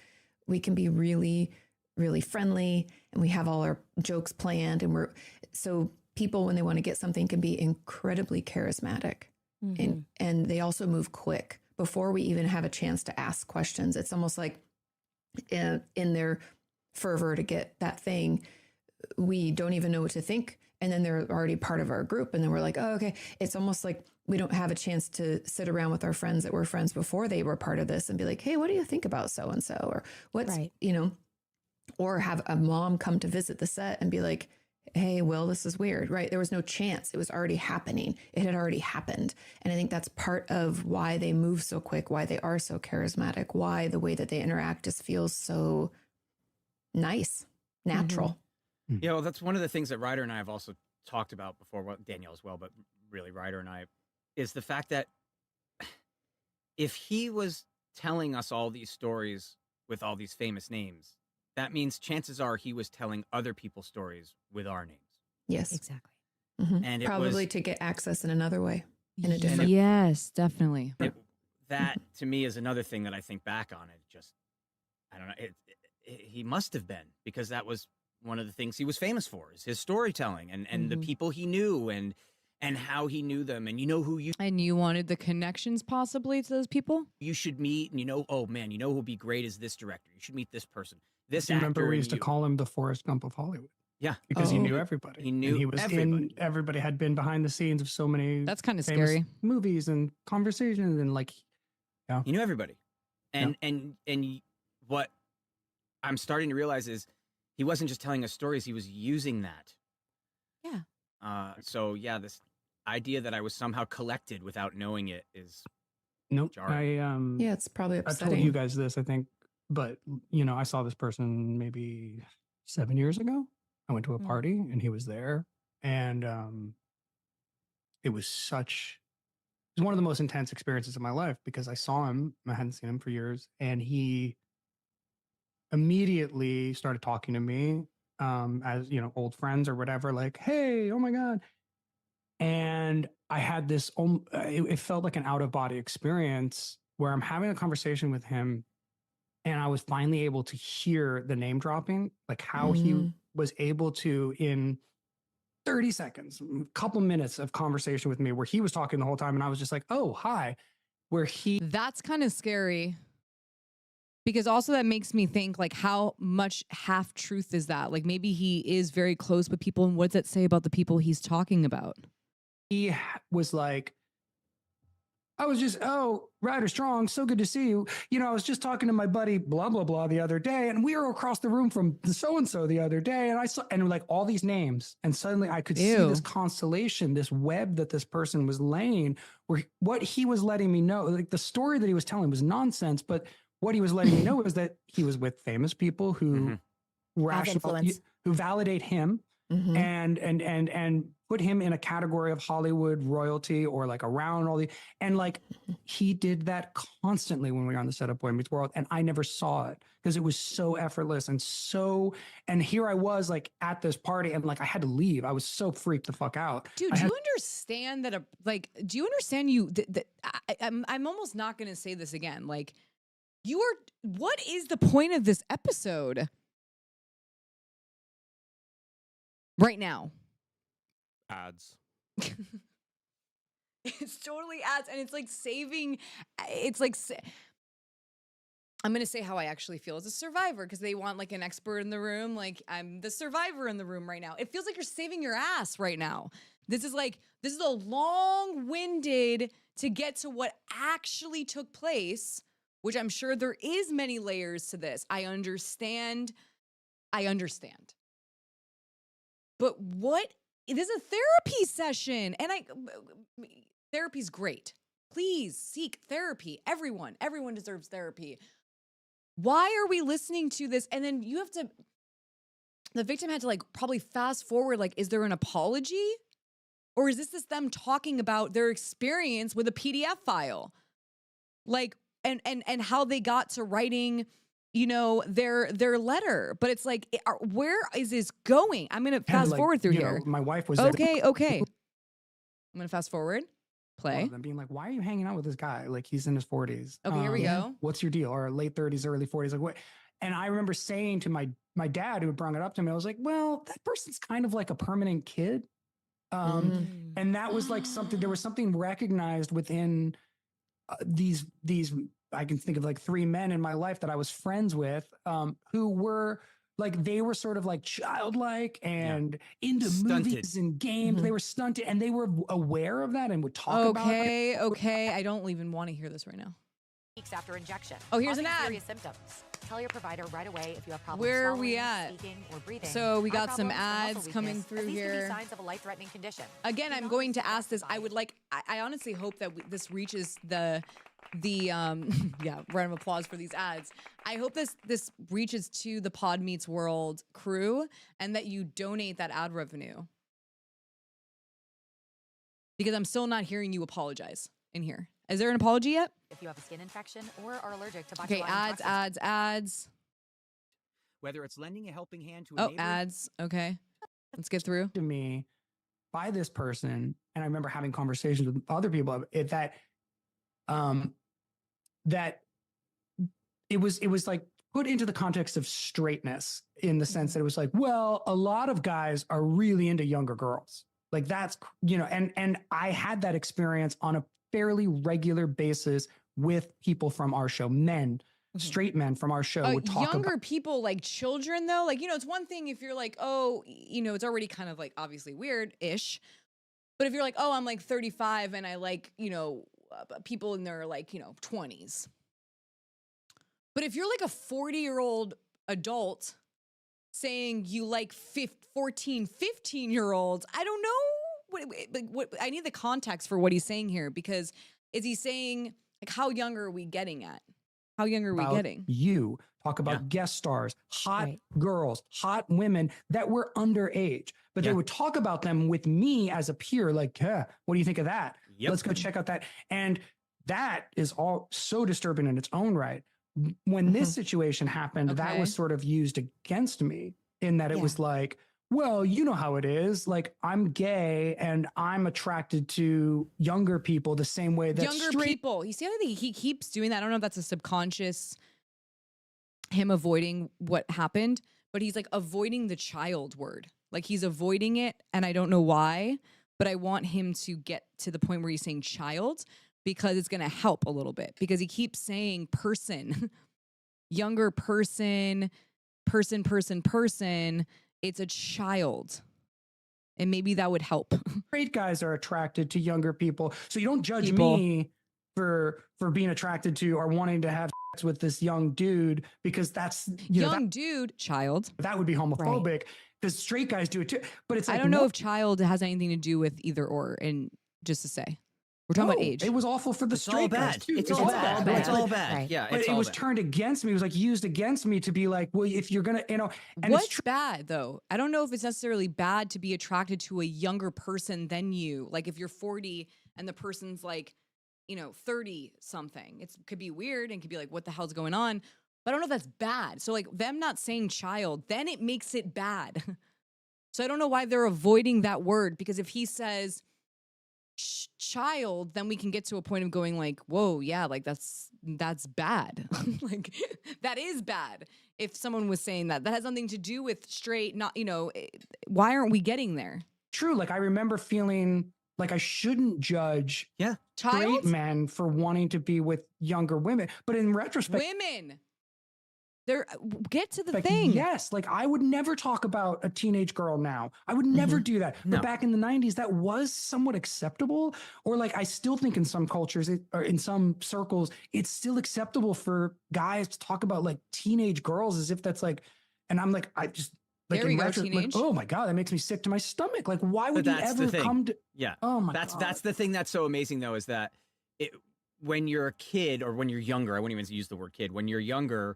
we can be really, really friendly and we have all our jokes planned. And so people, when they want to get something, can be incredibly charismatic. Mm-hmm. And they also move quick before we even have a chance to ask questions. It's almost like in their fervor to get that thing, we don't even know what to think. And then they're already part of our group. And then we're like, oh, okay. It's almost like we don't have a chance to sit around with our friends that were friends before they were part of this and be like, hey, what do you think about so-and-so? Or what's, or have a mom come to visit the set and be like, hey, Will, this is weird, right? There was no chance. It was already happening. It had already happened. And I think that's part of why they move so quick, why they are so charismatic, why the way that they interact just feels so nice, natural. Mm-hmm. Yeah, well, that's one of the things that Ryder and I have also talked about before, well, Danielle as well, but really Ryder and I, is the fact that if he was telling us all these stories with all these famous names, that means chances are he was telling other people's stories with our names. Yes. Exactly. Mm-hmm. And probably to get access in another way, in a different. Yes, definitely. That to me is another thing that I think back on. It just, I don't know. He must have been, because that was one of the things he was famous for, is his storytelling and the people he knew and how he knew them, and who you and you wanted the connections possibly to those people you should meet, and oh man, who'll be great is this director. You should meet this person. This actor. Remember, we used to call him the Forrest Gump of Hollywood. Yeah, because he knew everybody. He knew and he was everybody. Everybody had been behind the scenes of so many. That's kind of scary. Movies and conversations and he knew everybody, and what I'm starting to realize is he wasn't just telling us stories; he was using that. Yeah. So yeah, this idea that I was somehow collected without knowing it is jarring. Yeah, it's probably upsetting. I told you guys this, I think, but I saw this person maybe 7 years ago. I went to a party and he was there, and it was one of the most intense experiences of my life, because I saw him, I hadn't seen him for years, and he immediately started talking to me as old friends or whatever, like, hey, oh my God. And I had this, it felt like an out of body experience where I'm having a conversation with him, and I was finally able to hear the name dropping, like how he was able to, in 30 seconds, a couple minutes of conversation with me where he was talking the whole time. And I was just like, oh, hi, that's kind of scary. Because also that makes me think, like, how much half truth is that? Like, maybe he is very close with people, and what does that say about the people he's talking about? He was like, I was just, oh, Ryder Strong, so good to see you. You know, I was just talking to my buddy, blah, blah, blah, the other day, and we were across the room from so-and-so the other day, and I saw, and like all these names, and suddenly I could see this constellation, this web that this person was laying, where what he was letting me know, like the story that he was telling was nonsense, but what he was letting me know was that he was with famous people who who validate him and put him in a category of Hollywood royalty or like around all the, and like he did that constantly when we were on the set of Boy Meets World, and I never saw it because it was so effortless and here I was like at this party and like I had to leave. I was so freaked the fuck out. Dude, do you understand that do you understand I'm almost not going to say this again. Like what is the point of this episode right now? Ads. It's totally ads, and it's like I'm going to say how I actually feel as a survivor, because they want like an expert in the room. Like, I'm the survivor in the room right now. It feels like you're saving your ass right now. This is a long-winded to get to what actually took place, which I'm sure there is many layers to this. I understand. But this is a therapy session, and therapy's great. Please seek therapy. Everyone deserves therapy. Why are we listening to this? And then the victim had to like probably fast forward. Like, is there an apology? Or is this them talking about their experience with a PDF file? Like, and how they got to writing, you know, their letter. But it's like, where is this going? I'm going to fast forward through here. My wife was okay. I'm going to fast forward. Play. Them being like, why are you hanging out with this guy? Like, he's in his 40s. Okay, here we go. What's your deal? Or late 30s, early 40s. Like, what? And I remember saying to my dad, who had brought it up to me, I was like, well, that person's kind of like a permanent kid. And that was like there was something recognized within these, I can think of like 3 men in my life that I was friends with, who were like, they were sort of like childlike and into movies and games. They were stunted, and they were aware of that and would talk about it. Okay. I don't even want to hear this right now. Weeks after injection. Oh, here's an ad. Serious symptoms. Tell your provider right away if you have problems Where are swallowing, we at? speaking, or breathing. So we got some problems, or muscle ads coming weakness, through as these here. Can be signs of a life-threatening condition. Again, I'm going to ask this. I honestly hope that this reaches the round of applause for these ads. I hope this reaches to the Pod Meets World crew, and that you donate that ad revenue, because I'm still not hearing you apologize in here. Is there an apology yet? If you have a skin infection or are allergic to botulinum Okay, ads. Whether it's lending a helping hand to a neighbor. Ads. Okay, let's get through. To me by this person, and I remember having conversations with other people about it, that it was like put into the context of straightness, in the sense that it was like, well, a lot of guys are really into younger girls. Like, that's, you know, and I had that experience on a fairly regular basis with people from our show, straight men from our show would talk younger people, like children, though. Like, you know, it's one thing if you're like, oh, you know, it's already kind of like obviously weird-ish. But if you're like, oh, I'm like 35 and I like, you know, people in their like, you know, 20s. But if you're like a 40-year-old adult saying you like 14, 15-year-olds, I don't know what I need the context for what he's saying here, because is he saying like, how young are we getting at? How young are we getting? You talk about guest stars, hot girls, hot women that were underage, but they would talk about them with me as a peer. Like, what do you think of that? Let's go check out that. And that is all so disturbing in its own right. When this situation happened, that was sort of used against me, in that it was like, well, you know how it is. Like, I'm gay and I'm attracted to younger people the same way that younger people. You see how he keeps doing that? I don't know if that's a subconscious him avoiding what happened, but he's like avoiding the child word. Like, he's avoiding it, and I don't know why, but I want him to get to the point where he's saying child, because it's going to help a little bit, because he keeps saying person, younger person. It's a child. And maybe that would help. Straight guys are attracted to younger people. So you don't judge me for being attracted to or wanting to have sex with this young dude because that's child. That would be homophobic because straight guys do it too. But it's like, I don't know if child has anything to do with either or. And just to say, we're talking about age. It was awful for the straight guys too. It's all bad. It's all bad. Right. Yeah, but it was turned against me. It was like used against me to be like, well, if you're gonna, and what's bad though? I don't know if it's necessarily bad to be attracted to a younger person than you. Like if you're 40 and the person's like, 30 something, it could be weird and could be like, what the hell's going on? But I don't know if that's bad. So like them not saying child, then it makes it bad. So I don't know why they're avoiding that word, because if he says child, then we can get to a point of going like, whoa, yeah, like that's bad. Like that is bad. If someone was saying that has nothing to do with straight, not, why aren't we getting there? True. Like I remember feeling like I shouldn't judge straight men for wanting to be with younger women. But in retrospect, women, get to the like, thing. Yes. Like I would never talk about a teenage girl now. I would never do that. No. But back in the 90s, that was somewhat acceptable. Or like, I still think in some cultures or in some circles, it's still acceptable for guys to talk about like teenage girls as if that's like, and I'm like, I just, like, there we go, teenage. Like, oh my God, that makes me sick to my stomach. Like, why would you ever come to? Yeah. Oh my God. That's the thing that's so amazing though, is that when you're a kid or when you're younger, I wouldn't even use the word kid. When you're younger,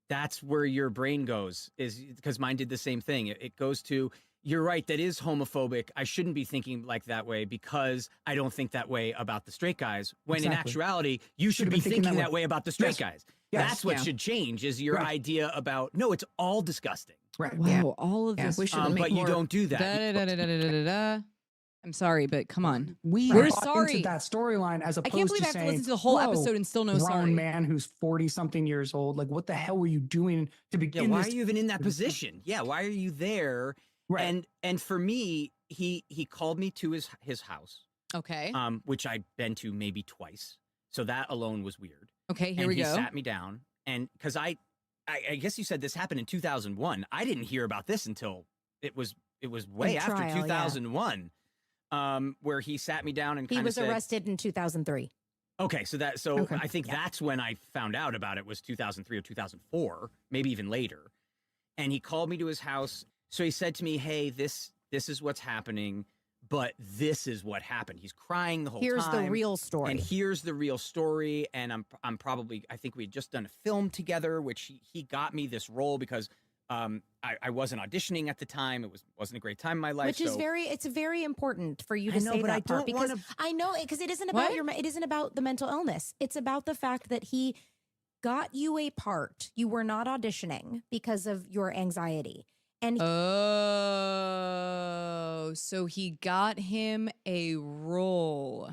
that's where your brain goes, is because mine did the same thing. It goes to, you're right, that is homophobic. I shouldn't be thinking like that way because I don't think that way about the straight guys. When in actuality, you should be thinking that way about the straight guys. Yes. That's what should change, is your idea about, no, it's all disgusting. Right. Wow, all of this. We should but you don't do that. I'm sorry, but come on. We're sorry into that storyline as opposed to saying, I can't believe I have to listen to the whole episode and still know sorry. Grown man who's 40 something years old. Like, what the hell were you doing to begin? Yeah, why are you even in that position? Yeah, why are you there? Right. And for me, he called me to his house. Okay. Which I'd been to maybe twice. So that alone was weird. Okay, here we go. He sat me down, and because I guess you said this happened in 2001. I didn't hear about this until it was way after 2001. Where he sat me down and he was arrested in 2003. Okay, so I think that's when I found out about it, was 2003 or 2004, maybe even later. And he called me to his house. So he said to me, "Hey, this is what's happening, but this is what happened." He's crying the whole time. Here's the real story. And here's the real story. And I'm probably, I think we had just done a film together, which he got me this role because I wasn't auditioning at the time. It wasn't a great time in my life. Which is it's very important for you to say that part, because I know because it isn't about it isn't about the mental illness. It's about the fact that he got you a part. You were not auditioning because of your anxiety. And so he got him a role.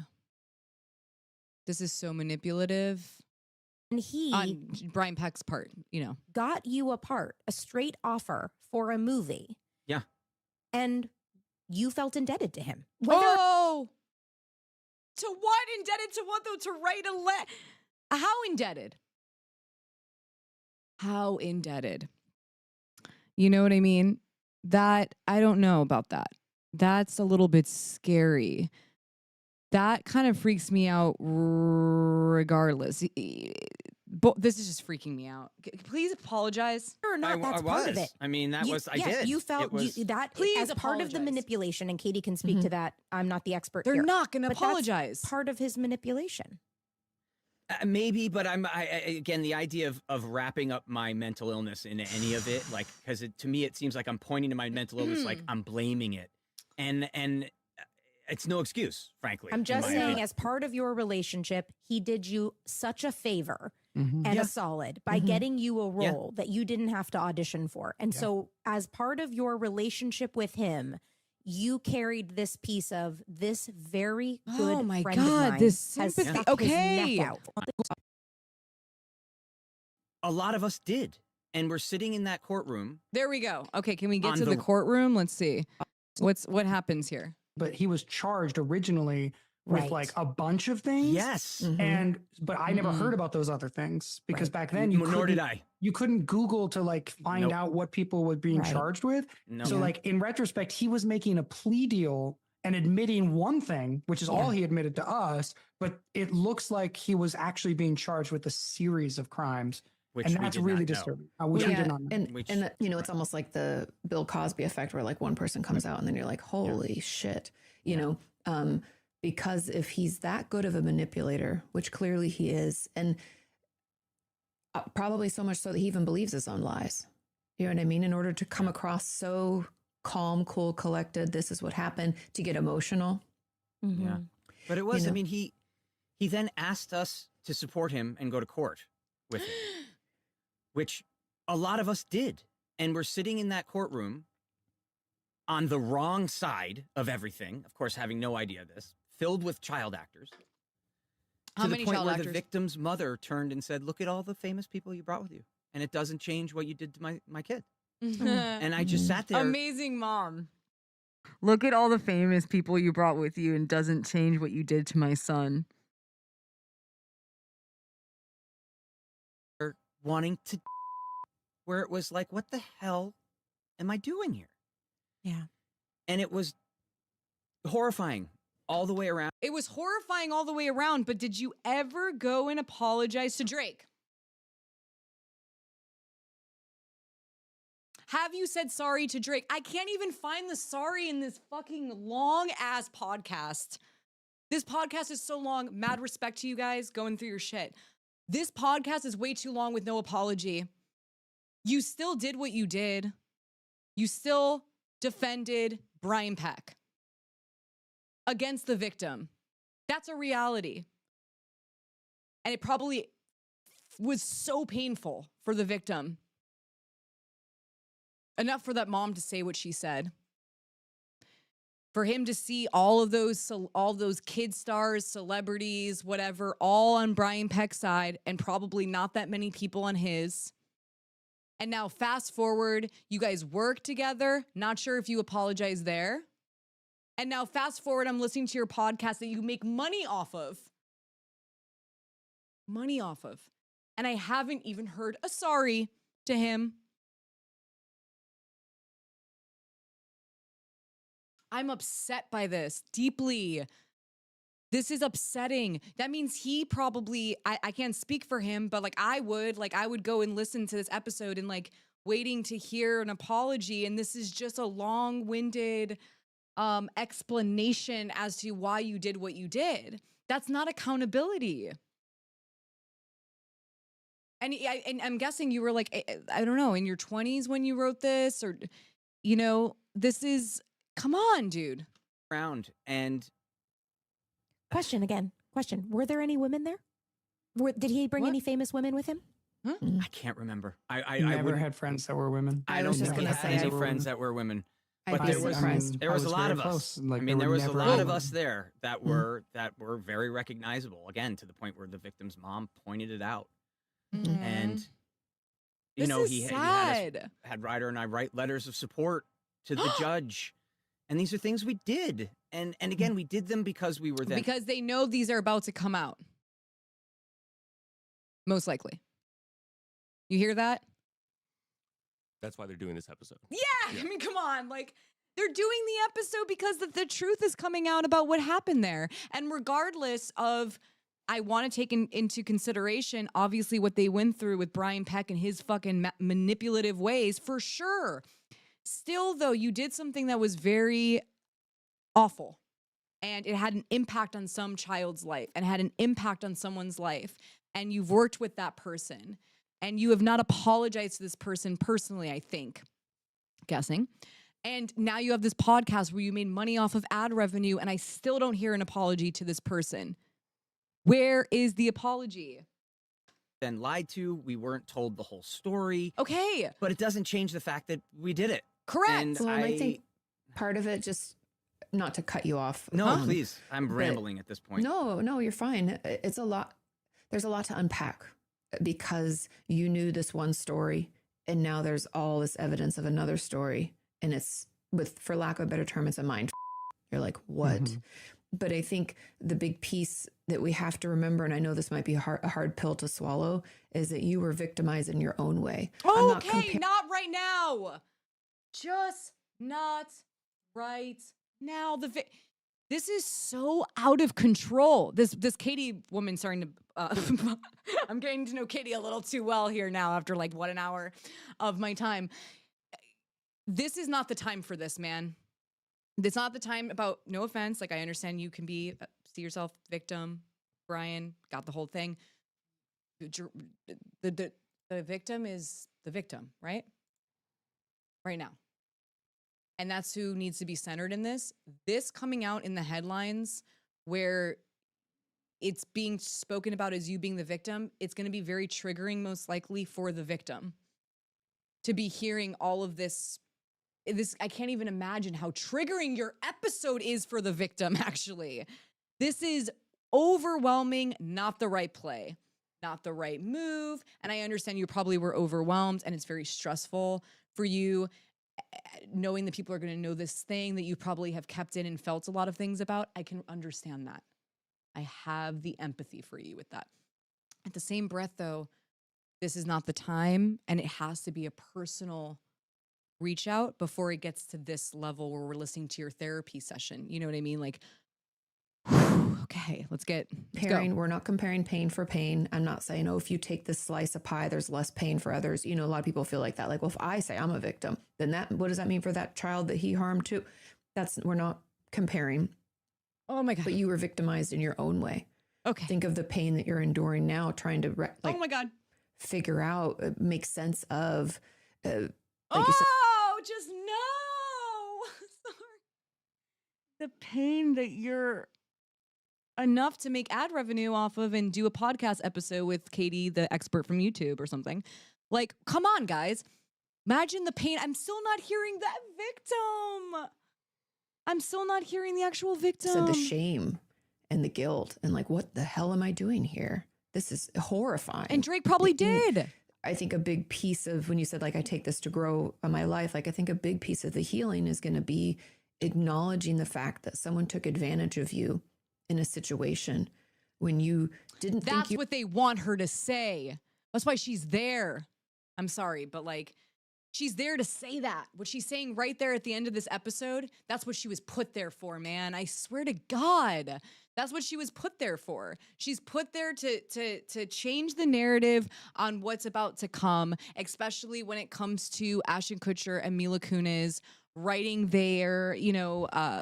This is so manipulative. And he, on Brian Peck's part, got you a part, a straight offer for a movie. Yeah. And you felt indebted to him. To what? Indebted to what, though? To write a How indebted? How indebted? You know what I mean? That, I don't know about that. That's a little bit scary. That kind of freaks me out regardless. This is just freaking me out. Please apologize. Or not, that's part of it. I mean, I did. You felt that please as part of the manipulation, and Katie can speak to that. I'm not the expert here. They're not going to apologize. That's part of his manipulation. Maybe, but again, the idea of wrapping up my mental illness in any of it, like, because to me, it seems like I'm pointing to my mental illness, like I'm blaming it. And it's no excuse, frankly. I'm just saying, as part of your relationship, he did you such a favor and a solid by getting you a role that you didn't have to audition for. And so as part of your relationship with him, you carried this piece of this very good friend of mine this sympathy. Has stuck his neck out. A lot of us did. And we're sitting in that courtroom. There we go. Okay, can we get to the courtroom? Let's see. What happens here? But he was charged originally with like a bunch of things. Yes. But I never heard about those other things because back then nor did I. You couldn't Google to like find out what people were being charged with. So like in retrospect, he was making a plea deal and admitting one thing, which is all he admitted to us, but it looks like he was actually being charged with a series of crimes. Which and we that's did really not know. disturbing. Which we did not know. And you know, it's almost like the Bill Cosby effect where like one person comes out and then you're like, holy shit, you know, because if he's that good of a manipulator, which clearly he is, and probably so much so that he even believes his own lies, you know what I mean? In order to come across so calm, cool, collected, this is what happened, to get emotional. Yeah. But it was, You know? I mean, he then asked us to support him and go to court with him, which a lot of us did. And we're sitting in that courtroom on the wrong side of everything, of course, having no idea of this, filled with child actors. How to many the point child where actors? the victim's mother turned and said, look at all the famous people you brought with you. And it doesn't change what you did to my kid. And I just sat there. Amazing mom. Look at all the famous people you brought with you and doesn't change what you did to my son. Wanting to, where it was like, what the hell am I doing here? Yeah. And it was horrifying all the way around. It was horrifying all the way around, but did you ever go and apologize to Drake? Have you said sorry to Drake? I can't even find the sorry in this fucking long ass podcast. This podcast is so long. Mad respect to you guys going through your shit. This podcast is way too long with no apology. You still did what you did. You still defended Brian Peck against the victim. That's a reality. And it probably was so painful for the victim. Enough for that mom to say what she said. For him to see all those kid stars, celebrities, whatever, all on Brian Peck's side and probably not that many people on his. And now fast forward, you guys work together. Not sure if you apologize there. And now fast forward, I'm listening to your podcast that you make money off of. Money off of. And I haven't even heard a sorry to him. I'm upset by this deeply. This is upsetting. That means he probably, I can't speak for him, but I would go and listen to this episode and waiting to hear an apology. And this is just a long-winded explanation as to why you did what you did. That's not accountability. And I'm guessing you were I don't know, in your 20s when you wrote this, or, this is, come on, dude. Around and Question. Were there any women there? Did he bring any famous women with him? I can't remember. I never had friends that were women. I was don't just think he gonna had say, any friends that were women. I'd But be there was surprised. there was a lot very of us. close. I mean, were there was a never lot of women. us there that were very recognizable. Again, to the point where the victim's mom pointed it out, and This is he sad. had Ryder and I write letters of support to the judge, and these are things we did, and again, we did them because we were then Because they know these are about to come out. Most likely. You hear that? That's why they're doing this episode. Yeah. I mean, come on. They're doing the episode because the truth is coming out about what happened there. And regardless of, I want to take into consideration, obviously, what they went through with Brian Peck and his fucking manipulative ways, for sure. Still, though, you did something that was very awful. And it had an impact on some child's life and had an impact on someone's life. And you've worked with that person. And you have not apologized to this person personally, I think. Guessing. And now you have this podcast where you made money off of ad revenue, and I still don't hear an apology to this person. Where is the apology? then lied to. We weren't told the whole story. Okay. But it doesn't change the fact that we did it. Correct. And Well, and I think part of it, just not to cut you off. No, please. I'm rambling at this point. No, you're fine. It's a lot. There's a lot to unpack because you knew this one story and now there's all this evidence of another story. And it's, for lack of a better term, it's a mind. You're like, what? Mm-hmm. But I think the big piece that we have to remember, and I know this might be a hard pill to swallow, is that you were victimized in your own way. Okay, not right now. Just not right now. This is so out of control. This Katie woman starting to, I'm getting to know Katie a little too well here now after like what, an hour of my time. This is not the time for this, man. It's not the time about, no offense. Like I understand you can be, see yourself victim. Brian got the whole thing. The victim is the victim, right? Right now. And that's who needs to be centered in this. This coming out in the headlines where it's being spoken about as you being the victim, it's going to be very triggering, most likely, for the victim to be hearing all of this. I can't even imagine how triggering your episode is for the victim, actually. This is overwhelming, not the right play, not the right move. And I understand you probably were overwhelmed and it's very stressful for you, knowing that people are going to know this thing that you probably have kept in and felt a lot of things about. I can understand that. I have the empathy for you with that. At the same breath, though, this is not the time, and it has to be a personal reach out before it gets to this level where we're listening to your therapy session. You know what I mean? Like, okay, let's go. We're not comparing pain for pain. I'm not saying, oh, if you take this slice of pie, there's less pain for others. You know, a lot of people feel like that. Like, well, if I say I'm a victim, then what does that mean for that child that he harmed too? We're not comparing. Oh my God. But you were victimized in your own way. Okay. Think of the pain that you're enduring now, trying to oh my God, figure out, make sense of. Just no. Sorry. The pain that you're enough to make ad revenue off of and do a podcast episode with Katie, the expert from YouTube or something. Like, come on, guys. Imagine the pain. I'm still not hearing that victim. I'm still not hearing the actual victim. So the shame and the guilt and like, what the hell am I doing here? This is horrifying. And Drake probably did. I think a big piece of when you said, like, I take this to grow in my life, like, I think a big piece of the healing is going to be acknowledging the fact that someone took advantage of you in a situation when you didn't think That's what they want her to say. That's why she's there. I'm sorry, but like, she's there to say that. What she's saying right there at the end of this episode, that's what she was put there for, man. I swear to God. That's what she was put there for. She's put there to change the narrative on what's about to come, especially when it comes to Ashton Kutcher and Mila Kunis writing their,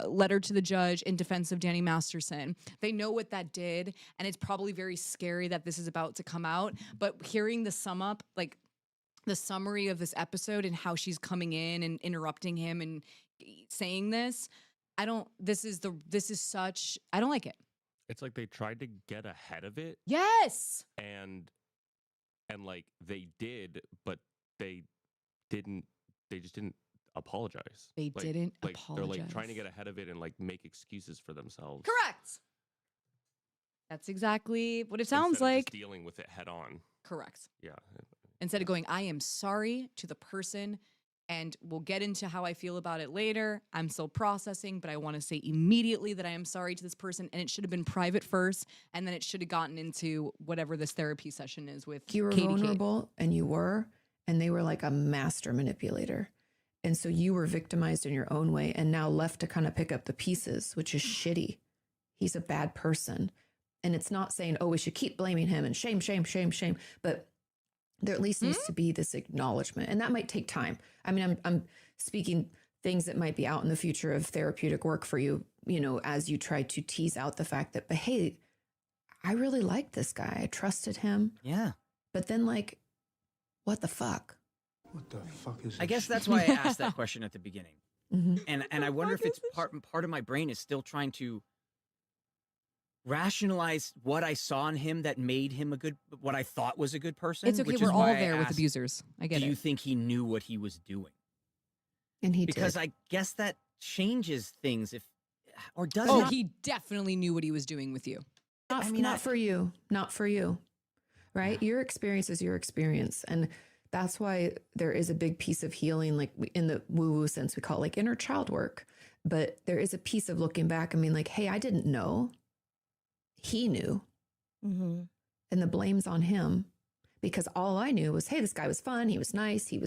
letter to the judge in defense of Danny Masterson. They know what that did, and it's probably very scary that this is about to come out. But hearing the the summary of this episode and how she's coming in and interrupting him and saying this, I don't like it. It's like they tried to get ahead of it. Yes. And like they did, but they just didn't apologize. They didn't apologize. They're like trying to get ahead of it and like make excuses for themselves. Correct. That's exactly what it sounds Instead of like. just dealing with it head on. Correct. Yeah. Instead of going, I am sorry to the person, and we'll get into how I feel about it later. I'm still processing, but I want to say immediately that I am sorry to this person, and it should have been private first, and then it should have gotten into whatever this therapy session is with you were Katie vulnerable, and they were like a master manipulator. And so you were victimized in your own way and now left to kind of pick up the pieces, which is shitty. He's a bad person. And it's not saying, oh, we should keep blaming him and shame, shame, shame, shame. But there at least needs to be this acknowledgement. And that might take time. I mean, I'm speaking things that might be out in the future of therapeutic work for you, as you try to tease out the fact that, but hey, I really liked this guy. I trusted him. Yeah. But then like, what the fuck? What the fuck is this? I guess that's why I asked that question at the beginning. Mm-hmm. And I wonder if it's part of my brain is still trying to rationalize what I saw in him that made him what I thought was a good person. It's okay. Which We're is all why there I with asked, abusers. I get it. Do you think he knew what he was doing? And he Because did. I guess that changes things or does Oh, not. he definitely knew what he was doing with you. Not for you. Not for you. Right? Your experience is your experience. And that's why there is a big piece of healing, like in the woo-woo sense, we call it like inner child work. But there is a piece of looking back and being like, hey, I didn't know. He knew. Mm-hmm. And the blame's on him because all I knew was, hey, this guy was fun. He was nice. He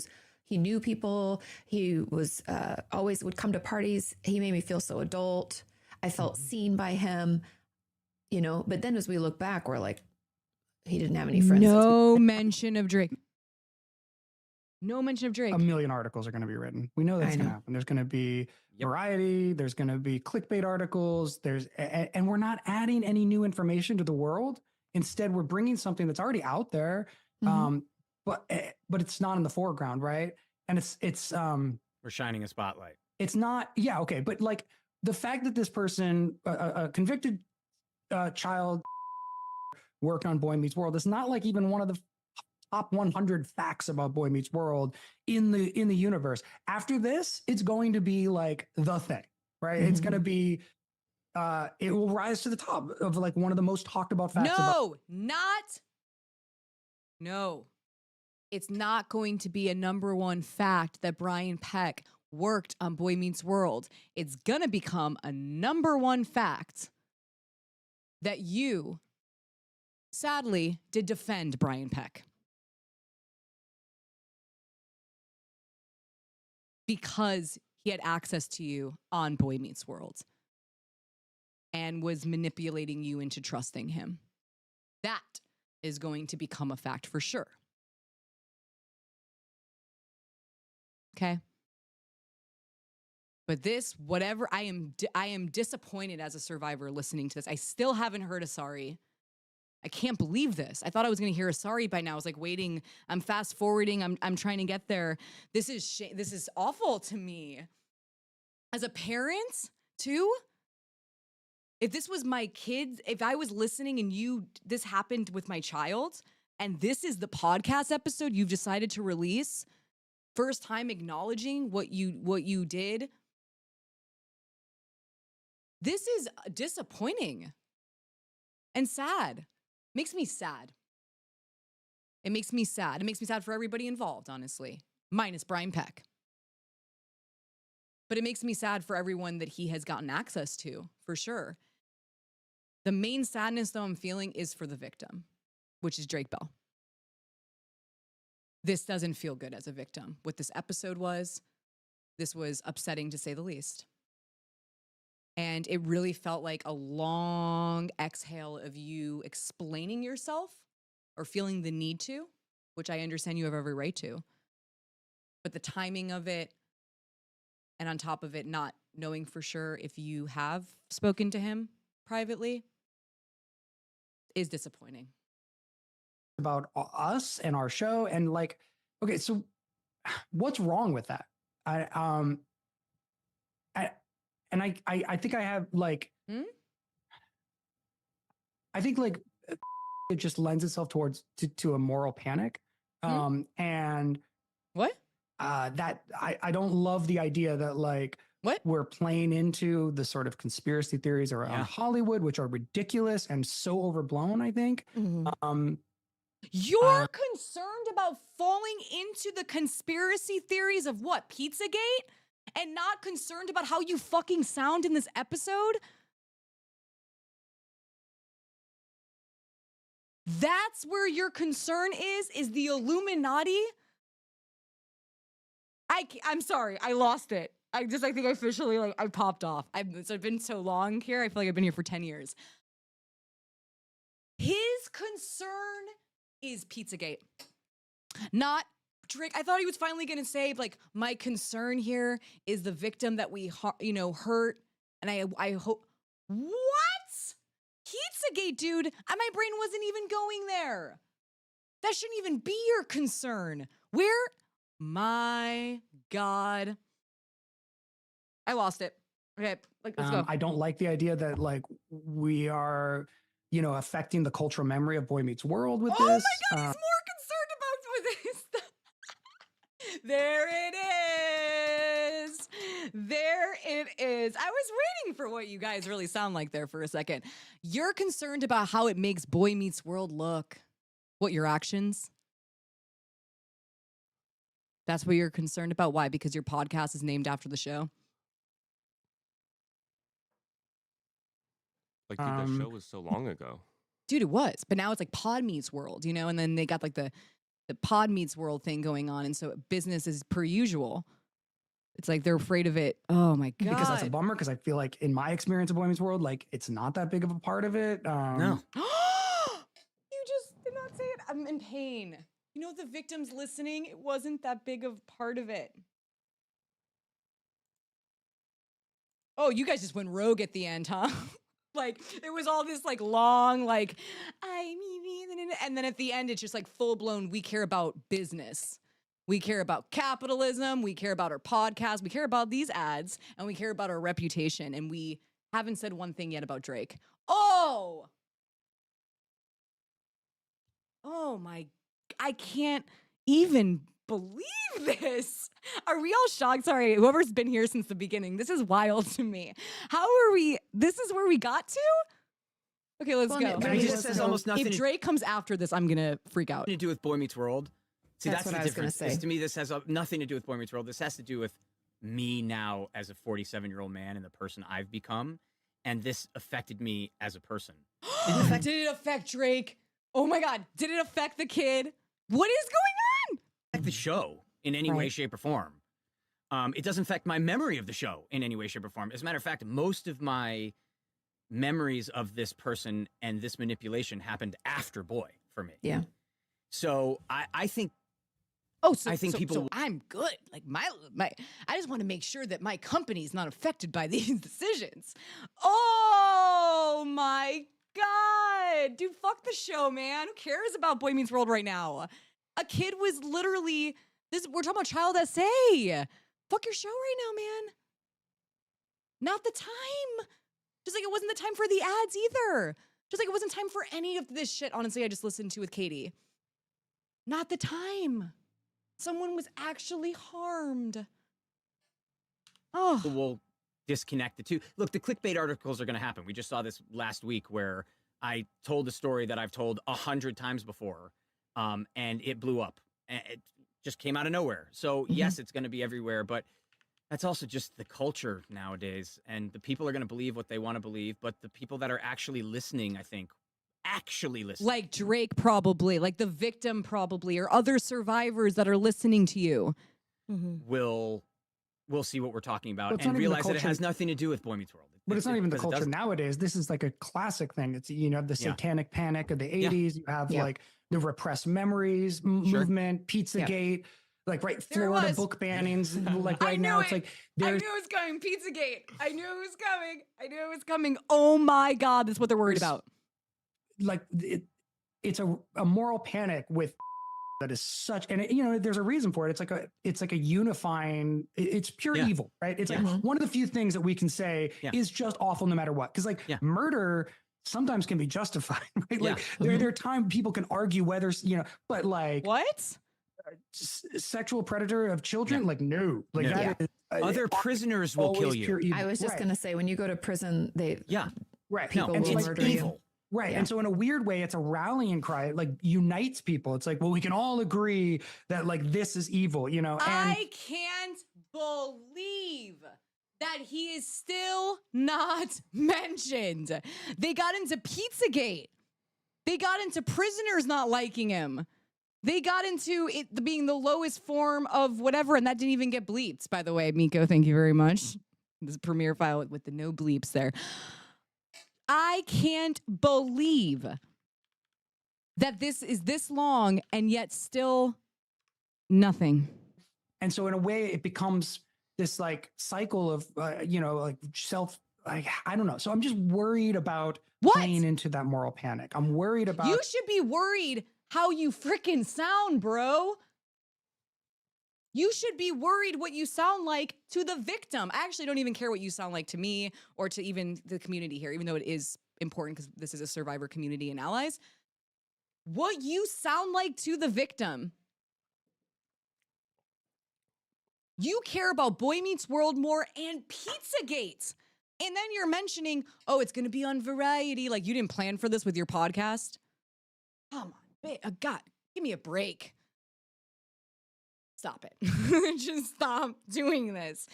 knew people. He was always would come to parties. He made me feel so adult. I felt seen by him, you know, but then as we look back, we're like, he didn't have any friends. No mention of Drake. No mention of Drake. A million articles are going to be written. We know that's going to happen. There's going to be variety. There's going to be clickbait articles. And we're not adding any new information to the world. Instead, we're bringing something that's already out there, but it's not in the foreground, right? And it's we're shining a spotlight. It's not, yeah, okay, but like the fact that this person, a convicted child, worked on Boy Meets World is not like even one of the top 100 facts about Boy Meets World in the universe. After this, it's going to be like the thing, right? It's going to be, it will rise to the top of like one of the most talked about facts. No, it's not going to be a number one fact that Brian Peck worked on Boy Meets World. It's going to become a number one fact that you, sadly, did defend Brian Peck. Because he had access to you on Boy Meets World and was manipulating you into trusting him. That is going to become a fact for sure. Okay? But this, whatever, I am disappointed as a survivor listening to this. I still haven't heard a sorry. I can't believe this. I thought I was going to hear a sorry by now. I was like waiting. I'm fast forwarding. I'm trying to get there. This is awful to me. As a parent, too. If this was my kids, if I was listening and this happened with my child, and this is the podcast episode you've decided to release, first time acknowledging what you did. This is disappointing and sad. Makes me sad. It makes me sad. It makes me sad for everybody involved, honestly, minus Brian Peck. But it makes me sad for everyone that he has gotten access to, for sure. The main sadness, though, I'm feeling is for the victim, which is Drake Bell. This doesn't feel good as a victim. What this episode was, this was upsetting to say the least. And it really felt like a long exhale of you explaining yourself or feeling the need to, which I understand you have every right to. But the timing of it, and on top of it, not knowing for sure if you have spoken to him privately, is disappointing. About us and our show. And like, okay, so what's wrong with that? I think I have like, I think like it just lends itself towards to a moral panic. And what? That I don't love the idea that like what we're playing into the sort of conspiracy theories around Hollywood, which are ridiculous and so overblown, I think. You're concerned about falling into the conspiracy theories of what? Pizzagate? And not concerned about how you fucking sound in this episode? That's where your concern is the Illuminati? I'm sorry, I lost it. I think I officially, like, I popped off. It's been so long here, I feel like I've been here for 10 years. His concern is Pizzagate. Not Drake. I thought he was finally going to say, like, my concern here is the victim that we, hurt. And I hope, what? Pizzagate, dude. My brain wasn't even going there. That shouldn't even be your concern. My God. I lost it. Okay, let's go. I don't like the idea that like we are, affecting the cultural memory of Boy Meets World with this. Oh my God, he's more concerned about this. There it is. There it is. I was waiting for what you guys really sound like there for a second. You're concerned about how it makes Boy Meets World look. What, your actions? That's what you're concerned about? Why? Because your podcast is named after the show? Like, dude, that show was so long ago. Dude, it was. But now it's like Pod Meets World, and then they got like the Pod Meets World thing going on. And so business is per usual. It's like they're afraid of it. Oh my God. Because that's a bummer, because I feel like in my experience of Boy Meets World, like it's not that big of a part of it. No. You just did not say it. I'm in pain. You know, the victims listening, it wasn't that big of part of it. Oh, you guys just went rogue at the end, huh? Like, it was all this, like, long, like, and then at the end, it's just, like, full-blown, we care about business. We care about capitalism. We care about our podcast. We care about these ads. And we care about our reputation. And we haven't said one thing yet about Drake. Oh, my, I can't even believe this. Are we all shocked? Sorry, whoever's been here since the beginning. This is wild to me. How are we? This is where we got to? Okay, let's go. This has almost nothing if Drake comes after this, I'm going to freak out. To do with Boy Meets World. See, that's what the I was going to difference. say. To me, this has nothing to do with Boy Meets World. This has to do with me now as a 47-year-old man and the person I've become. And this affected me as a person. Did it affect Drake? Oh my God. Did it affect the kid? What is going on? Affect the show in any way, shape, or form. It doesn't affect my memory of the show in any way, shape, or form. As a matter of fact, most of my memories of this person and this manipulation happened after Boy for me. Yeah. So I think I think people. So I'm good. Like my. I just want to make sure that my company's not affected by these decisions. Oh my God, dude! Fuck the show, man. Who cares about Boy Meets World right now? A kid was literally this. We're talking about child SA. Fuck your show right now, man. Not the time. Just like it wasn't the time for the ads either. Just like it wasn't time for any of this shit. Honestly, I just listened to with Katie. Not the time. Someone was actually harmed. Oh. We'll disconnect the two. Look, the clickbait articles are going to happen. We just saw this last week where I told a story that I've told 100 times before, and it blew up. It just came out of nowhere. So, yes, it's going to be everywhere, but that's also just the culture nowadays. And the people are going to believe what they want to believe, but the people that are actually listening, I think, like Drake probably, like the victim probably, or other survivors that are listening to you will see what we're talking about and realize that it has nothing to do with Boy Meets World. But it's not even the culture nowadays. This is like a classic thing. It's, you know, the satanic panic of the 80s. You have like the repressed memories movement, Pizzagate, like Florida book bannings, like right now. It's like I knew it was coming. Pizzagate. I knew it was coming. I knew it was coming. Oh my God, that's what they're worried about. Like it's a moral panic with that is such, and you know, there's a reason for it. It's like a unifying. It's pure evil, right? It's like one of the few things that we can say is just awful no matter what. Because like murder sometimes can be justified, right? Like there are times people can argue whether, you know, but like what sexual predator of children, like no, like that is, other prisoners will kill you. I was just going to say, when you go to prison, people will murder you. Right. And so in a weird way, it's a rallying cry. It like unites people. It's like, well, we can all agree that like this is evil, you know. And I can't believe that he is still not mentioned. They got into Pizzagate. They got into prisoners not liking him. They got into it being the lowest form of whatever, and that didn't even get bleeps, by the way. Miko, thank you very much. This premiere file with the no bleeps there. I can't believe that this is this long and yet still nothing. And so in a way, it becomes this like cycle of, you know, like I don't know. So I'm just worried about playing into that moral panic. I'm worried about. You should be worried how you freaking sound, bro. You should be worried what you sound like to the victim. I actually don't even care what you sound like to me or to even the community here, even though it is important because this is a survivor community and allies. What you sound like to the victim. You care about Boy Meets World more and Pizzagate. And then you're mentioning, oh, it's going to be on Variety. Like you didn't plan for this with your podcast. Come on, God, give me a break. Stop it. Just stop doing this.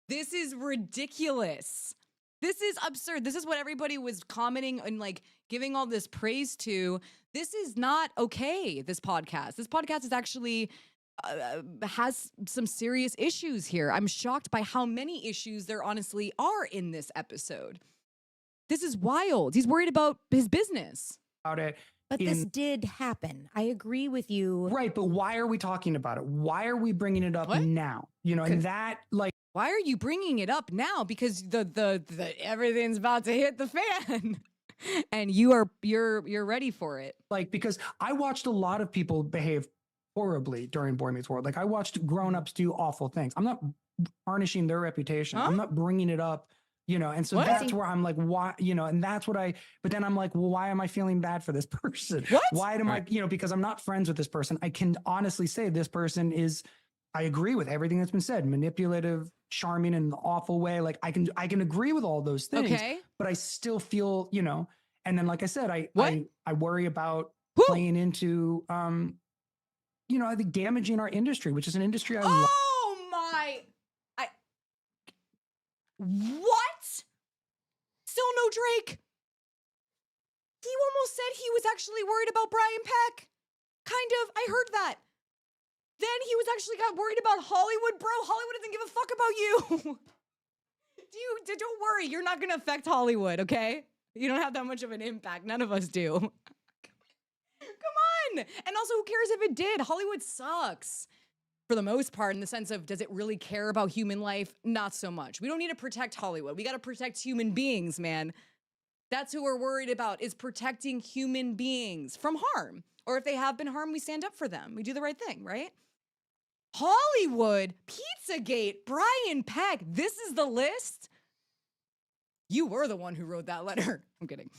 This is ridiculous. This is absurd. This is what everybody was commenting and like giving all this praise to. This is not okay, this podcast. This podcast is actually has some serious issues here. I'm shocked by how many issues there honestly are in this episode. This is wild. He's worried about his business. About it. But this did happen. I agree with you. Right, but why are we talking about it? Why are we bringing it up now? You know, and that like, why are you bringing it up now? Because the everything's about to hit the fan, and you're ready for it. Like, because I watched a lot of people behave horribly during Boy Meets World. Like, I watched grown-ups do awful things. I'm not tarnishing their reputation. I'm not bringing it up. You know, and so that's where I'm like, why, you know, and that's what but then I'm like, well, why am I feeling bad for this person? Why am I, you know, because I'm not friends with this person. I can honestly say this person is, I agree with everything that's been said, manipulative, charming in an awful way. Like I can agree with all those things, but I still feel, you know, and then, like I said, I worry about playing into, you know, I think damaging our industry, which is an industry I love. What? Still no Drake? He almost said he was actually worried about Brian Peck. Kind of. I heard that. Then he was actually got worried about Hollywood. Bro, Hollywood doesn't give a fuck about you. Don't worry. You're not going to affect Hollywood, okay? You don't have that much of an impact. None of us do. Come on. And also, who cares if it did? Hollywood sucks. For the most part, in the sense of, does it really care about human life? Not so much. We don't need to protect Hollywood. We got to protect human beings, man. That's who we're worried about, is protecting human beings from harm. Or if they have been harmed, we stand up for them. We do the right thing, right? Hollywood, Pizzagate, Brian Peck. This is the list? You were the one who wrote that letter. I'm kidding.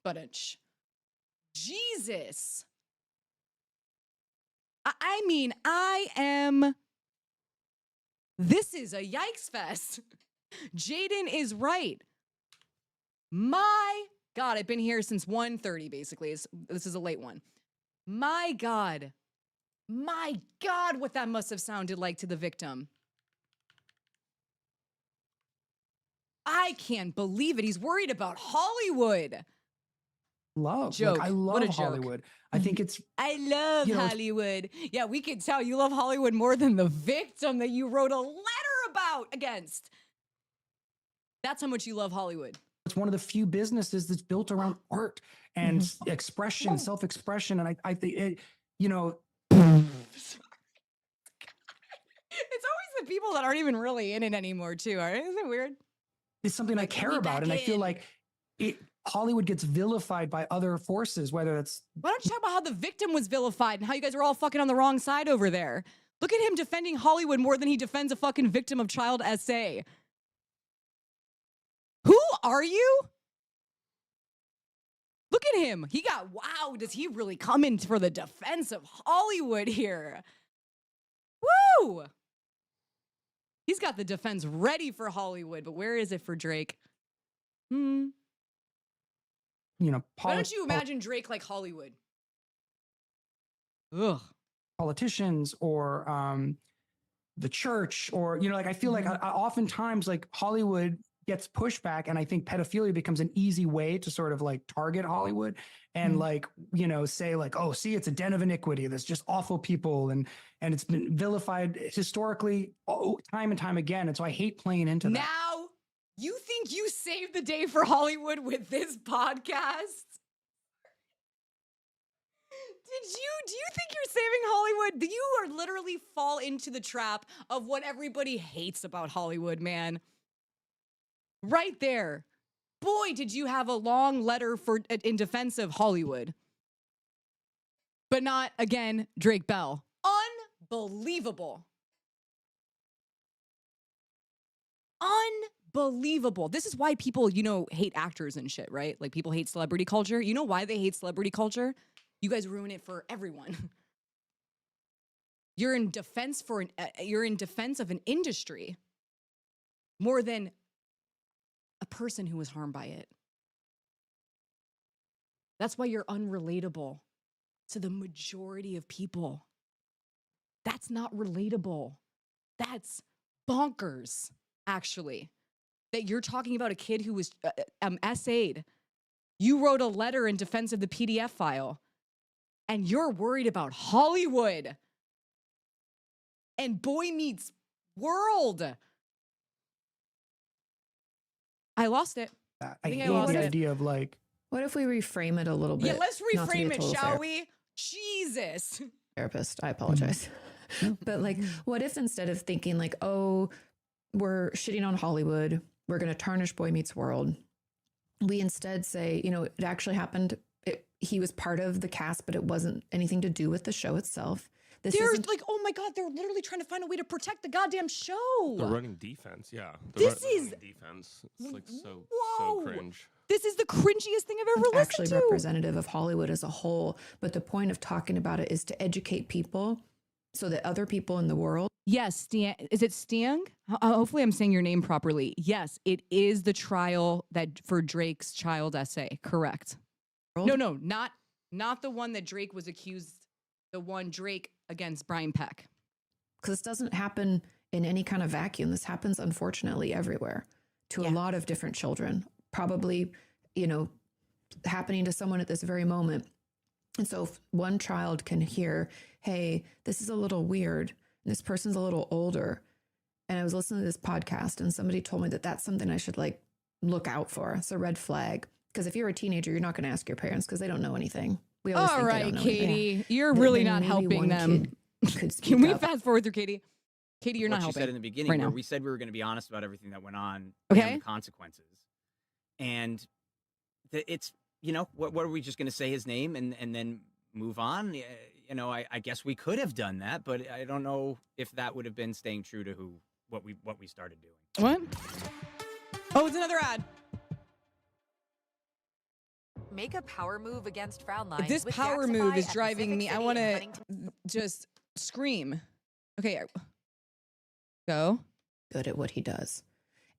But Jesus. I mean, this is a yikes fest. Jaden is right. My God, I've been here since 1:30, basically. This is a late one. My God, what that must have sounded like to the victim. I can't believe it. He's worried about Hollywood. Joke. Like, I love Hollywood. I think I love Hollywood. Yeah, we can tell you love Hollywood more than the victim that you wrote a letter against. That's how much you love Hollywood. It's one of the few businesses that's built around art and expression, self-expression. And I think it, you know. It's always the people that aren't even really in it anymore, too. Isn't it weird? It's something I care about. And I feel like Hollywood gets vilified by other forces, whether it's... Why don't you talk about how the victim was vilified and how you guys are all fucking on the wrong side over there? Look at him defending Hollywood more than he defends a fucking victim of child SA. Who are you? Look at him. Wow, does he really come in for the defense of Hollywood here? Woo! He's got the defense ready for Hollywood, but where is it for Drake? You know, why don't you imagine Drake like Hollywood? Ugh. Politicians or the church, or, you know, like I feel like oftentimes like Hollywood gets pushback, and I think pedophilia becomes an easy way to sort of like target Hollywood and like, you know, say like, oh, see, it's a den of iniquity. There's just awful people, and it's been vilified historically time and time again. And so I hate playing into that. Now, you think you saved the day for Hollywood with this podcast? Do you think you're saving Hollywood? You are literally fall into the trap of what everybody hates about Hollywood, man. Right there. Boy, did you have a long letter in defense of Hollywood. But not, again, Drake Bell. Unbelievable. Unbelievable. This is why people, you know, hate actors and shit, right? Like, people hate celebrity culture. You know why they hate celebrity culture? You guys ruin it for everyone. You're in defense of an industry more than a person who was harmed by it. That's why you're unrelatable to the majority of people. That's not relatable. That's bonkers, actually. That you're talking about a kid who was SA'd. You wrote a letter in defense of the PDF file, and you're worried about Hollywood. and Boy Meets World. I lost it. I think I hate lost the it. idea of like, What if we reframe it a little bit? Yeah, let's Not to be a reframe it, total shall we? Jesus. therapist, I apologize. But like, what if instead of thinking like, oh, we're shitting on Hollywood, we're going to tarnish Boy Meets World, we instead say, you know, it actually happened. He was part of the cast, but it wasn't anything to do with the show itself. They're like, oh my God, they're literally trying to find a way to protect the goddamn show. They're running defense, yeah. This is defense. It's like so cringe. This is the cringiest thing I've ever listened actually to. representative of Hollywood as a whole. But the point of talking about it is to educate people so that other people in the world. Yes, is it Stiang? Hopefully I'm saying your name properly. Yes, it is the trial that for Drake's child essay. Correct. No, not the one that Drake was accused. The one Drake against Brian Peck. Because this doesn't happen in any kind of vacuum. This happens, unfortunately, everywhere to a lot of different children. Probably, you know, happening to someone at this very moment. And so if one child can hear, hey, this is a little weird, and this person's a little older, and I was listening to this podcast and somebody told me that that's something I should like look out for. It's a red flag. Because if you're a teenager, you're not going to ask your parents because they don't know anything. We always think they don't know Katie, anything. you're But really then not maybe helping one them. kid could speak Can we up. fast forward through Katie? Katie, you're not What you helping. said in the beginning, right where now. we said we were going to be honest about everything that went on Okay. and the consequences. And it's, you know, what are we just going to say his name and then move on? You know, I guess we could have done that, but I don't know if that would have been staying true to what we started doing. What? Oh, it's another ad. Make a power move against frown lines. This with power Daxify move is at driving Pacific me. I City want in to Huntington. just scream. Okay, go. Good at what he does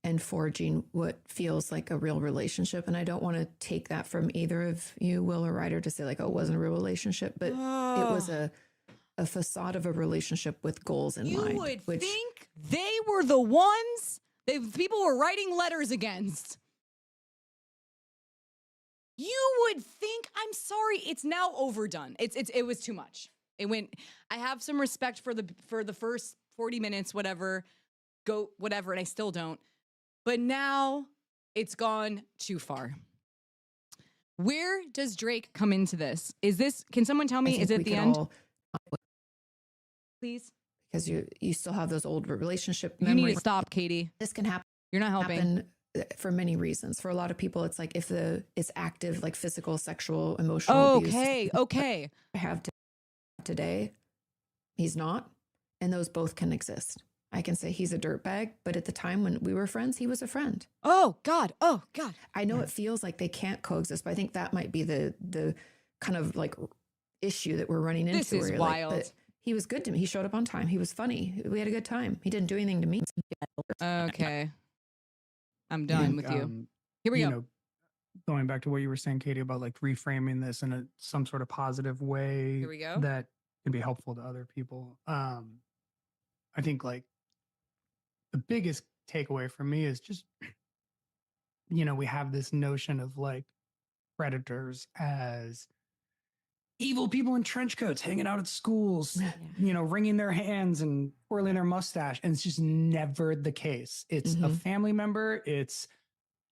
and forging what feels like a real relationship. And I don't want to take that from either of you, Will or Ryder, to say like, oh, it wasn't a real relationship, but it was a facade of a relationship with goals in mind. You would think they were the ones that people were writing letters against. You would think, I'm sorry, it's now overdone. It was too much. It went. I have some respect for the first 40 minutes, whatever, and I still don't. But now it's gone too far. Where does Drake come into this? Can someone tell me, is it the end? Please? Because you still have those old relationship You memories. need to stop, Katie. This can happen. You're not helping. For many reasons. For a lot of people, it's like if it's active, like physical, sexual, emotional abuse. Okay. I have today, he's not, and those both can exist. I can say he's a dirtbag, but at the time when we were friends, he was a friend. Oh God. I know it feels like they can't coexist, but I think that might be the kind of like issue that we're running into. This is where wild. but he was good to me. He showed up on time. He was funny. We had a good time. He didn't do anything to me. Okay. I'm done with you. Here we go. Know, going back to what you were saying, Katie, about like reframing this in some sort of positive way. Here we go. That can be helpful to other people. I think like the biggest takeaway for me is just, you know, we have this notion of like predators as evil people in trench coats hanging out at schools, you know, wringing their hands and twirling their mustache. And it's just never the case. It's a family member. It's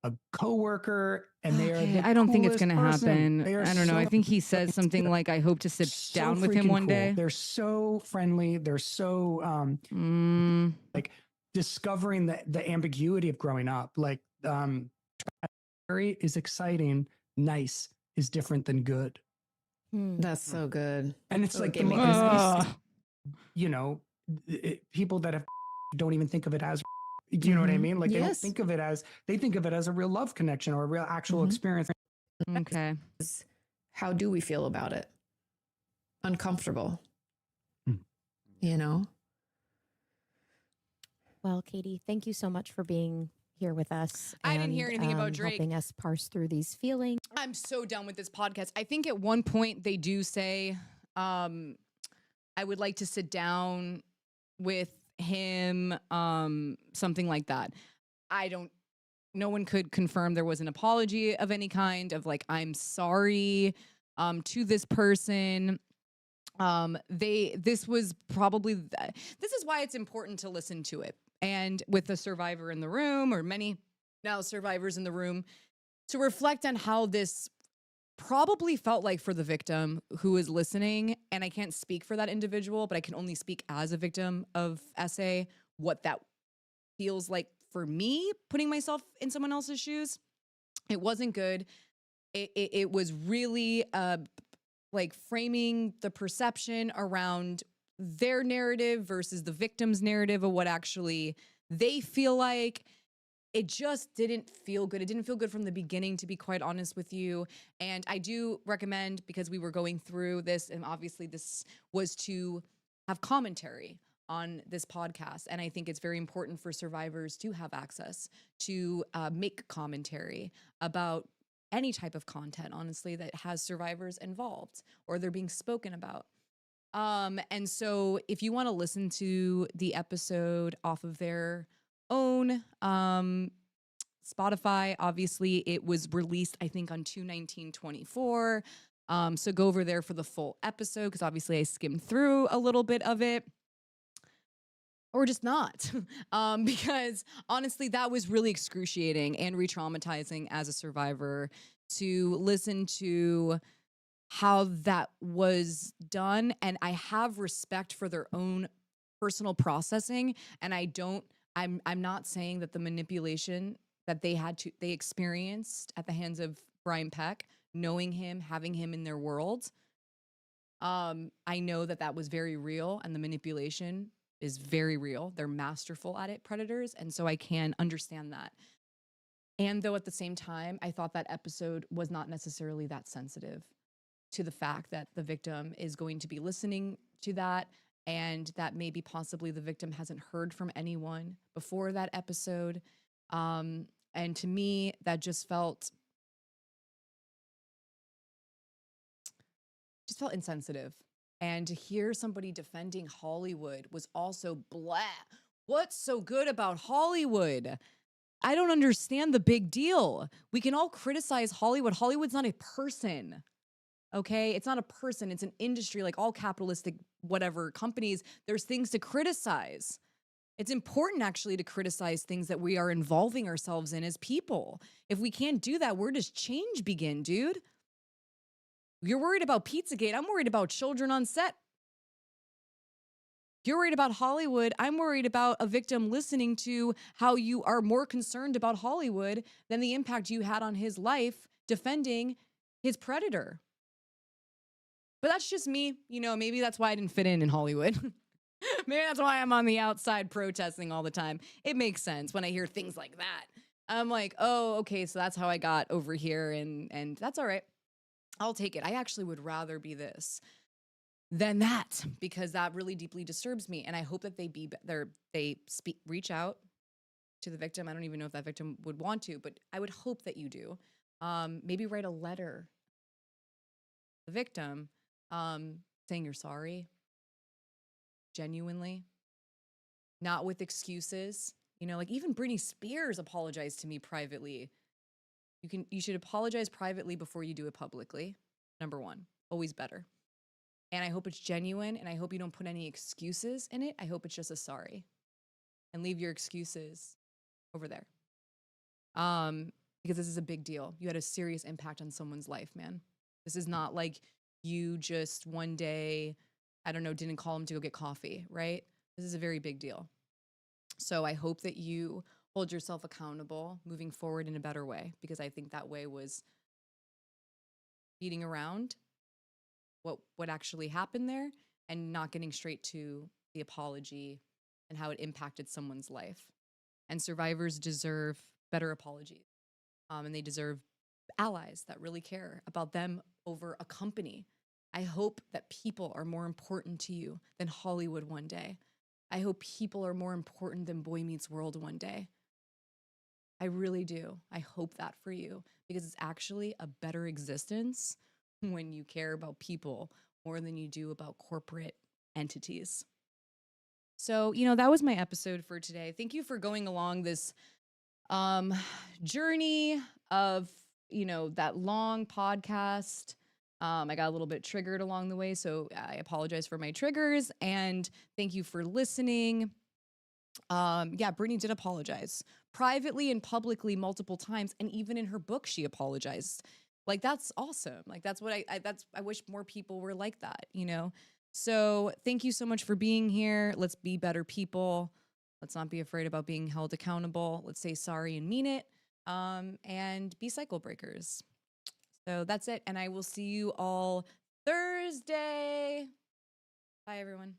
a coworker. And they are I don't think it's going to coolest person. happen. I don't know. I think he says something like, I hope to sit down with him one day. They're so friendly. They're so like discovering the ambiguity of growing up. Like is exciting. Nice is different than good. That's so good. And it's like, you know, people that have don't even think of it as, do you know what I mean? Like they don't think of it as, they think of it as a real love connection or a real actual experience. Okay. How do we feel about it? Uncomfortable. You know? Well, Katie, thank you so much for being here with us. I didn't hear anything about Drake. Helping us parse through these feelings. I'm so done with this podcast. I think at one point they do say, I would like to sit down with him, something like that. No one could confirm there was an apology of any kind of like, I'm sorry, to this person. This was probably, this is why it's important to listen to it. And with a survivor in the room, or many now survivors in the room, to reflect on how this probably felt like for the victim who is listening. And I can't speak for that individual, but I can only speak as a victim of SA, what that feels like for me, putting myself in someone else's shoes. It wasn't good. It was really like framing the perception around their narrative versus the victim's narrative of what actually they feel like. It just didn't feel good. It didn't feel good from the beginning, to be quite honest with you. And I do recommend, because we were going through this, and obviously this was to have commentary on this podcast. And I think it's very important for survivors to have access to make commentary about any type of content, honestly, that has survivors involved or they're being spoken about. And so if you want to listen to the episode off of their own Spotify, obviously it was released, I think, on 2/19/24. So go over there for the full episode, because obviously I skimmed through a little bit of it. Or just not, because honestly, that was really excruciating and re-traumatizing as a survivor to listen to how that was done. And I have respect for their own personal processing. And I'm not saying that the manipulation that they experienced at the hands of Brian Peck, knowing him, having him in their world. I know that was very real, and the manipulation is very real. They're masterful at it, predators. And so I can understand that. And though at the same time, I thought that episode was not necessarily that sensitive to the fact that the victim is going to be listening to that, and that maybe possibly the victim hasn't heard from anyone before that episode. And to me, that just felt insensitive. And to hear somebody defending Hollywood was also blah. What's so good about Hollywood? I don't understand the big deal. We can all criticize Hollywood. Hollywood's not a person, okay? It's not a person. It's an industry, like all capitalistic whatever companies. There's things to criticize. It's important, actually, to criticize things that we are involving ourselves in as people. If we can't do that, where does change begin, dude? You're worried about Pizzagate. I'm worried about children on set. You're worried about Hollywood. I'm worried about a victim listening to how you are more concerned about Hollywood than the impact you had on his life defending his predator. But that's just me. You know, maybe that's why I didn't fit in Hollywood. Maybe that's why I'm on the outside protesting all the time. It makes sense when I hear things like that. I'm like, oh, okay, so that's how I got over here, and that's all right. I'll take it. I actually would rather be this than that, because that really deeply disturbs me. And I hope that reach out to the victim. I don't even know if that victim would want to, but I would hope that you do. Maybe write a letter to the victim saying you're sorry, genuinely, not with excuses. You know, like even Britney Spears apologized to me privately. You should apologize privately before you do it publicly. Number one, always better. And I hope it's genuine, and I hope you don't put any excuses in it. I hope it's just a sorry, and leave your excuses over there. Because this is a big deal. You had a serious impact on someone's life, man. This is not like you just one day, I don't know, didn't call him to go get coffee, right? This is a very big deal. So I hope that you hold yourself accountable moving forward in a better way, because I think that way was beating around what actually happened there and not getting straight to the apology and how it impacted someone's life. And survivors deserve better apologies. And they deserve allies that really care about them over a company. I hope that people are more important to you than Hollywood one day. I hope people are more important than Boy Meets World one day. I really do. I hope that for you, because it's actually a better existence when you care about people more than you do about corporate entities. So, that was my episode for today. Thank you for going along this journey of, that long podcast I got a little bit triggered along the way, so I apologize for my triggers, and thank you for listening. Yeah, Brittany did apologize privately and publicly multiple times, and even in her book, she apologized. Like, that's awesome. Like, that's what I wish more people were like that, you know? So thank you so much for being here. Let's be better people. Let's not be afraid about being held accountable. Let's say sorry and mean it. And be cycle breakers. So that's it. And I will see you all Thursday. Bye, everyone.